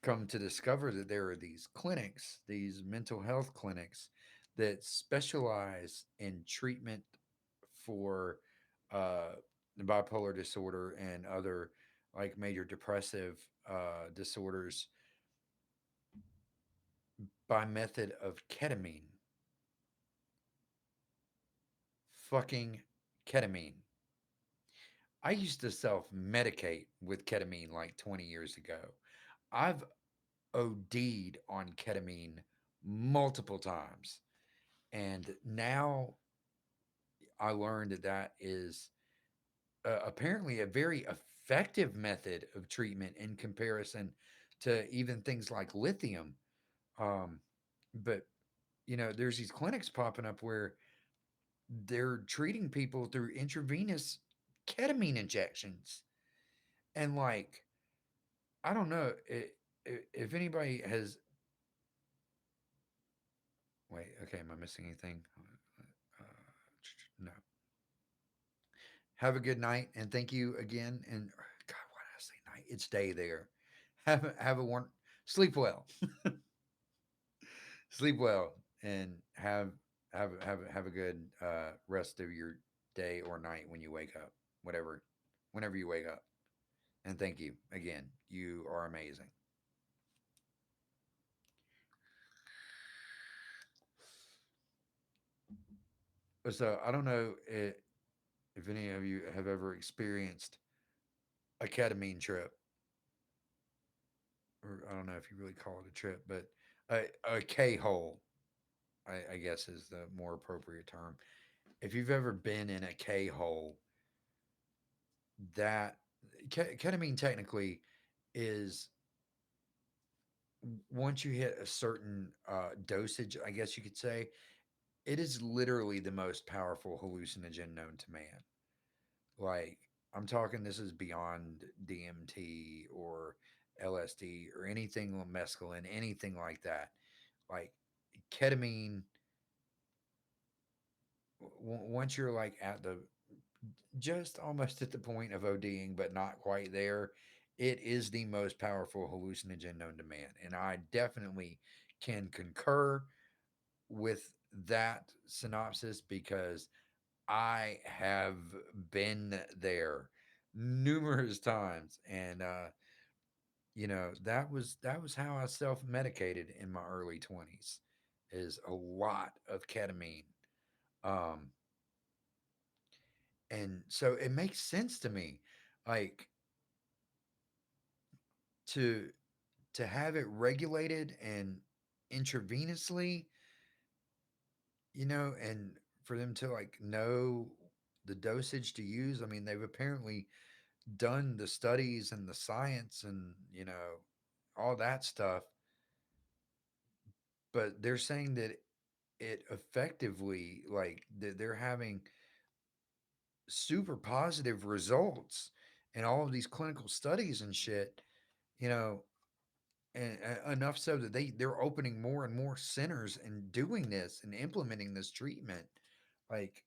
come to discover that there are these clinics, these mental health clinics that specialize in treatment for uh, bipolar disorder and other like major depressive disorders by method of ketamine. Fucking ketamine. I used to self medicate with ketamine like 20 years ago. I've OD'd on ketamine multiple times. And now I learned that that is apparently a very effective method of treatment in comparison to even things like lithium. Um, but, there's these clinics popping up where they're treating people through intravenous ketamine injections. And, like, I don't know if anybody has. Wait, okay, am I missing anything? Uh, no. Have a good night, and thank you again. And God, why did I say night? It's day there. Have a one. Sleep well. Sleep well, and have a good rest of your day or night when you wake up. Whatever, whenever you wake up. And thank you again. You are amazing. So I don't know if any of you have ever experienced a ketamine trip, or I don't know if you really call it a trip, but a K hole, I guess is the more appropriate term. If you've ever been in a K hole, that ketamine technically is once you hit a certain dosage, I guess you could say, it is literally the most powerful hallucinogen known to man. Like, I'm talking, this is beyond DMT or LSD or anything, mescaline, anything like that. Like, ketamine, once you're like at the just almost at the point of ODing, but not quite there, it is the most powerful hallucinogen known to man. And I definitely can concur with that synopsis because I have been there numerous times. And that was how I self-medicated in my early 20s is a lot of ketamine. Um and so it makes sense to me like to to have it regulated and intravenously, and for them to like know the dosage to use. I mean, they've apparently done the studies and the science and all that stuff but they're saying that it effectively, like, that they're having super positive results in all of these clinical studies and shit, you know, and enough so that they're opening more and more centers and doing this and implementing this treatment. Like,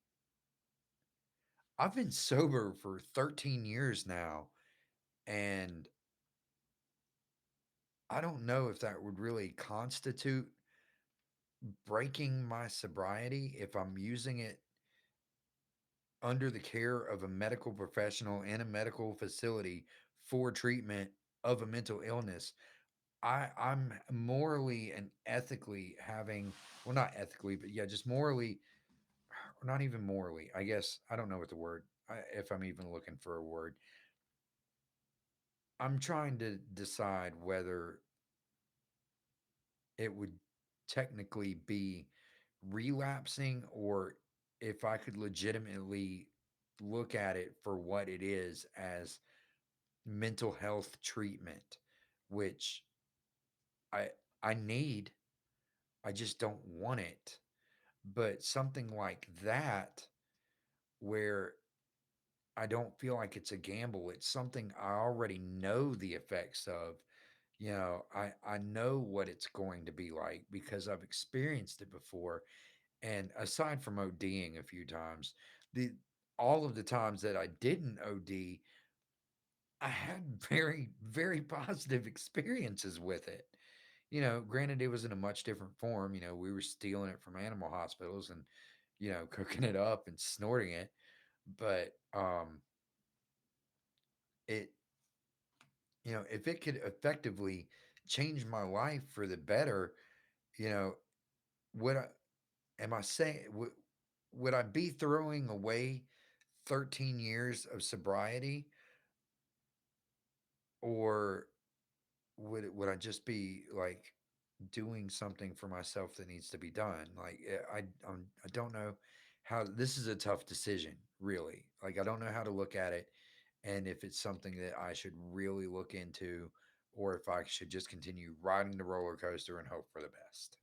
I've been sober for 13 years now, and I don't know if that would really constitute breaking my sobriety if I'm using it under the care of a medical professional in a medical facility for treatment of a mental illness. I'm morally and ethically having, well, not ethically, but yeah, just morally, or not even morally. I guess I don't know what the word, if I'm even looking for a word. I'm trying to decide whether it would technically be relapsing or if I could legitimately look at it for what it is as mental health treatment, which I I need. I just don't want it. But something like that, where I don't feel like it's a gamble, it's something I already know the effects of. You know, I know what it's going to be like because I've experienced it before. And aside from ODing a few times, the all of the times that I didn't OD, I had very, very positive experiences with it. You know, granted, it was in a much different form. You know, we were stealing it from animal hospitals and, you know, cooking it up and snorting it. But it, you know, if it could effectively change my life for the better, you know, would I, am I saying, would I be throwing away 13 years of sobriety, or would I just be like doing something for myself that needs to be done? Like, I don't know how. This is a tough decision, really. Like, I don't know how to look at it, and if it's something that I should really look into, or if I should just continue riding the roller coaster and hope for the best.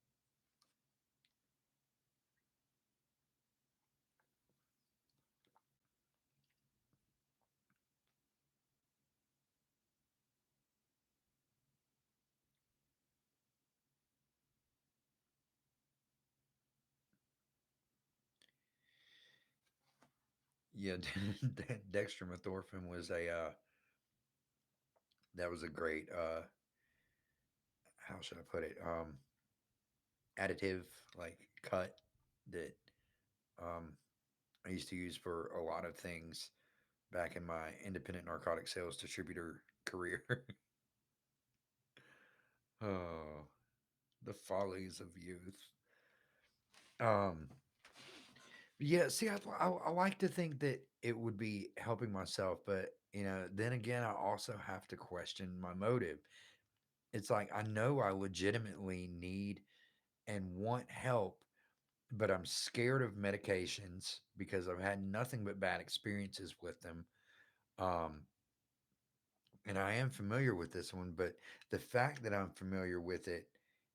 Yeah, dextromethorphan was a that was a great how should I put it, additive, like, cut that um I used to use for a lot of things back in my independent narcotic sales distributor career. Oh, the follies of youth. Um, yeah, see, I like to think that it would be helping myself, but you know, then again, I also have to question my motive. It's like I know I legitimately need and want help, but I'm scared of medications because I've had nothing but bad experiences with them. Um, and I am familiar with this one, but the fact that I'm familiar with it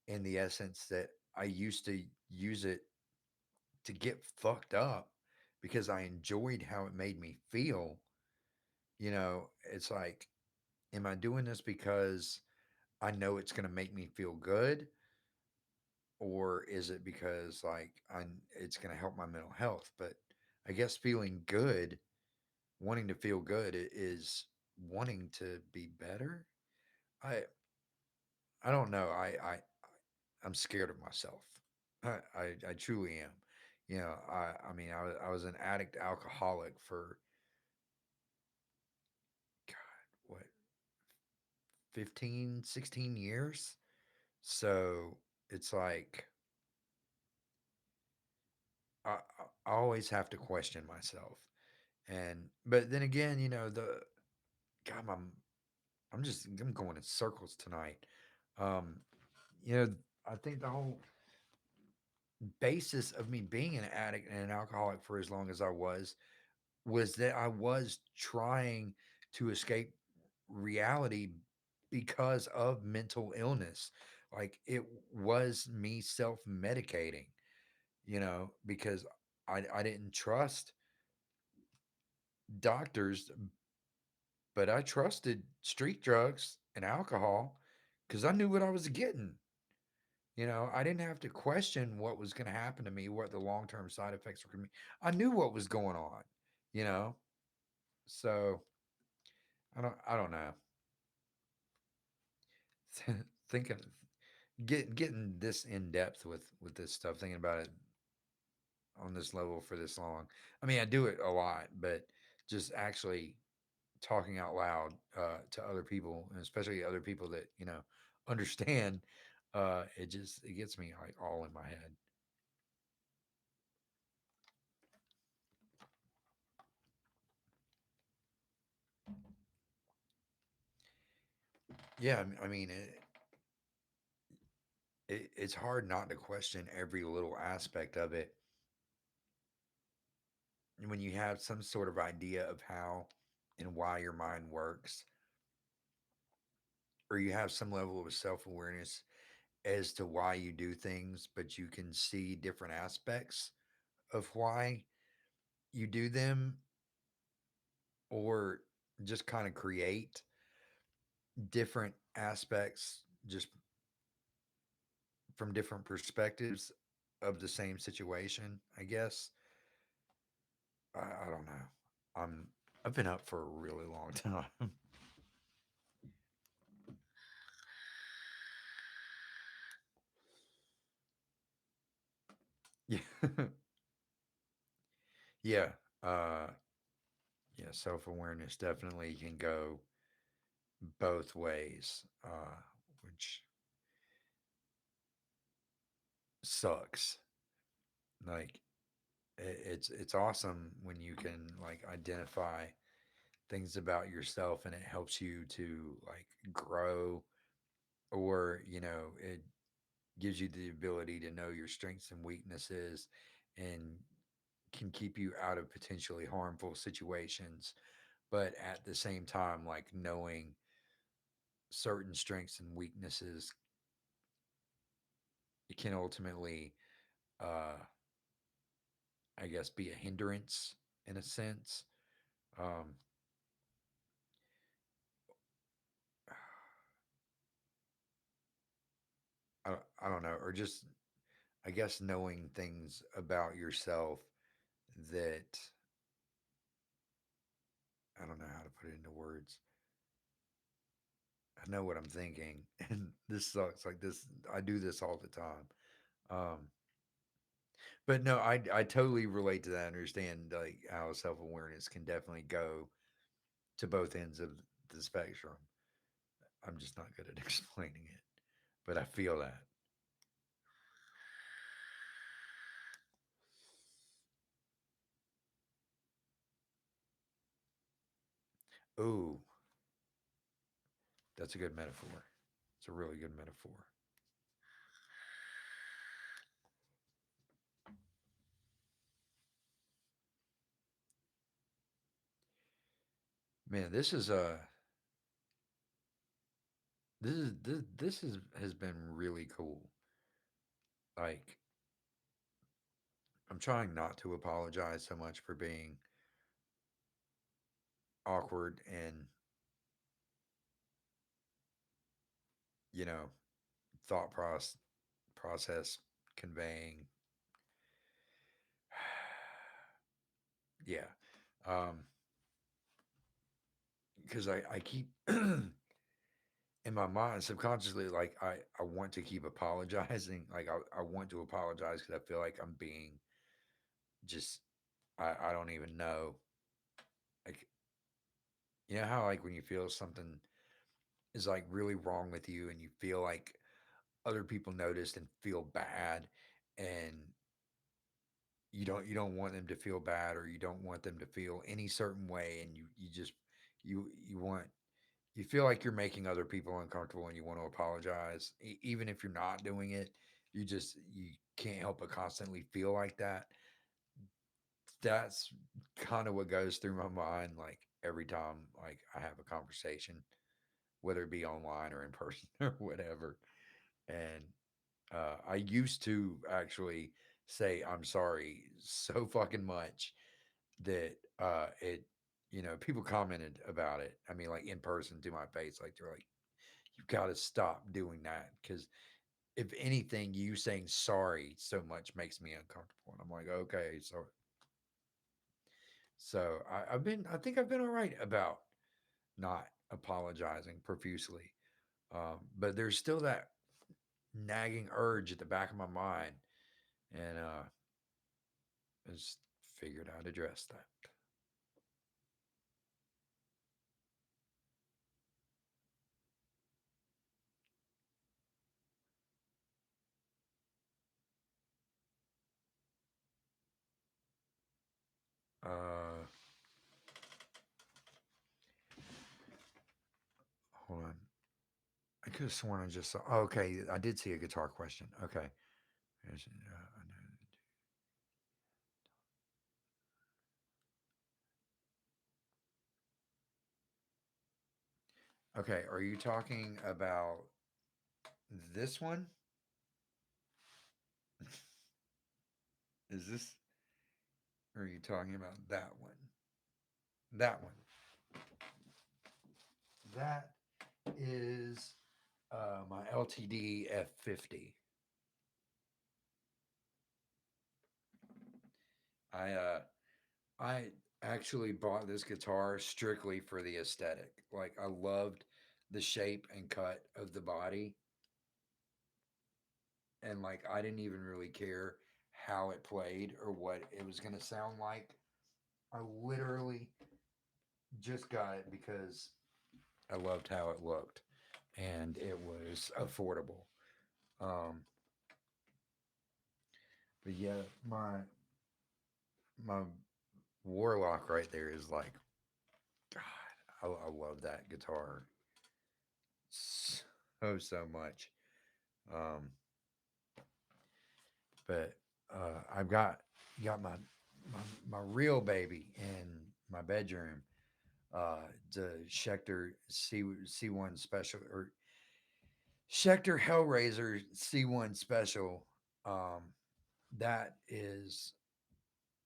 in the essence that I used to use it to get fucked up because I enjoyed how it made me feel, you know, it's like, am I doing this because I know it's going to make me feel good? Or is it because like it's going to help my mental health? But I guess feeling good, wanting to feel good is wanting to be better. I I don't know. I'm scared of myself. I truly am. You know, I mean, I was an addict alcoholic for what, 15, 16 years. So it's like I always have to question myself. And but then again, you know, the God, I'm going in circles tonight. Um, you know, I think the whole basis of me being an addict and an alcoholic for as long as I was that I was trying to escape reality because of mental illness, Like it was me self-medicating, because I didn't trust doctors, but I trusted street drugs and alcohol because I knew what I was getting. I didn't have to question what was going to happen to me, what the long-term side effects were going to be. I knew what was going on, you know. So I don't know. Thinking, getting this in depth with this stuff, thinking about it on this level for this long. I mean, I do it a lot, but just actually talking out loud to other people, and especially other people that understand, it gets me like all in my head. Yeah, I mean, it's hard not to question every little aspect of it when you have some sort of idea of how and why your mind works, or you have some level of self awareness as to why you do things, but you can see different aspects of why you do them, or just kind of create different aspects just from different perspectives of the same situation, I guess. I don't know. I'm I've been up for a really long time. Yeah. Yeah. Uh yeah, self-awareness definitely can go both ways, which sucks. Like it's awesome when you can like identify things about yourself and it helps you to like grow, or it gives you the ability to know your strengths and weaknesses, and can keep you out of potentially harmful situations. But at the same time, like knowing certain strengths and weaknesses, it can ultimately, uh, I guess, be a hindrance in a sense. Um, I don't know, or just, I guess, knowing things about yourself that I don't know how to put it into words. I know what I'm thinking, and this sucks. Like this, I do this all the time. Um, but no, I totally relate to that. I understand like how self awareness can definitely go to both ends of the spectrum. I'm just not good at explaining it, but I feel that. Ooh, that's a good metaphor. It's a really good metaphor. Man, this has been really cool. Like I'm trying not to apologize so much for being awkward and you know thought process conveying. Yeah, um, because I keep in my mind subconsciously, like I want to keep apologizing. Like I want to apologize because I feel like I'm being just I don't even know. Like how like when you feel something is like really wrong with you and you feel like other people noticed and feel bad, and you don't want them to feel bad, or you don't want them to feel any certain way, and you just you want, you feel like you're making other people uncomfortable and you want to apologize, even if you're not doing it. You can't help but constantly feel like that. That's kind of what goes through my mind like every time like I have a conversation, whether it be online or in person or whatever. And I used to actually say I'm sorry so fucking much that it, people commented about it. I mean, like in person to my face, like they're like, "You've got to stop doing that," because if anything, you saying sorry so much makes me uncomfortable. And I'm like, okay, so I think I've been all right about not apologizing profusely. But there's still that nagging urge at the back of my mind, and I just figured I'd address that. Uh, Hold on. I could have sworn I just saw. Oh, okay, I did see a guitar question. Okay. Okay, are you talking about this one? Is this? Or are you talking about that one? That one. That is my LTD F50. I uh, I actually bought this guitar strictly for the aesthetic. Like I loved the shape and cut of the body, and like I didn't even really care how it played or what it was gonna sound like. I literally just got it because I loved how it looked and it was affordable. Um, but yeah, my Warlock right there is like God. I love that guitar so much. Um, but I've got my my real baby in my bedroom. The Schecter C1 special or Schecter Hellraiser C1 special. Um, that is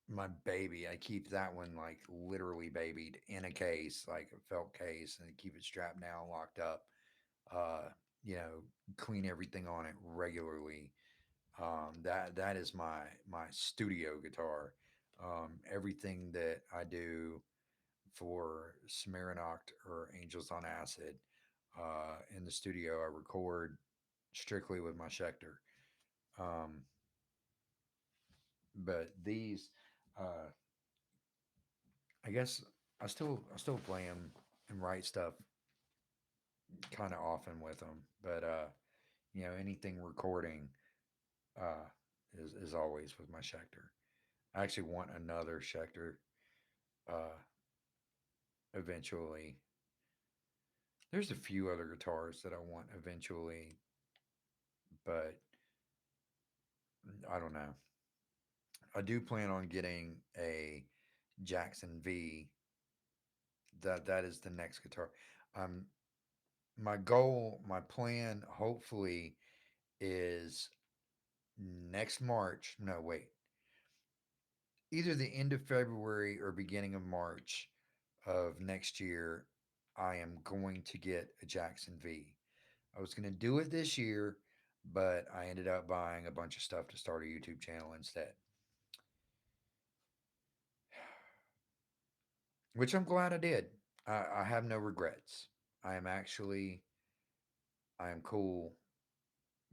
my baby. I keep that one like literally babied in a case, like a felt case, and keep it strapped down, locked up. Uh, you know, clean everything on it regularly. That is my studio guitar. Everything that I do for Smarinoct or Angels on Acid in the studio, I record strictly with my Schecter. Um, but these, uh, I guess, I still play them and write stuff kind of often with them. But anything recording uh, is always with my Schecter. I actually want another Schecter uh, eventually. There's a few other guitars that I want eventually, but I don't know. I do plan on getting a Jackson V. That is the next guitar. Um, my goal, my plan, hopefully, is next March. No, wait, either the end of February or beginning of March of next year. I am going to get a Jackson V. I was going to do it this year, but I ended up buying a bunch of stuff to start a YouTube channel instead, which I'm glad I did. I have no regrets. I am actually, I am cool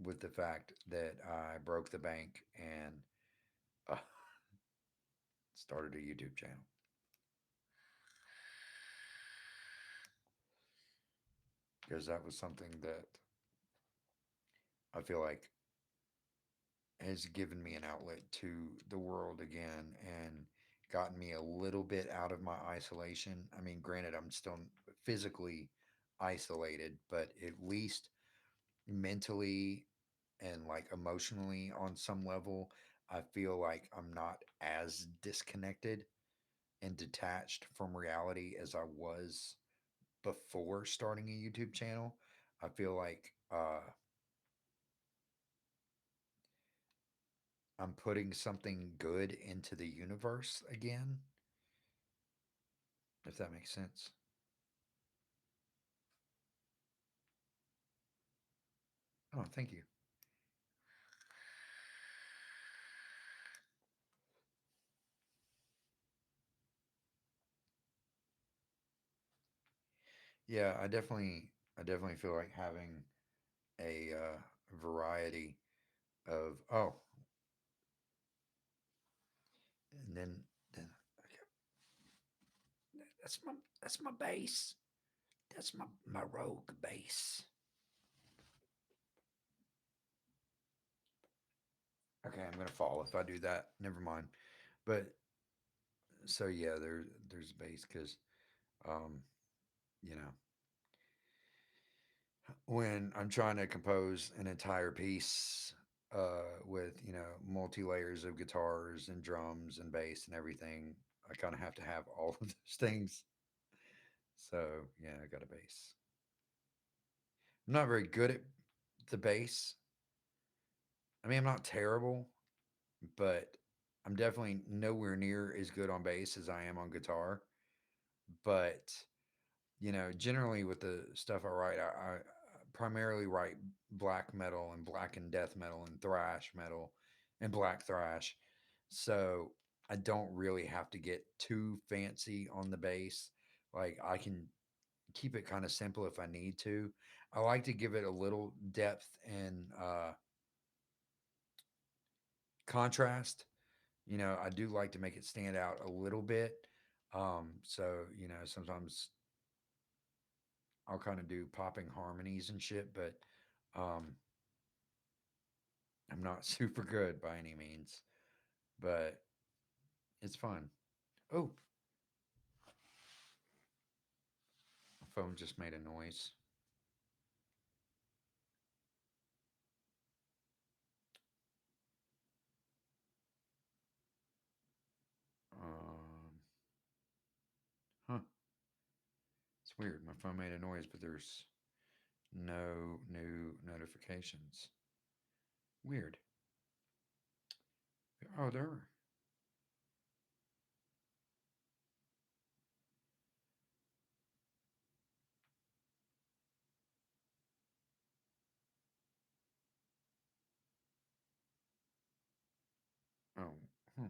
with the fact that I broke the bank and uh, started a YouTube channel because that was something that I feel like has given me an outlet to the world again and gotten me a little bit out of my isolation. I mean, granted, I'm still physically isolated, but at least mentally and like emotionally on some level, I feel like I'm not as disconnected and detached from reality as I was before starting a YouTube channel. I feel like I'm putting something good into the universe again, if that makes sense. Oh, thank you. Yeah, I definitely feel like having a variety of, oh, and then okay, that's my bass. That's my rogue bass. Okay, I'm gonna fall if I do that. Never mind. But so yeah, there's bass because um you know when I'm trying to compose an entire piece with multi layers of guitars and drums and bass and everything, I kind of have to have all of those things. So yeah, I got a bass. I'm not very good at the bass. I mean, I'm not terrible, but I'm definitely nowhere near as good on bass as I am on guitar. But generally with the stuff I write, I primarily write black metal and black and death metal and thrash metal and black thrash. So I don't really have to get too fancy on the bass. Like I can keep it kind of simple if I need to. I like to give it a little depth and contrast. I do like to make it stand out a little bit. So sometimes I'll kind of do popping harmonies and shit, but um, I'm not super good by any means. But it's fun. Oh, my phone just made a noise. Um, huh? It's weird. My phone made a noise, but there's no new notifications. Weird. Oh, there. Oh, hmm.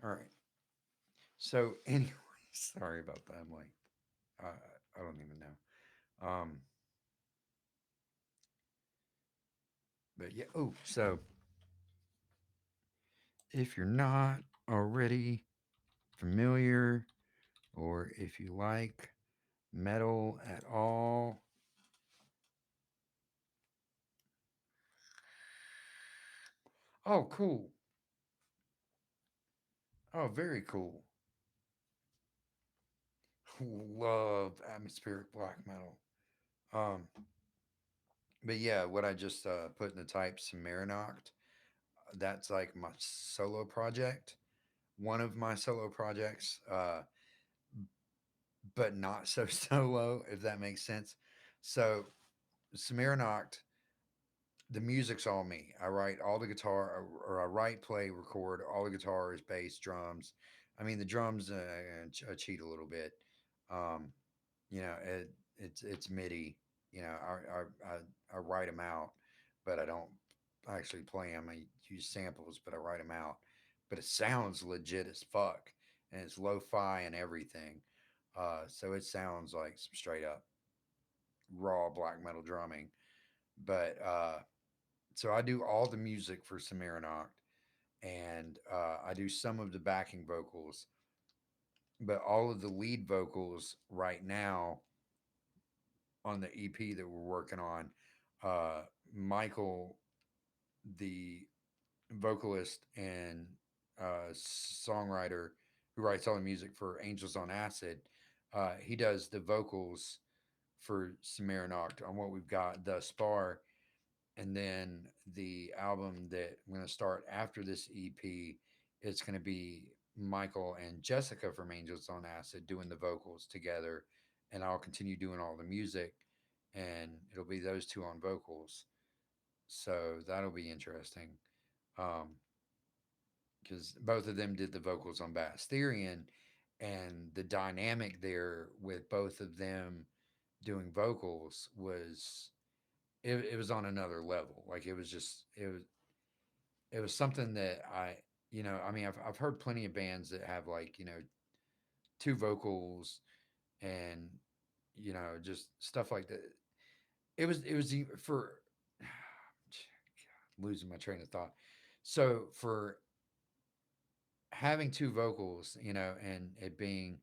All right. So anyway, sorry about that. I'm like, I don't even know. But yeah. Oh, so if you're not already familiar, or if you like metal at all, oh, cool. Oh, very cool. Love atmospheric black metal. Um, but yeah, what I just put in the type Samarinoct, that's like my solo project. One of my solo projects, but not so solo, if that makes sense. So Samarinoct, the music's all me. I write all the guitar, or I write, play, record all the guitars, bass, drums. I mean, the drums I cheat a little bit. Um, it's MIDI. I write them out, but I don't actually play them. I use samples, but I write them out. But it sounds legit as fuck, and it's lo-fi and everything. So it sounds like some straight up raw black metal drumming. But so I do all the music for Samarinoct, and I do some of the backing vocals, but all of the lead vocals right now on the EP that we're working on, Michael, the vocalist and songwriter who writes all the music for Angels on Acid, he does the vocals for Samarinoct on what we've got thus far. And then the album that I'm going to start after this EP, it's going to be Michael and Jessica from Angels on Acid doing the vocals together, and I'll continue doing all the music. and it'll be those two on vocals. So that'll be interesting. Um, because both of them did the vocals on Basterian, and the dynamic there with both of them doing vocals was it was on another level. Like it was something that I mean I've heard plenty of bands that have like two vocals and just stuff like that. For losing my train of thought. So for having two vocals, and it being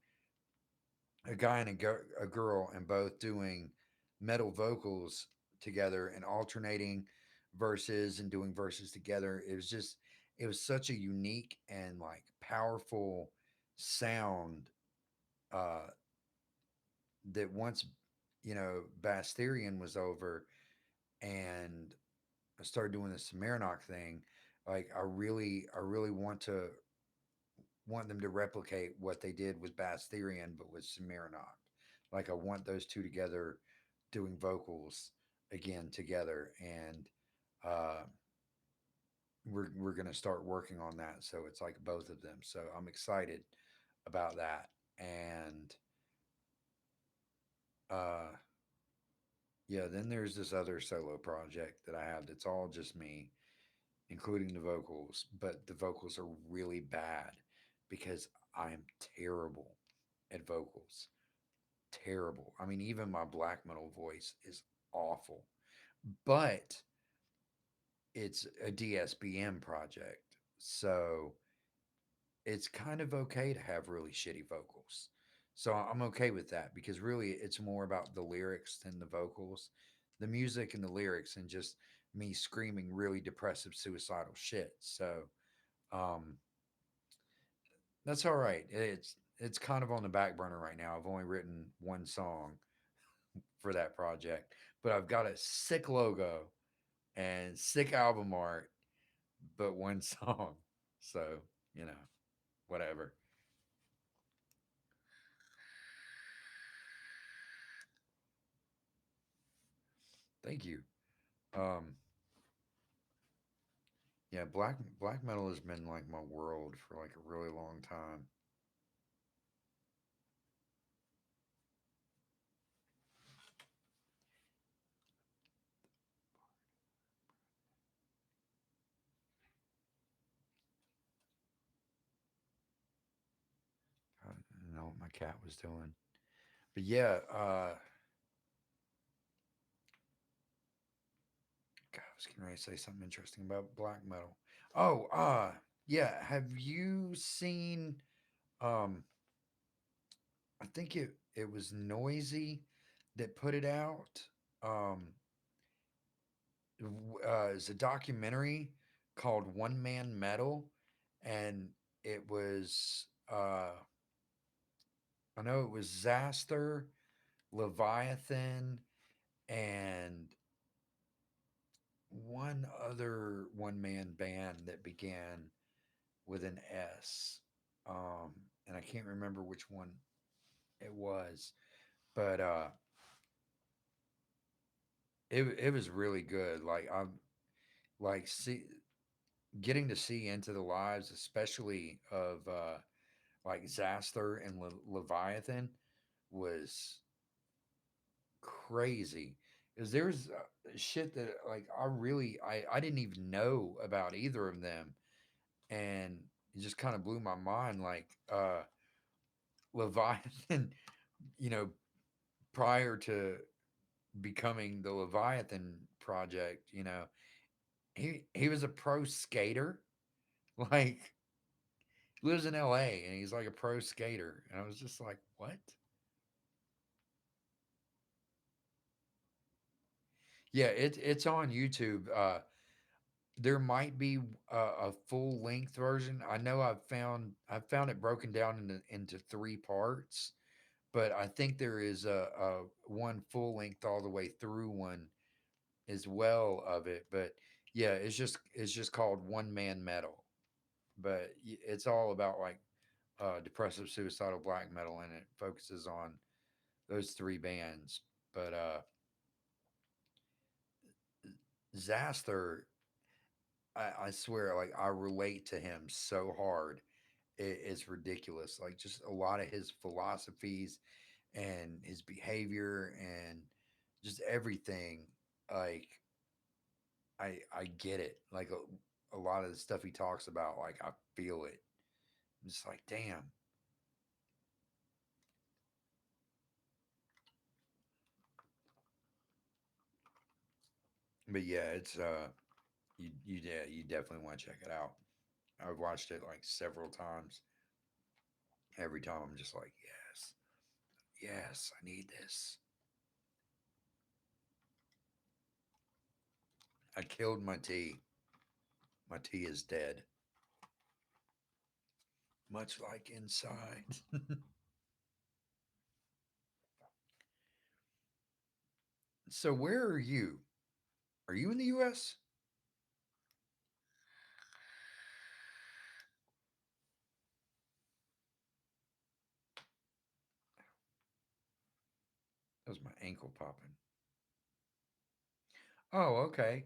a guy and a girl, and both doing metal vocals together and alternating verses and doing verses together, it was such a unique and like powerful sound uh, that once Basterian was over and I started doing the Smirnock thing, like I really want them to replicate what they did with Basterian, but with Smirnoff. Like I want those two together, doing vocals again together, and uh, we're gonna start working on that. So it's like both of them. So I'm excited about that, and uh, yeah. Then there's this other solo project that I have that's all just me, including the vocals, but the vocals are really bad because I am terrible at vocals. Terrible. I mean, even my black metal voice is awful, but it's a DSBM project. So it's kind of okay to have really shitty vocals. So I'm okay with that because really it's more about the lyrics than the vocals, the music and the lyrics, and just me screaming really depressive, suicidal shit. So um, that's all right. It's kind of on the back burner right now. I've only written one song for that project, but I've got a sick logo and sick album art, but one song. So, you know, whatever. Thank you. Um, yeah, black metal has been like my world for like a really long time. I don't know what my cat was doing, but yeah. God, I was getting ready to say something interesting about black metal. Oh, yeah. Have you seen? Um, I think it was Noisy that put it out. Um, it's a documentary called One Man Metal, and it was I know it was Zaster, Leviathan, and one other one man band that began with an S. Um, and I can't remember which one it was, but it was really good. Like I'm like see getting to see into the lives, especially of like Zaster and Leviathan, was crazy. Because there's shit that like I didn't even know about either of them, and it just kind of blew my mind. Like Leviathan, you know, prior to becoming the Leviathan project, he was a pro skater. Like lives in LA and he's like a pro skater. And I was just like, what? Yeah, it's on YouTube. There might be a full length version. I know I've found it broken down into three parts, but I think there is a one full length all the way through one as well of it. But yeah, it's just called One Man Metal. But it's all about like depressive suicidal black metal, and it focuses on those three bands. But Zaster, I swear, like I relate to him so hard. It's ridiculous. Like just a lot of his philosophies and his behavior and just everything. Like I get it. Like a lot of the stuff he talks about, like I feel it. I'm just like, damn. But yeah, it's you definitely want to check it out. I've watched it like several times. Every time I'm just like, yes, yes, I need this. I killed my tea. My tea is dead, much like inside. So where are you? Are you in the U.S.? That was my ankle popping. Oh, okay.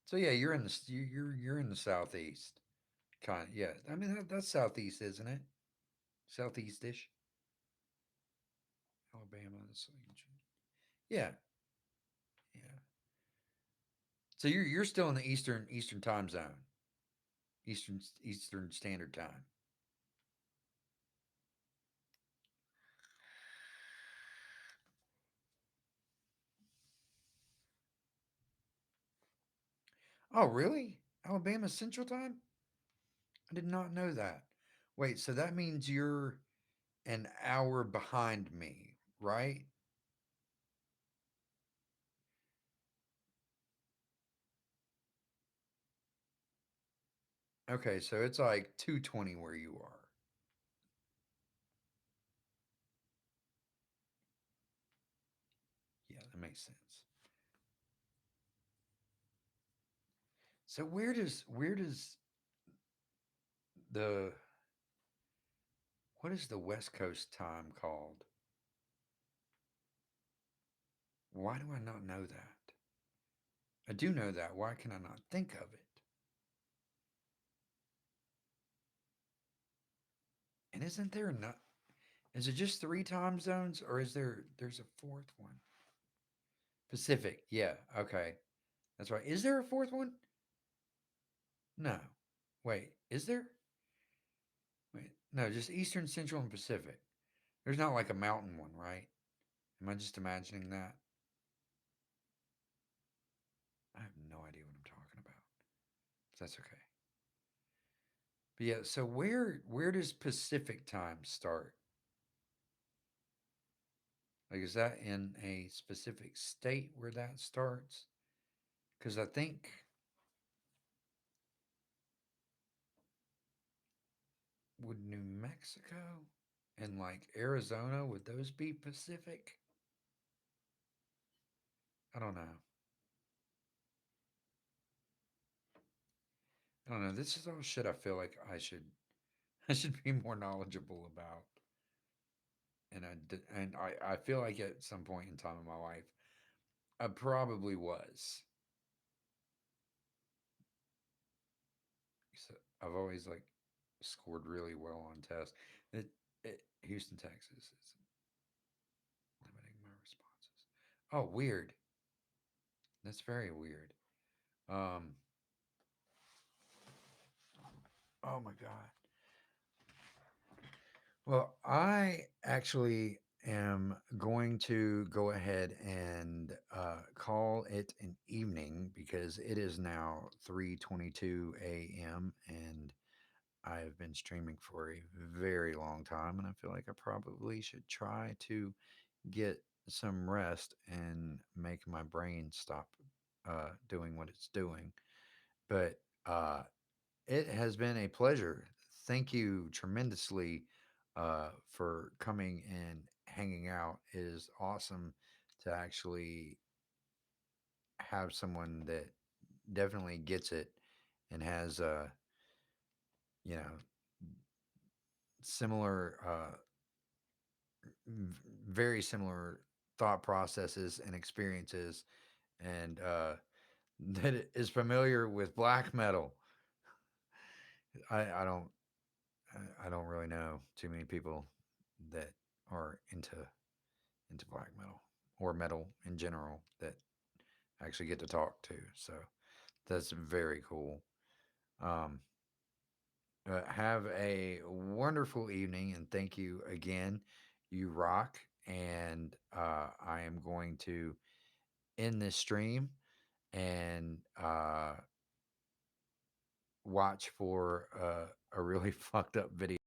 So yeah, you're in the you're in the southeast. Kind of, yeah. I mean that's southeast, isn't it? Southeast-ish. Alabama. Yeah, yeah. So you're still in the Eastern time zone, Eastern Standard Time. Oh, really? Alabama Central Time? I did not know that. Wait, so that means you're an hour behind me, right? Okay, so it's like 2:20 where you are. Yeah, that makes sense. So where does the what is the West Coast time called? Why do I not know that? I do know that. Why can I not think of it? And isn't there not? Is it just three time zones, or is there's a fourth one? Pacific. Yeah. Okay. That's right. Is there a fourth one? No. Wait. Is there? Wait. No. Just Eastern, Central, and Pacific. There's not like a mountain one, right? Am I just imagining that? I have no idea what I'm talking about. But that's okay. But yeah. So where does Pacific time start? Like, is that in a specific state where that starts? Because I think would New Mexico and like Arizona, would those be Pacific? I don't know. I don't know. This is all shit I feel like I should be more knowledgeable about. And I feel like at some point in time in my life I probably was. So I've always like scored really well on tests. Houston, Texas is limiting my responses. Oh, weird. That's very weird. Um. Oh my god. Well, I actually am going to go ahead and call it an evening because it is now 3:22 a.m. and I've been streaming for a very long time, and I feel like I probably should try to get some rest and make my brain stop doing what it's doing. But it has been a pleasure. Thank you tremendously for coming and hanging out. It is awesome to actually have someone that definitely gets it and has, you know, similar, very similar thought processes and experiences. And that is familiar with black metal. I don't I don't really know too many people that are into black metal or metal in general that actually get to talk to. So that's very cool. Um, have a wonderful evening and thank you again. You rock. And I am going to end this stream and watch for a really fucked up video.